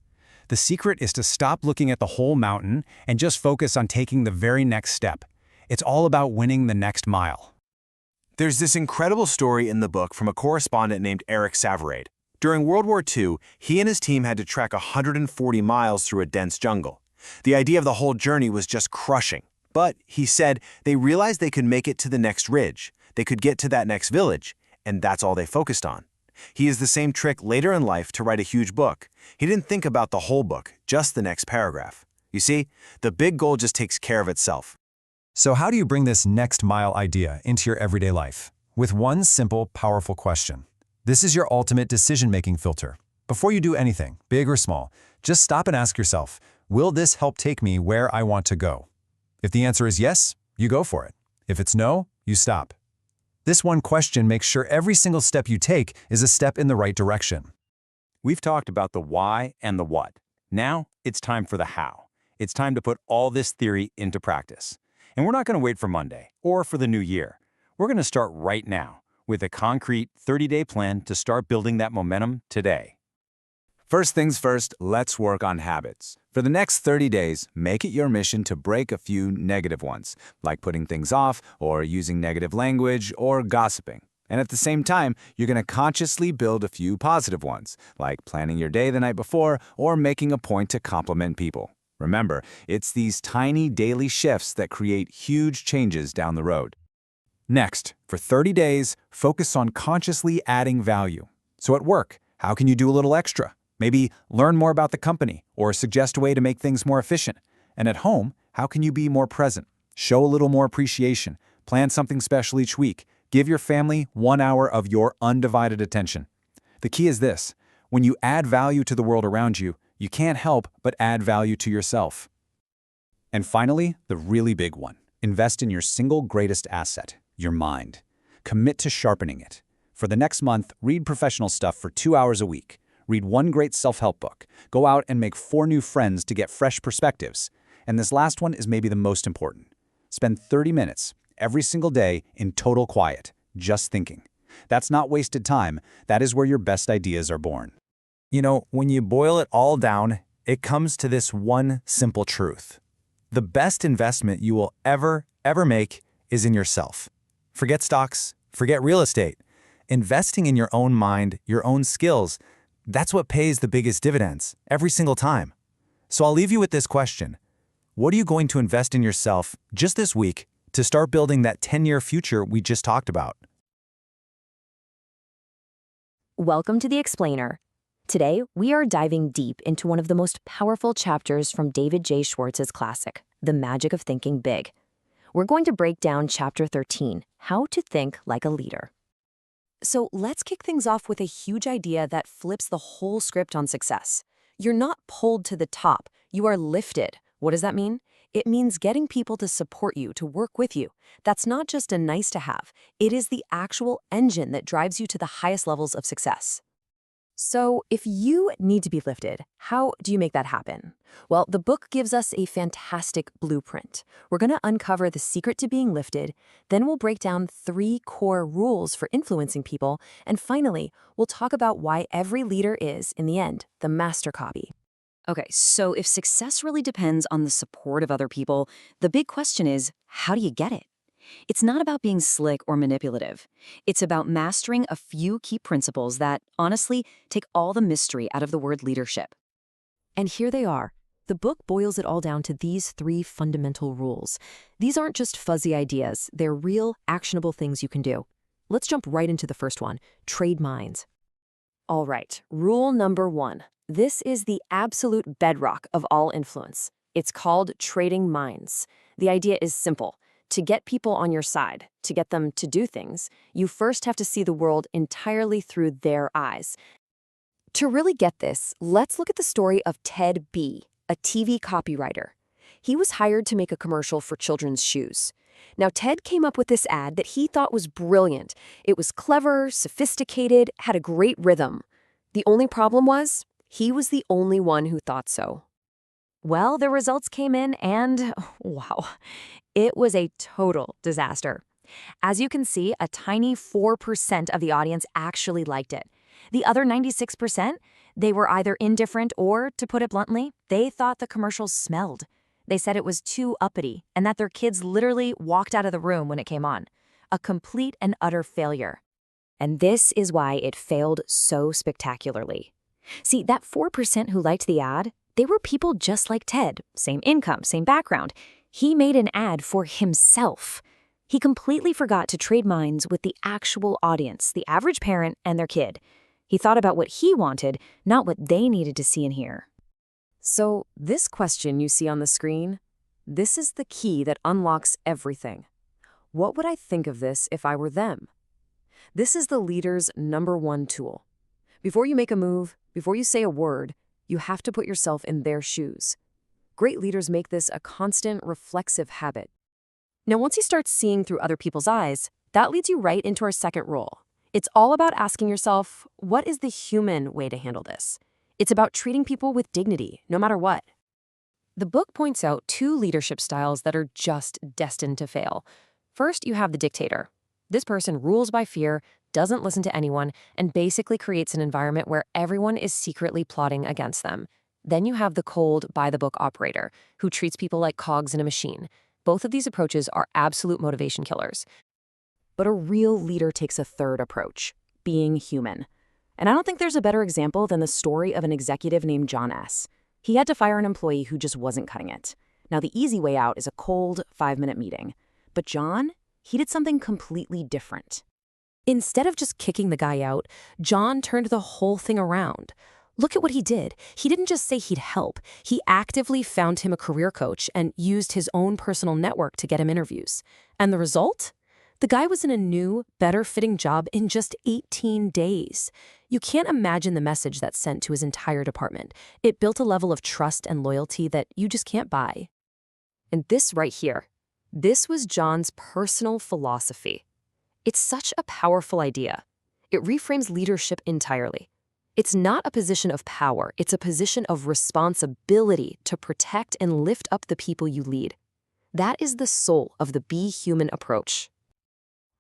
Speaker 5: The secret is to stop looking at the whole mountain and just focus on taking the very next step. It's all about winning the next mile.
Speaker 14: There's this incredible story in the book from a correspondent named Eric Savarade. During World War II, he and his team had to trek 140 miles through a dense jungle. The idea of the whole journey was just crushing. But, he said, they realized they could make it to the next ridge. They could get to that next village, and that's all they focused on. He used the same trick later in life to write a huge book. He didn't think about the whole book, just the next paragraph. You see, the big goal just takes care of itself.
Speaker 6: So how do you bring this next mile idea into your everyday life? With one simple, powerful question. This is your ultimate decision-making filter. Before you do anything, big or small, just stop and ask yourself, will this help take me where I want to go? If the answer is yes, you go for it. If it's no, you stop. This one question makes sure every single step you take is a step in the right direction.
Speaker 12: We've talked about the why and the what. Now, it's time for the how. It's time to put all this theory into practice. And we're not going to wait for Monday or for the new year. We're going to start right now with a concrete 30-day plan to start building that momentum today.
Speaker 6: First things first, let's work on habits. For the next 30 days, make it your mission to break a few negative ones, like putting things off, or using negative language, or gossiping. And at the same time, you're going to consciously build a few positive ones, like planning your day the night before, or making a point to compliment people. Remember, it's these tiny daily shifts that create huge changes down the road. Next, for 30 days, focus on consciously adding value. So at work, how can you do a little extra? Maybe learn more about the company or suggest a way to make things more efficient. And at home, how can you be more present? Show a little more appreciation. Plan something special each week. Give your family 1 hour of your undivided attention. The key is this: when you add value to the world around you, you can't help but add value to yourself. And finally, the really big one. Invest in your single greatest asset, your mind. Commit to sharpening it. For the next month, read professional stuff for 2 hours a week. Read one great self-help book. Go out and make 4 new friends to get fresh perspectives. And this last one is maybe the most important. Spend 30 minutes every single day in total quiet, just thinking. That's not wasted time. That is where your best ideas are born.
Speaker 12: You know, when you boil it all down, it comes to this one simple truth. The best investment you will ever make is in yourself. Forget stocks, forget real estate. Investing in your own mind, your own skills, that's what pays the biggest dividends every single time. So I'll leave you with this question. What are you going to invest in yourself just this week to start building that 10-year future we just talked about?
Speaker 2: Welcome to The Explainer. Today, we are diving deep into one of the most powerful chapters from David J. Schwartz's classic, The Magic of Thinking Big. We're going to break down Chapter 13, How to Think Like a Leader. So let's kick things off with a huge idea that flips the whole script on success. You're not pulled to the top, you are lifted. What does that mean? It means getting people to support you, to work with you. That's not just a nice to have, it is the actual engine that drives you to the highest levels of success.
Speaker 3: So, if you need to be lifted, how do you make that happen? Well, the book gives us a fantastic blueprint. We're going to uncover the secret to being lifted, then we'll break down 3 core rules for influencing people, and finally, we'll talk about why every leader is, in the end, the master copy.
Speaker 2: Okay, so if success really depends on the support of other people, the big question is, how do you get it? It's not about being slick or manipulative. It's about mastering a few key principles that, honestly, take all the mystery out of the word leadership.
Speaker 3: And here they are. The book boils it all down to these 3 fundamental rules. These aren't just fuzzy ideas, they're real, actionable things you can do. Let's jump right into the first one, trade minds. All right, rule number 1. This is the absolute bedrock of all influence. It's called trading minds. The idea is simple. To get people on your side, to get them to do things, you first have to see the world entirely through their eyes. To really get this, let's look at the story of Ted B., a TV copywriter. He was hired to make a commercial for children's shoes. Now, Ted came up with this ad that he thought was brilliant. It was clever, sophisticated, had a great rhythm. The only problem was, he was the only one who thought so. Well, the results came in and, wow, it was a total disaster. As you can see, a tiny 4% of the audience actually liked it. The other 96%, they were either indifferent or, to put it bluntly, they thought the commercials smelled. They said it was too uppity and that their kids literally walked out of the room when it came on. A complete and utter failure. And this is why it failed so spectacularly. See, that 4% who liked the ad, they were people just like Ted, same income, same background. He made an ad for himself. He completely forgot to trade minds with the actual audience, the average parent and their kid. He thought about what he wanted, not what they needed to see and hear. So, this question you see on the screen, this is the key that unlocks everything. What would I think of this if I were them? This is the leader's #1 tool. Before you make a move, before you say a word, you have to put yourself in their shoes. Great leaders make this a constant, reflexive habit. Now, once you start seeing through other people's eyes, that leads you right into our second rule. It's all about asking yourself, what is the human way to handle this? It's about treating people with dignity, no matter what. The book points out 2 leadership styles that are just destined to fail. First, you have the dictator. This person rules by fear, doesn't listen to anyone, and basically creates an environment where everyone is secretly plotting against them. Then you have the cold, by-the-book operator, who treats people like cogs in a machine. Both of these approaches are absolute motivation killers. But a real leader takes a third approach, being human. And I don't think there's a better example than the story of an executive named John S. He had to fire an employee who just wasn't cutting it. Now, the easy way out is a cold, 5-minute meeting. But John, he did something completely different. Instead of just kicking the guy out, John turned the whole thing around. Look at what he did. He didn't just say he'd help. He actively found him a career coach and used his own personal network to get him interviews. And the result? The guy was in a new, better-fitting job in just 18 days. You can't imagine the message that sent to his entire department. It built a level of trust and loyalty that you just can't buy. And this right here, this was John's personal philosophy. It's such a powerful idea. It reframes leadership entirely. It's not a position of power, it's a position of responsibility to protect and lift up the people you lead. That is the soul of the Be Human approach.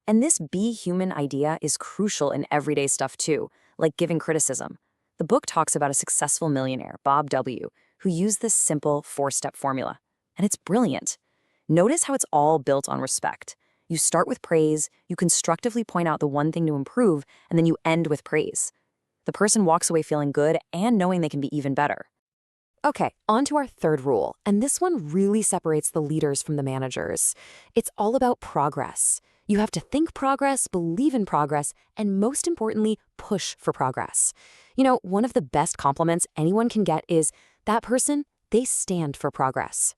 Speaker 3: And this Be Human idea is crucial in everyday stuff too, like giving criticism. The book talks about a successful millionaire, Bob W., who used this simple 4-step formula. And it's brilliant. Notice how it's all built on respect. You start with praise, you constructively point out the one thing to improve, and then you end with praise. The person walks away feeling good and knowing they can be even better. Okay, on to our third rule, and this one really separates the leaders from the managers. It's all about progress. You have to think progress, believe in progress, and most importantly, push for progress. You know, one of the best compliments anyone can get is, that person, they stand for progress.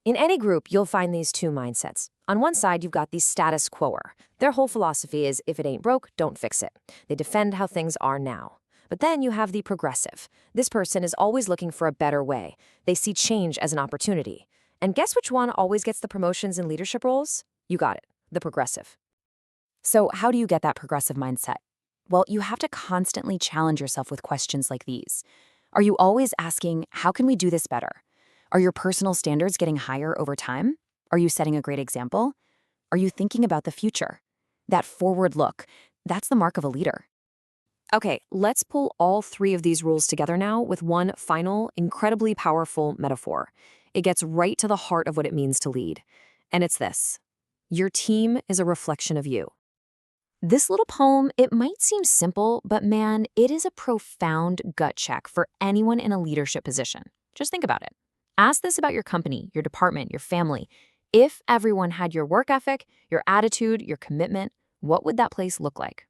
Speaker 3: In any group, you'll find these 2 mindsets. On one side, you've got the status quoer. Their whole philosophy is, if it ain't broke, don't fix it. They defend how things are now. But then you have the progressive. This person is always looking for a better way. They see change as an opportunity. And guess which one always gets the promotions in leadership roles? You got it, the progressive. So how do you get that progressive mindset?
Speaker 2: Well, you have to constantly challenge yourself with questions like these. Are you always asking, how can we do this better? Are your personal standards getting higher over time? Are you setting a great example? Are you thinking about the future? That forward look, that's the mark of a leader. Okay, let's pull all three of these rules together now with one final, incredibly powerful metaphor. It gets right to the heart of what it means to lead. And it's this: your team is a reflection of you. This little poem, it might seem simple, but man, it is a profound gut check for anyone in a leadership position. Just think about it. Ask this about your company, your department, your family. If everyone had your work ethic, your attitude, your commitment, what would that place look like?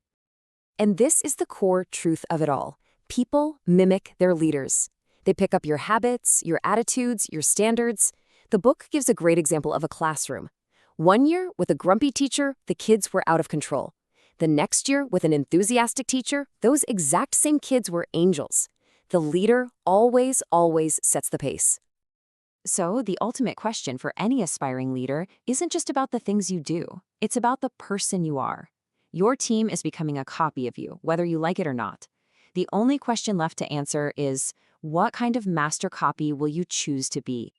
Speaker 2: And this is the core truth of it all. People mimic their leaders. They pick up your habits, your attitudes, your standards. The book gives a great example of a classroom. One year, with a grumpy teacher, the kids were out of control. The next year, with an enthusiastic teacher, those exact same kids were angels. The leader always sets the pace. So, the ultimate question for any aspiring leader isn't just about the things you do. It's about the person you are. Your team is becoming a copy of you, whether you like it or not. The only question left to answer is, what kind of master copy will you choose to be?